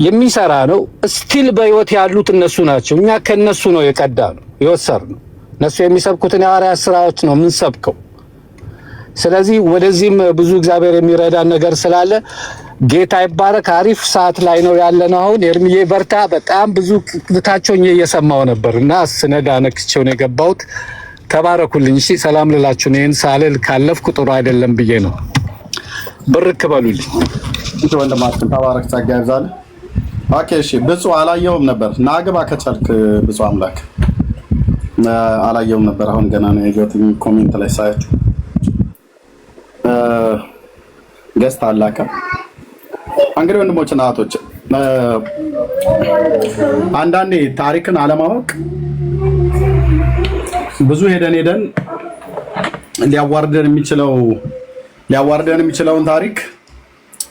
የሚሰራ ነው። ስቲል በህይወት ያሉት እነሱ ናቸው። እኛ ከነሱ ነው የቀዳ ነው የወሰድነው። እነሱ የሚሰብኩትን የሐዋርያት ስራዎች ነው የምንሰብከው። ስለዚህ ወደዚህም ብዙ እግዚአብሔር የሚረዳን ነገር ስላለ ጌታ ይባረክ። አሪፍ ሰዓት ላይ ነው ያለነው። አሁን ኤርሚዬ በርታ። በጣም ብዙ ታቾኝ እየሰማው ነበርና ስነዳ ነክቼው ነው የገባሁት። ተባረኩልኝ። እሺ ሰላም ልላችሁ ነው። ይሄን ሳልል ካለፍኩ ጥሩ አይደለም ብዬ ነው። ብርክ በሉልኝ። እሺ ወንድማችን ተባረክ፣ ጸጋ ይብዛል። ኦኬ እሺ። ብፁዕ አላየውም ነበር። ናግባ ከቻልክ ብፁዕ አምላክ አላየውም ነበር። አሁን ገና ነው ያየሁት ኮሜንት ላይ ሳያችሁ ገስት አላከ። እንግዲህ ወንድሞችና እህቶች አንዳንዴ ታሪክን አለማወቅ ብዙ ሄደን ሊያዋርደን የሚችለውን ታሪክ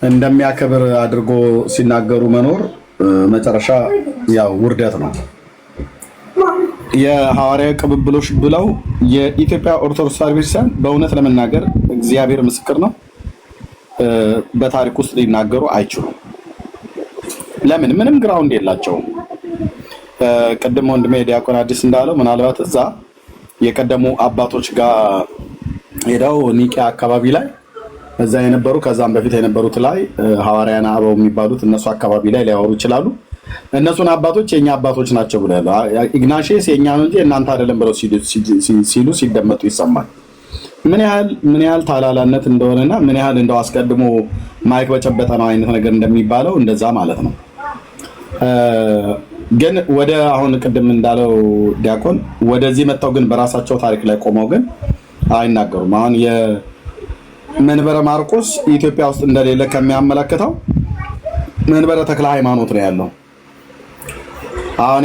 እንደሚያከብር አድርጎ ሲናገሩ መኖር መጨረሻ ያው ውርደት ነው። የሐዋርያዊ ቅብብሎሽ ብለው የኢትዮጵያ ኦርቶዶክስ ተዋሕዶ ቤተክርስቲያን በእውነት ለመናገር እግዚአብሔር ምስክር ነው፣ በታሪክ ውስጥ ሊናገሩ አይችሉም። ለምን? ምንም ግራውንድ የላቸውም። ቅድም ወንድሜ ዲያቆን አዲስ እንዳለው ምናልባት እዛ የቀደሙ አባቶች ጋር ሄደው ኒቂያ አካባቢ ላይ እዛ የነበሩ ከዛም በፊት የነበሩት ላይ ሐዋርያና አበው የሚባሉት እነሱ አካባቢ ላይ ሊያወሩ ይችላሉ። እነሱን አባቶች የኛ አባቶች ናቸው ብለው ኢግናሽየስ የኛ ነው እንጂ እናንተ አይደለም ብለው ሲሉ ሲደመጡ ይሰማል። ምን ያህል ታላላነት እንደሆነና ምን ያህል እንደው አስቀድሞ ማይክ በጨበጠ ነው አይነት ነገር እንደሚባለው እንደዛ ማለት ነው። ግን ወደ አሁን ቅድም እንዳለው ዲያቆን ወደዚህ መጣው ግን በራሳቸው ታሪክ ላይ ቆመው ግን አይናገሩም። አሁን የመንበረ ማርቆስ ኢትዮጵያ ውስጥ እንደሌለ ከሚያመለክተው መንበረ ተክለ ሃይማኖት ነው ያለው። አሁን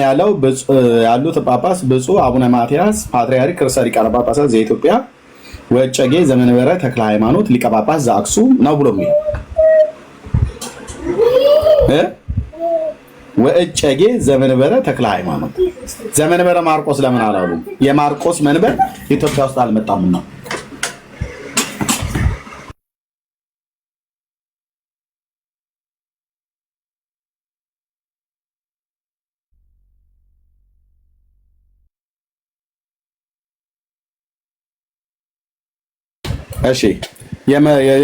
ያሉት ጳጳስ ብፁዕ አቡነ ማትያስ ፓትርያርክ ርዕሰ ሊቃነ ጳጳሳት ዘኢትዮጵያ ወእጨጌ ዘመንበረ ተክለ ሃይማኖት ሊቀ ጳጳስ ዘአክሱም ነው ብሎ የሚለው ወእጨጌ ዘመንበረ ተክለ ሃይማኖት። ዘመንበረ ማርቆስ ለምን አላሉም? የማርቆስ መንበር ኢትዮጵያ ውስጥ አልመጣምና። እሺ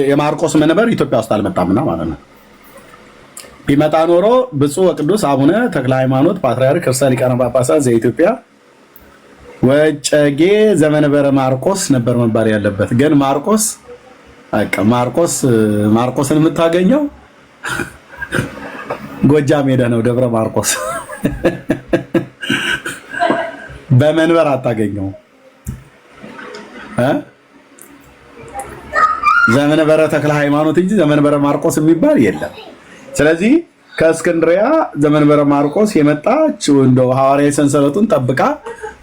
የማርቆስ መንበር ኢትዮጵያ ውስጥ አልመጣምና ማለት ነው። ቢመጣ ኖሮ ብፁዕ ወቅዱስ አቡነ ተክለ ሃይማኖት ፓትርያርክ ርዕሰ ሊቃነ ጳጳሳት ዘኢትዮጵያ ወእጨጌ ዘመንበረ ማርቆስ ነበር መባል ያለበት። ግን ማርቆስን የምታገኘው ጎጃም ሄደህ ነው። ደብረ ማርቆስ በመንበር አታገኘው። ዘመንበረ ተክለ ሃይማኖት እንጂ ዘመንበረ ማርቆስ የሚባል የለም። ስለዚህ ከእስክንድሪያ ዘመንበረ ማርቆስ የመጣችው እንደው ሐዋርያዊ ሰንሰለቱን ጠብቃ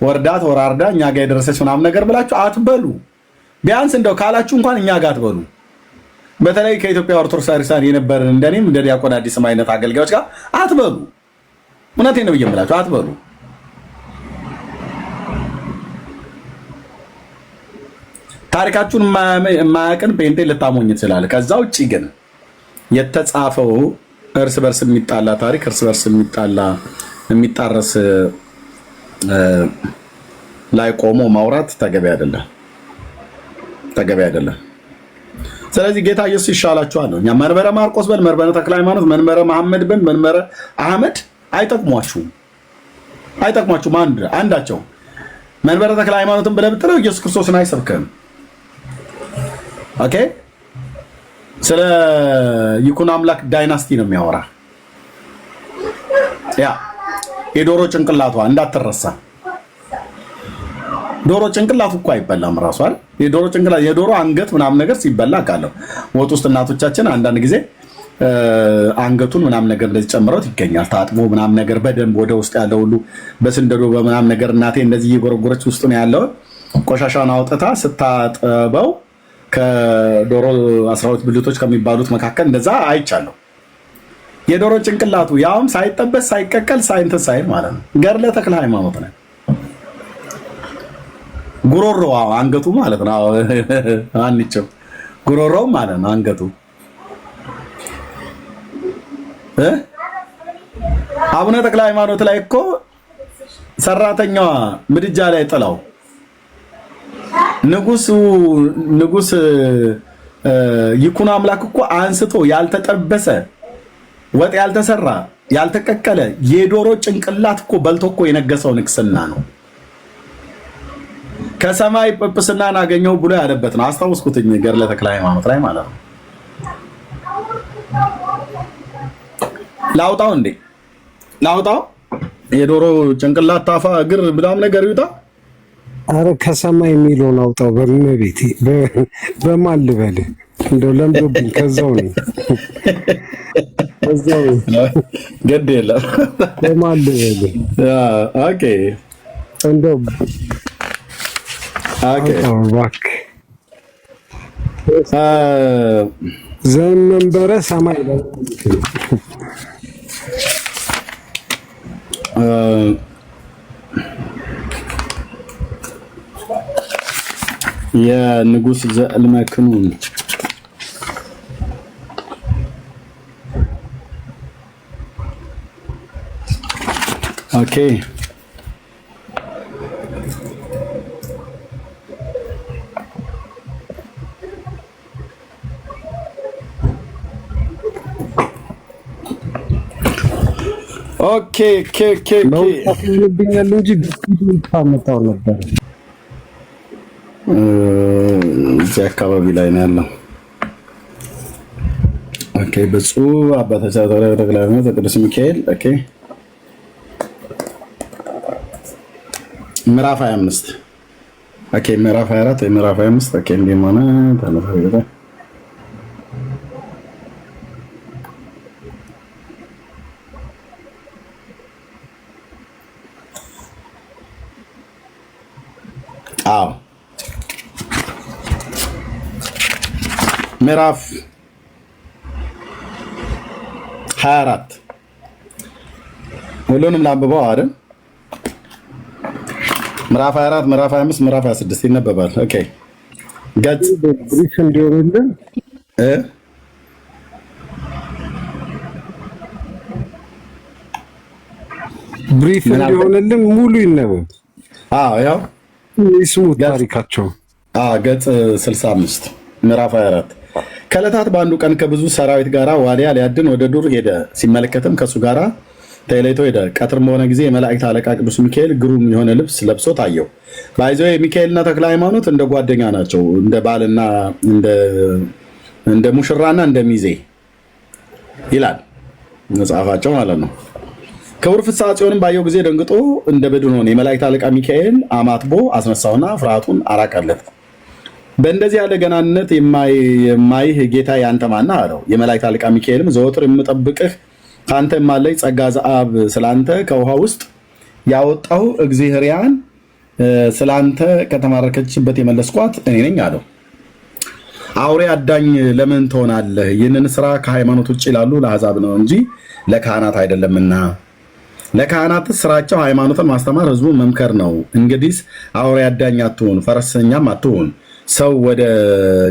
ወርዳት ወራርዳ እኛ ጋር የደረሰች ምናምን ነገር ብላችሁ አትበሉ። ቢያንስ እንደው ካላችሁ እንኳን እኛ ጋር አትበሉ። በተለይ ከኢትዮጵያ ኦርቶዶክስ ክርስቲያን የነበርን እንደኔም እንደ ዲያቆን አዲስም አይነት አገልጋዮች ጋር አትበሉ። እውነቴን ነው ብዬምላችሁ አትበሉ። ታሪካችሁን የማያውቅን ጴንጤ ልታሞኝ ትችላለ። ከዛ ውጭ ግን የተጻፈው እርስ በርስ የሚጣላ ታሪክ እርስ በርስ የሚጣረስ ላይ ቆሞ ማውራት ተገቢ አይደለም። ስለዚህ ጌታ ኢየሱስ ይሻላችኋል ነው። እኛ መንበረ ማርቆስ በል መንበረ ተክለ ሃይማኖት፣ መንበረ መሐመድ በል መንበረ አህመድ አይጠቅሟችሁም። አንዳቸው መንበረ ተክለ ሃይማኖትን ብለህ ብትለው ኢየሱስ ክርስቶስን አይሰብክም። ኦኬ ስለ ይኩኖ አምላክ ዳይናስቲ ነው የሚያወራ። ያ የዶሮ ጭንቅላቷ እንዳትረሳ። ዶሮ ጭንቅላቱ እኮ አይበላም ራሱ አይደል? የዶሮ ጭንቅላት የዶሮ አንገት ምናምን ነገር ሲበላ አውቃለሁ። ወጥ ውስጥ እናቶቻችን አንዳንድ ጊዜ አንገቱን ምናምን ነገር እንደዚህ ጨምረውት ይገኛል። ታጥቦ ምናምን ነገር በደንብ ወደ ውስጥ ያለው ሁሉ በስንደዶ በምናምን ነገር እናቴ እንደዚህ እየጎረጎረች ውስጥ ነው ያለው ቆሻሻውን አውጥታ ስታጠበው ከዶሮ 12 ብልቶች ከሚባሉት መካከል እንደዛ አይቻለሁ። የዶሮ ጭንቅላቱ ያውም ሳይጠበስ ሳይቀቀል ሳይንተስ ሳይል ማለት ነው። ገድለ ተክለ ሃይማኖት ነው። ጉሮሮ አንገቱ ማለት ነው። አንቺው ጉሮሮው ማለት ነው አንገቱ። አቡነ ተክለ ሃይማኖት ላይ እኮ ሰራተኛዋ ምድጃ ላይ ጥላው ንጉስ ይኩኖ አምላክ እኮ አንስቶ ያልተጠበሰ ወጥ ያልተሰራ ያልተቀቀለ የዶሮ ጭንቅላት እኮ በልቶ እኮ የነገሰው ንግስና ነው። ከሰማይ ጵጵስናን አገኘው ብሎ ያለበት ነው። አስታውስኩትኝ ገድለ ተክለ ሃይማኖት ላይ ማለት ነው። ላውጣው የዶሮ ጭንቅላት ታፋ እግር ብላም ነገር ይውጣ አረ ከሰማይ የሚለውን አውጣው በእመቤቴ በማን ልበልህ እንደው ለምዶብኝ ከዛው ነው ከዛው ግድ የለም በማን ልበልህ ኦኬ እንደው ኦኬ እባክህ ዘመንበረ ሰማይ የንጉስ ዘእልመክኑን ኦኬ ኦኬ ልብኛል እንጂ ታመጣው ነበር እዚህ አካባቢ ላይ ነው ያለው። ኦኬ ብፁዕ አባታችን ጠቅላይ ቤተ ቅዱስ ሚካኤል ኦኬ ምዕራፍ 25 ኦኬ ምዕራፍ 24 ወይ ምዕራፍ 25 ኦኬ እንደማና ተነፈረ አዎ ምዕራፍ 24 ሁሉንም ላንብበው አይደል? ምዕራፍ 24 ምዕራፍ 25 ምዕራፍ 26 ይነበባል። ኦኬ ገጽ ብሪፍ እንዲሆንልን ብሪፍ እንዲሆንልን ሙሉ ይነበብ። ያው ይስሙ ታሪካቸው። ገጽ 65 ምዕራፍ 24 ከዕለታት በአንዱ ቀን ከብዙ ሰራዊት ጋር ዋሊያ ሊያድን ወደ ዱር ሄደ። ሲመለከትም ከእሱ ጋር ተለይቶ ሄደ። ቀትርም በሆነ ጊዜ የመላእክት አለቃ ቅዱስ ሚካኤል ግሩም የሆነ ልብስ ለብሶ ታየው። ባይዘው የሚካኤልና ተክለ ሃይማኖት እንደ ጓደኛ ናቸው፣ እንደ ባልና እንደ ሙሽራና እንደ ሚዜ ይላል መጽሐፋቸው ማለት ነው። ክቡር ፍስሐ ጽዮንም ባየው ጊዜ ደንግጦ እንደ በድን ሆነ። የመላእክት አለቃ ሚካኤል አማትቦ አስነሳውና ፍርሃቱን አራቀለት። በእንደዚህ ያለ ገናንነት የማይህ ጌታ ያንተ ማን አለው። የመላእክት አለቃ ሚካኤልም ዘወትር የምጠብቅህ ከአንተ የማለኝ ጸጋ ዘአብ ስላንተ ከውሃ ውስጥ ያወጣው እግዚአብሔርን ስላንተ ከተማረከችበት የመለስኳት እኔ ነኝ አለው። አውሬ አዳኝ ለምን ትሆናለህ? ይህንን ስራ ከሃይማኖት ውጭ ላሉ ለአሕዛብ ነው እንጂ ለካህናት አይደለምና። ለካህናት ስራቸው ሃይማኖትን ማስተማር፣ ህዝቡን መምከር ነው። እንግዲህ አውሬ አዳኝ አትሁን፣ ፈረሰኛም አትሁን፣ ሰው ወደ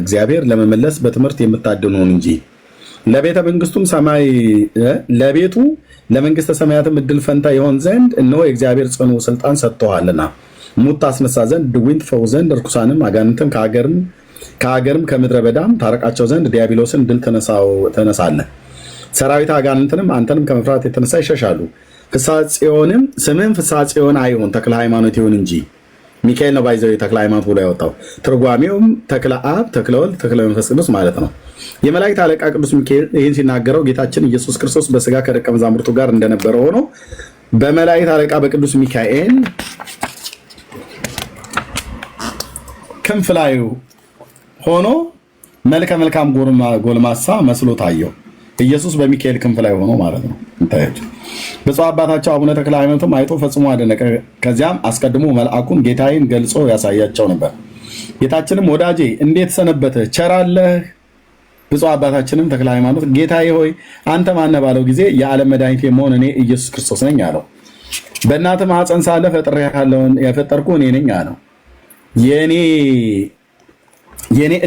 እግዚአብሔር ለመመለስ በትምህርት የምታድኑን እንጂ ለቤተ መንግስቱም ሰማይ ለቤቱ ለመንግስተ ሰማያትም እድል ፈንታ ይሆን ዘንድ እነሆ የእግዚአብሔር ጽኑ ስልጣን ሰጥቶሃልና ሙት ታስነሳ ዘንድ ድውይን ትፈውስ ዘንድ ርኩሳንም አጋንንትን ከሀገርም ከምድረ በዳም ታረቃቸው ዘንድ ዲያብሎስን ድል ተነሳለህ። ሰራዊት አጋንንትንም አንተንም ከመፍራት የተነሳ ይሸሻሉ። ፍስሐ ጽዮንም ስምህም ፍስሐ ጽዮን አይሁን ተክለ ሃይማኖት ይሁን እንጂ። ሚካኤል ነው ባይዘው ተክለ ሃይማኖት ብሎ ያወጣው። ትርጓሜውም ተክለ አብ፣ ተክለ ወልድ፣ ተክለ መንፈስ ቅዱስ ማለት ነው። የመላእክት አለቃ ቅዱስ ሚካኤል ይህን ሲናገረው ጌታችን ኢየሱስ ክርስቶስ በስጋ ከደቀ መዛሙርቱ ጋር እንደነበረ ሆኖ በመላእክት አለቃ በቅዱስ ሚካኤል ክንፍ ላይ ሆኖ መልከ መልካም ጎልማሳ መስሎ ታየው። ኢየሱስ በሚካኤል ክንፍ ላይ ሆኖ ማለት ነው። እንታያችሁ ብፁዕ አባታቸው አቡነ ተክለ ሃይማኖትም አይቶ ፈጽሞ አደነቀ። ከዚያም አስቀድሞ መልአኩን ጌታዬን ገልጾ ያሳያቸው ነበር። ጌታችንም ወዳጄ እንዴት ሰነበተ? ቸራለህ? ብፁዕ አባታችንም ተክለ ሃይማኖት ጌታዬ ሆይ አንተ ማነህ ባለው ጊዜ የዓለም መድኃኒት የምሆን እኔ ኢየሱስ ክርስቶስ ነኝ አለው። በእናትህ ማኅፀን ሳለህ የፈጠርኩ እኔ ነኝ አለው። የእኔ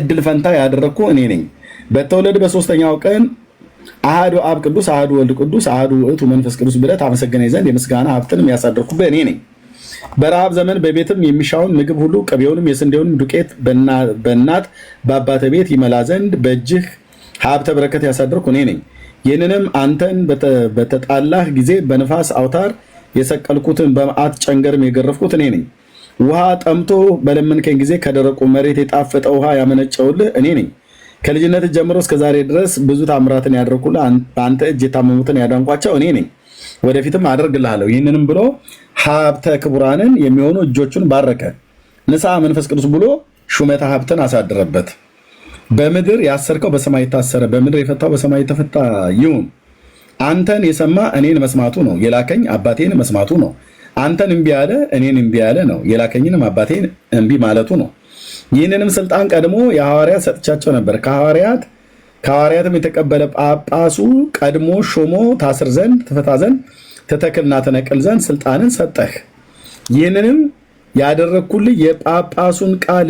እድል ፈንታ ያደረግኩ እኔ ነኝ። በተወለድ በሶስተኛው ቀን አሃዱ አብ ቅዱስ፣ አሃዱ ወልድ ቅዱስ፣ አሃዱ ውእቱ መንፈስ ቅዱስ ብለህ ታመሰግነኝ ዘንድ የምስጋና ሀብትንም ያሳደርኩብህ እኔ ነኝ። በረሃብ ዘመን በቤትም የሚሻውን ምግብ ሁሉ ቅቤውንም የስንዴውንም ዱቄት በእናት በአባተ ቤት ይመላ ዘንድ በእጅህ ሀብተ በረከት ያሳደርኩ እኔ ነኝ። ይህንንም አንተን በተጣላህ ጊዜ በንፋስ አውታር የሰቀልኩትን በመዓት ጨንገርም የገረፍኩት እኔ ነኝ። ውሃ ጠምቶ በለመንከኝ ጊዜ ከደረቁ መሬት የጣፈጠ ውሃ ያመነጨውልህ እኔ ነኝ። ከልጅነት ጀምሮ እስከ ዛሬ ድረስ ብዙ ታምራትን ያደረኩልህ በአንተ እጅ የታመሙትን ያዳንኳቸው እኔ ነኝ። ወደፊትም አደርግልሃለሁ። ይህንንም ብሎ ሀብተ ክቡራንን የሚሆኑ እጆቹን ባረከ። ንስሐ መንፈስ ቅዱስ ብሎ ሹመተ ሀብትን አሳድረበት። በምድር ያሰርከው በሰማይ የታሰረ፣ በምድር የፈታው በሰማይ የተፈታ ይሁን። አንተን የሰማ እኔን መስማቱ ነው፣ የላከኝ አባቴን መስማቱ ነው። አንተን እምቢ ያለ እኔን እምቢ ያለ ነው፣ የላከኝንም አባቴን እምቢ ማለቱ ነው። ይህንንም ስልጣን ቀድሞ የሐዋርያት ሰጥቻቸው ነበር። ከሐዋርያትም የተቀበለ ጳጳሱ ቀድሞ ሾሞ ታስር ዘንድ ትፈታ ዘንድ ትተክልና ትነቅል ዘንድ ስልጣንን ሰጠህ። ይህንንም ያደረግኩልህ የጳጳሱን ቃል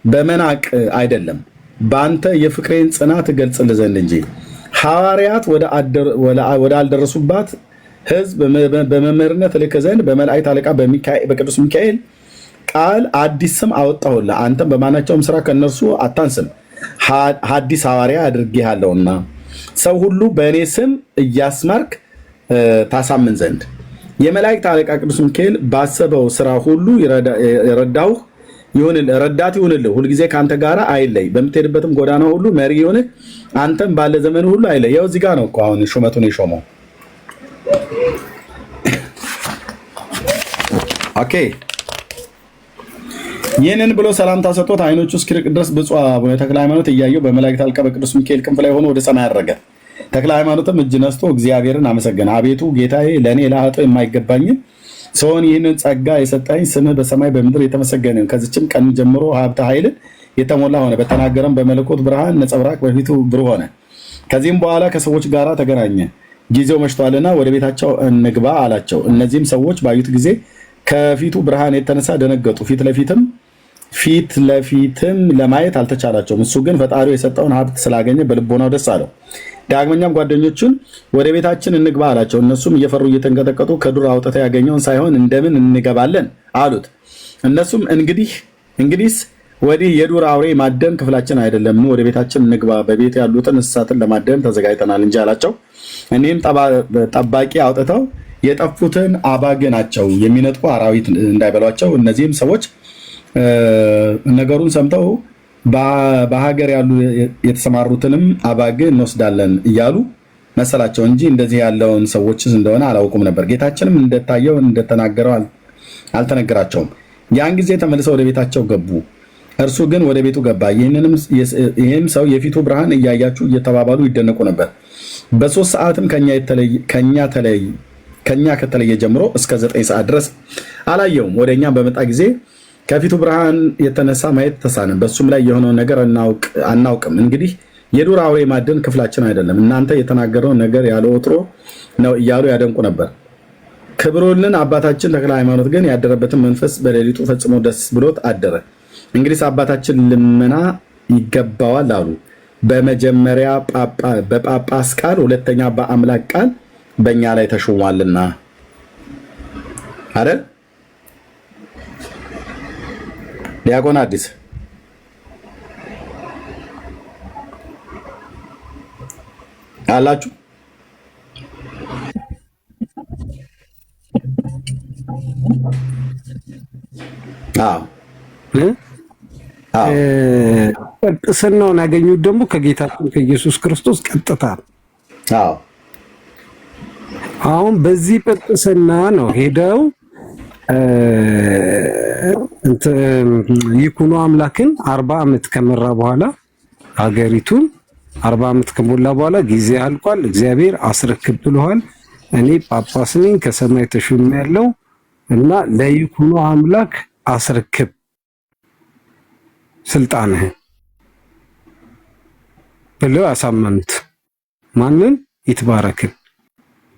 በመናቅ አይደለም፣ በአንተ የፍቅሬን ጽናት እገልጽልህ ዘንድ እንጂ። ሐዋርያት ወደ አልደረሱባት ሕዝብ በመምህርነት ልክ ዘንድ በመላእክት አለቃ በቅዱስ ሚካኤል ቃል አዲስ ስም አወጣሁልህ። አንተም በማናቸውም ስራ ከእነርሱ አታንስም፣ ሐዲስ ሐዋርያ አድርጌሃለሁና ሰው ሁሉ በእኔ ስም እያስማርክ ታሳምን ዘንድ። የመላእክት አለቃ ቅዱስ ሚካኤል ባሰበው ስራ ሁሉ ረዳት ይሁንልህ። ሁልጊዜ ከአንተ ጋር አይለይ፣ በምትሄድበትም ጎዳና ሁሉ መሪ ይሁንህ። አንተም ባለ ዘመን ሁሉ አይለይ። ያው እዚህ ጋር ነው እኮ አሁን ሹመቱን የሾመው። ኦኬ። ይህንን ብሎ ሰላምታ ሰጥቶት አይኖቹ እስኪርቅ ድረስ ብፁዕ አቡነ ተክለ ሃይማኖት እያየው በመላእክት አለቃ በቅዱስ ሚካኤል ክንፍ ላይ ሆኖ ወደ ሰማይ አረገ። ተክለ ሃይማኖትም እጅ ነስቶ እግዚአብሔርን አመሰገነ። አቤቱ ጌታዬ፣ ለእኔ ለኃጥእ የማይገባኝን ሰውን ይህንን ጸጋ የሰጠኝ ስምህ በሰማይ በምድር የተመሰገነ። ከዚችም ቀን ጀምሮ ሀብተ ኃይልን የተሞላ ሆነ። በተናገረም በመለኮት ብርሃን ነጸብራቅ በፊቱ ብሩህ ሆነ። ከዚህም በኋላ ከሰዎች ጋር ተገናኘ። ጊዜው መሽቷልና ወደ ቤታቸው እንግባ አላቸው። እነዚህም ሰዎች ባዩት ጊዜ ከፊቱ ብርሃን የተነሳ ደነገጡ። ፊት ለፊትም ለማየት አልተቻላቸውም። እሱ ግን ፈጣሪው የሰጠውን ሀብት ስላገኘ በልቦናው ደስ አለው። ዳግመኛም ጓደኞቹን ወደ ቤታችን እንግባ አላቸው። እነሱም እየፈሩ እየተንቀጠቀጡ ከዱር አውጥተው ያገኘውን ሳይሆን እንደምን እንገባለን አሉት። እነሱም እንግዲህስ ወዲህ የዱር አውሬ ማደን ክፍላችን አይደለም፣ ወደ ቤታችን እንግባ፣ በቤት ያሉትን እንስሳትን ለማደን ተዘጋጅተናል እንጂ አላቸው። እኒህም ጠባቂ አውጥተው የጠፉትን አባግ ናቸው፣ የሚነጥቁ አራዊት እንዳይበሏቸው። እነዚህም ሰዎች ነገሩን ሰምተው በሀገር ያሉ የተሰማሩትንም አባግ እንወስዳለን እያሉ መሰላቸው እንጂ እንደዚህ ያለውን ሰዎች እንደሆነ አላውቁም ነበር። ጌታችንም እንደታየው እንደተናገረው አልተነገራቸውም። ያን ጊዜ ተመልሰው ወደ ቤታቸው ገቡ። እርሱ ግን ወደ ቤቱ ገባ። ይህም ሰው የፊቱ ብርሃን እያያችሁ እየተባባሉ ይደነቁ ነበር። በ3 ሰዓትም ከኛ ከተለየ ጀምሮ እስከ 9 ሰዓት ድረስ አላየውም። ወደ እኛም በመጣ ጊዜ ከፊቱ ብርሃን የተነሳ ማየት ተሳነን። በሱም ላይ የሆነውን ነገር አናውቅም። እንግዲህ የዱር አውሬ ማደን ክፍላችን አይደለም፣ እናንተ የተናገረውን ነገር ያለ ወትሮ ነው እያሉ ያደንቁ ነበር። ክብሩልን አባታችን ተክለ ሃይማኖት ግን ያደረበትን መንፈስ በሌሊቱ ፈጽሞ ደስ ብሎት አደረ። እንግዲህ አባታችን ልመና ይገባዋል አሉ። በመጀመሪያ በጳጳስ ቃል፣ ሁለተኛ በአምላክ ቃል በእኛ ላይ ተሾሟልና አይደል? ዲያቆን አዲስ አላችሁ? ቅድስናውን ያገኙት ደግሞ ከጌታችን ከኢየሱስ ክርስቶስ ቀጥታ። አሁን በዚህ ቅድስና ነው ሄደው ይኩኖ አምላክን 40 ዓመት ከመራ በኋላ ሀገሪቱን 40 ዓመት ከሞላ በኋላ ጊዜ አልቋል፣ እግዚአብሔር አስረክብ ብለዋል። እኔ ጳጳስ ነኝ ከሰማይ ተሾሜያለሁ እና ለይኩኖ አምላክ አስረክብ ስልጣንህን ብለው ያሳመኑት ማንን? ይትባረክን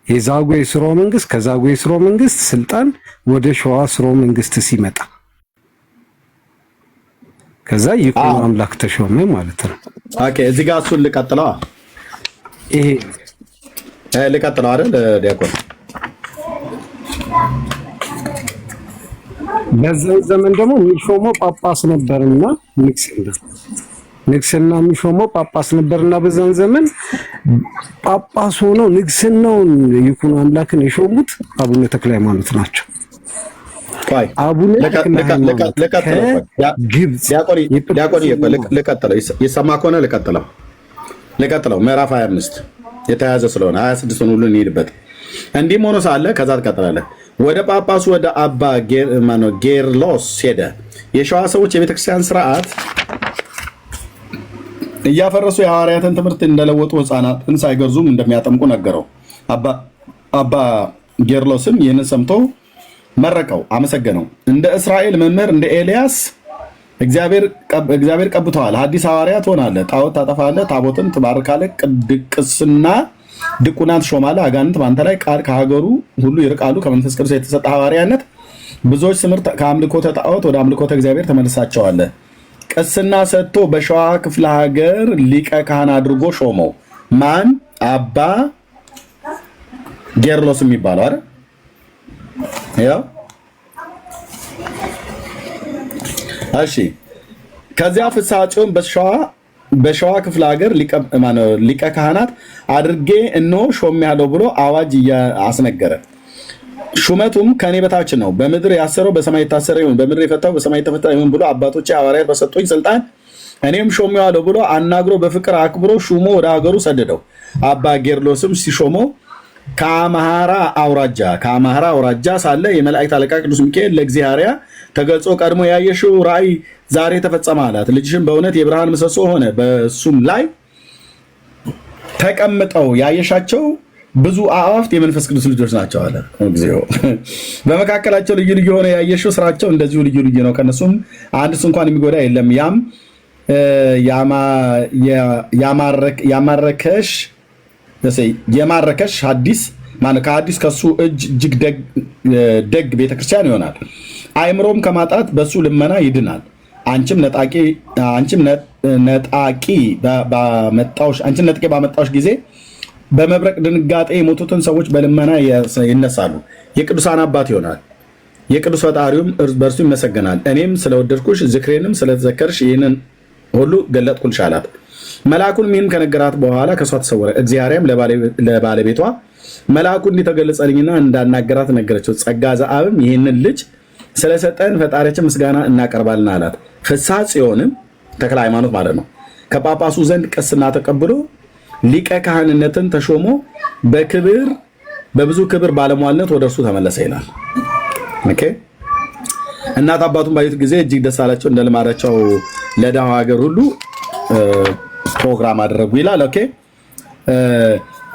የዛጉዌ ሥርወ መንግስት ከዛጉዌ ሥርወ መንግስት ስልጣን ወደ ሸዋ ሥርወ መንግስት ሲመጣ ከዛ ይኩኖ አምላክ ተሾመ ማለት ነው። ኦኬ እዚህ ጋር እሱን ልቀጥለው። ይሄ ልቀጥለው አይደል ዲያቆን? በዛን ዘመን ደግሞ የሚሾመው ጳጳስ ነበርና ንግስና የሚሾመው ጳጳስ ነበርና በዛን ዘመን ጳጳስ ሆነው ንግስናውን ይኩኖ አምላክን የሾሙት አቡነ ተክለ ሃይማኖት ናቸው። አቡነ ተክለ ሃይማኖት ልቀጥለው ይሰማ ከሆነ ልቀጥለው ምዕራፍ 25 የተያዘ ስለሆነ 26 ሁሉ እንሄድበት። እንዲህም ሆኖ ሳለ ከዛ ትቀጥላለህ። ወደ ጳጳሱ ወደ አባ ጌርሎስ ሄደ። የሸዋ ሰዎች የቤተክርስቲያን ስርዓት እያፈረሱ የሐዋርያትን ትምህርት እንደለወጡ ሕፃናትን ሳይገርዙም እንደሚያጠምቁ ነገረው። አባ ጌርሎስም ይህንን ሰምቶ መረቀው፣ አመሰገነው። እንደ እስራኤል መምህር እንደ ኤልያስ እግዚአብሔር ቀብተዋል። ሐዲስ ሐዋርያ ትሆናለህ። ጣዖት ታጠፋለህ፣ ታቦትን ትባርካለህ፣ ቅስና ድቁናን ትሾማለህ። አጋንንት በአንተ ላይ ቃል ከሀገሩ ሁሉ ይርቃሉ። ከመንፈስ ቅዱስ የተሰጠ ሐዋርያነት ብዙዎች ትምህርት ከአምልኮተ ጣዖት ወደ አምልኮተ እግዚአብሔር ተመልሳቸዋለህ። ቅስና ሰጥቶ በሸዋ ክፍለ ሀገር ሊቀ ካህን አድርጎ ሾመው። ማን? አባ ጌርሎስ የሚባለው አይደል? ያው እሺ። ከዚያ ፍስሐ ጽዮን በሸዋ ክፍለ ሀገር ሊቀ ካህናት አድርጌ እነሆ ሾሜያለሁ ብሎ አዋጅ አስነገረ። ሹመቱም ከኔ በታች ነው። በምድር ያሰረው በሰማይ የታሰረ ይሁን፣ በምድር የፈታው በሰማይ የተፈታ ይሁን ብሎ አባቶቼ ሐዋርያት በሰጡኝ ስልጣን እኔም ሾሜዋለሁ ብሎ አናግሮ በፍቅር አክብሮ ሹሞ ወደ ሀገሩ ሰደደው። አባ ጌርሎስም ሲሾመው ከአምሃራ አውራጃ ሳለ የመላእክት አለቃ ቅዱስ ሚካኤል ለእግዚአብሔር ተገልጾ ቀድሞ ያየሽው ራእይ ዛሬ ተፈጸመ አላት። ልጅሽም በእውነት የብርሃን ምሰሶ ሆነ። በሱም ላይ ተቀምጠው ያየሻቸው ብዙ አዕዋፍት የመንፈስ ቅዱስ ልጆች ናቸው አለ። እግዚኦ በመካከላቸው ልዩ ልዩ ሆነ ያየሽው ስራቸው እንደዚሁ ልዩ ልዩ ነው። ከነሱም አንድስ እንኳን የሚጎዳ የለም። ያም የማረከሽ ሐዲስ ከሐዲስ ከሱ እጅ እጅግ ደግ ቤተክርስቲያን ይሆናል። አእምሮም ከማጣት በሱ ልመና ይድናል። አንቺም ነጣቂ ባመጣዎች ጊዜ በመብረቅ ድንጋጤ የሞቱትን ሰዎች በልመና ይነሳሉ። የቅዱሳን አባት ይሆናል። የቅዱስ ፈጣሪውም በእርሱ ይመሰገናል። እኔም ስለወደድኩሽ ዝክሬንም ስለተዘከርሽ ይህንን ሁሉ ገለጥኩልሽ አላት። መልአኩንም ይህን ከነገራት በኋላ ከእሷ ተሰወረ። እግዚአብሔርም ለባለቤቷ መልአኩ እንዲተገለጸልኝና እንዳናገራት ነገረችው። ጸጋ ዘአብም ይህንን ልጅ ስለሰጠን ፈጣሪያችን ምስጋና እናቀርባልና አላት። ፍስሐ ጽዮንም ተክለ ሃይማኖት ማለት ነው ከጳጳሱ ዘንድ ቅስና ተቀብሎ ሊቀ ካህንነትን ተሾሞ በብዙ ክብር ባለሟልነት ወደ እርሱ ተመለሰ ይላል። ኦኬ። እናት አባቱን ባዩት ጊዜ እጅግ ደስ አላቸው። እንደ ልማዳቸው ለድሃው ሀገር ሁሉ ፕሮግራም አደረጉ ይላል። ኦኬ።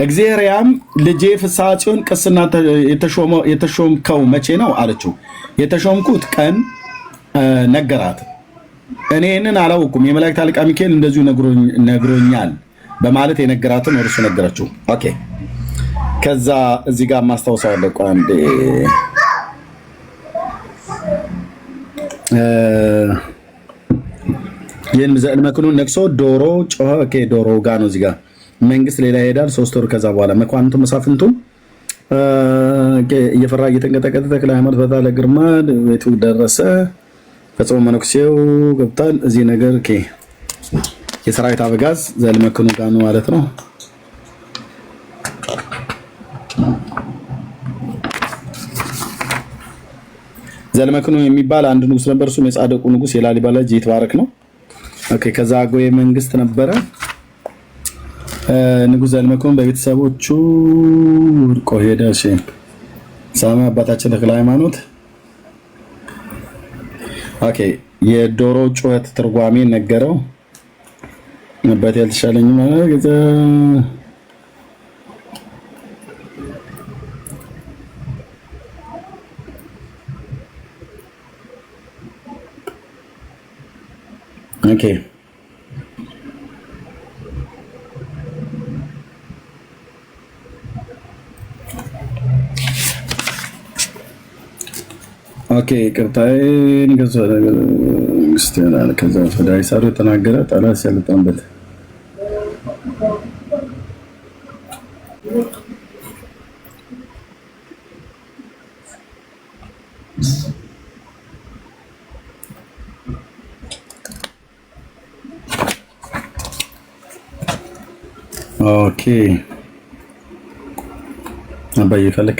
እግዚአብሔርም ልጄ ፍስሐ ጽዮን ቅስና የተሾምከው መቼ ነው አለችው። የተሾምኩት ቀን ነገራት። እኔ ይህንን አላወኩም፣ የመላእክት አለቃ ሚካኤል እንደዚሁ ነግሮኛል በማለት የነገራትን እርሱ ነገረችው። ኦኬ። ከዛ እዚህ ጋር ማስታወሳለሁ። ቆይ አንዴ ይህን ዘእልመክኑን ነቅሶ ዶሮ ጮኸ። ኦኬ። ዶሮ ጋ ነው እዚህ ጋር መንግስት ሌላ ይሄዳል 3 ወር። ከዛ በኋላ መኳንንቱ መሳፍንቱም እየፈራ እየተንቀጠቀጠ ተክለ ሃይማኖት በታለ ግርማ ቤቱ ደረሰ። ፈጽሞ መነኩሴው ገብቷል። እዚህ ነገር ኦኬ። የሰራዊት አበጋዝ ዘእልመክኑ ጋ ነው ማለት ነው። ዘእልመክኑ የሚባል አንድ ንጉስ ነበር። እሱም የጻድቁ ንጉስ የላሊበላ ልጅ ይትባረክ ነው። ኦኬ። ከዛ አጎዬ መንግስት ነበረ። ንጉስ ዘእልመክኑ በቤተሰቦቹ ወድቆ ሄደ። እሺ። ሳማ አባታችን ተክለ ሃይማኖት። ኦኬ። የዶሮ ጩኸት ትርጓሜ ነገረው። አባቴ ያልተሻለኝ ማለት ኦኬ። ኦኬ። ቅርታዬን ከዛ ወደ አይሳሩ የተናገረ ጠላት ሲያልጣንበት ኦኬ። አባዬ ፈለክ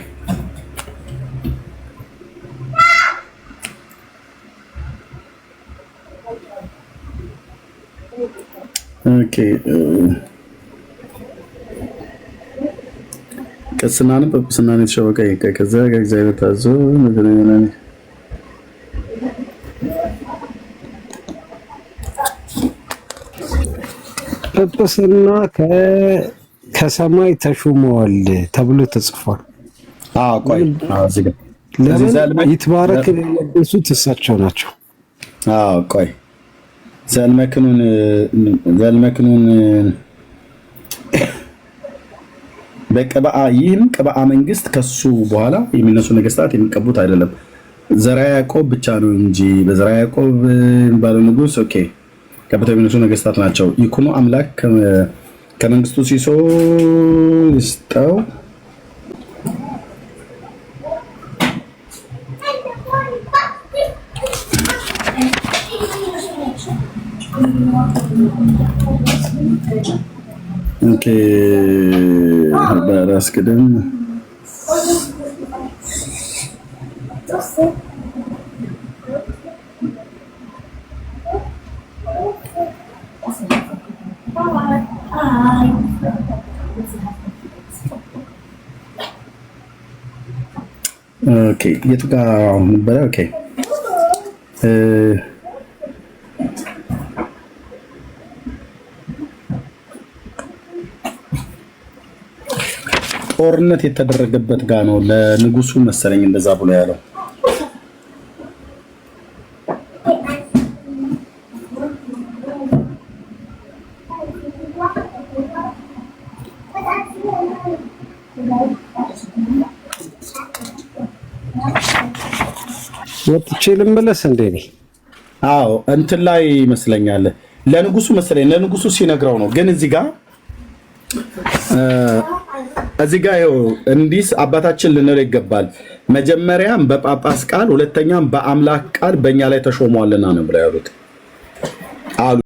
ኦኬ። ቅስናንም ጵጵስናን የተሸወቀ ከዛ ከእግዚአብሔር ታዞ ነገረኛና ጵጵስና ከሰማይ ተሹመዋል ተብሎ ተጽፏል። ቆይ እዚህ ጋር ለምን ይትባረክ የለበሱት እሳቸው ናቸው። ቆይ ዘልመክኑን በቅብአ ይህም ቅብአ መንግስት ከሱ በኋላ የሚነሱ ነገስታት የሚቀቡት አይደለም፣ ዘርዓ ያዕቆብ ብቻ ነው እንጂ በዘርዓ ያዕቆብ ባለ ንጉስ ኦኬ ቀብተው የሚነሱ ነገስታት ናቸው። ይኩኑ አምላክ ከመንግስቱ ሲሶ ይስጠው ኦኬ በራስ ቅድም ኦኬ የቱ ጋር ነበር? ኦኬ ጦርነት የተደረገበት ጋር ነው ለንጉሱ መሰለኝ እንደዛ ብሎ ያለው። ወጥቼ ልመለስ እንዴ? አዎ እንትን ላይ ይመስለኛል ለንጉሱ መሰለኝ ለንጉሱ ሲነግረው ነው። ግን እዚህ ጋር ይኸው እንዲህ አባታችን ልንለው ይገባል። መጀመሪያም በጳጳስ ቃል፣ ሁለተኛም በአምላክ ቃል በእኛ ላይ ተሾሟልና ነው ብለው ያሉት አሉ።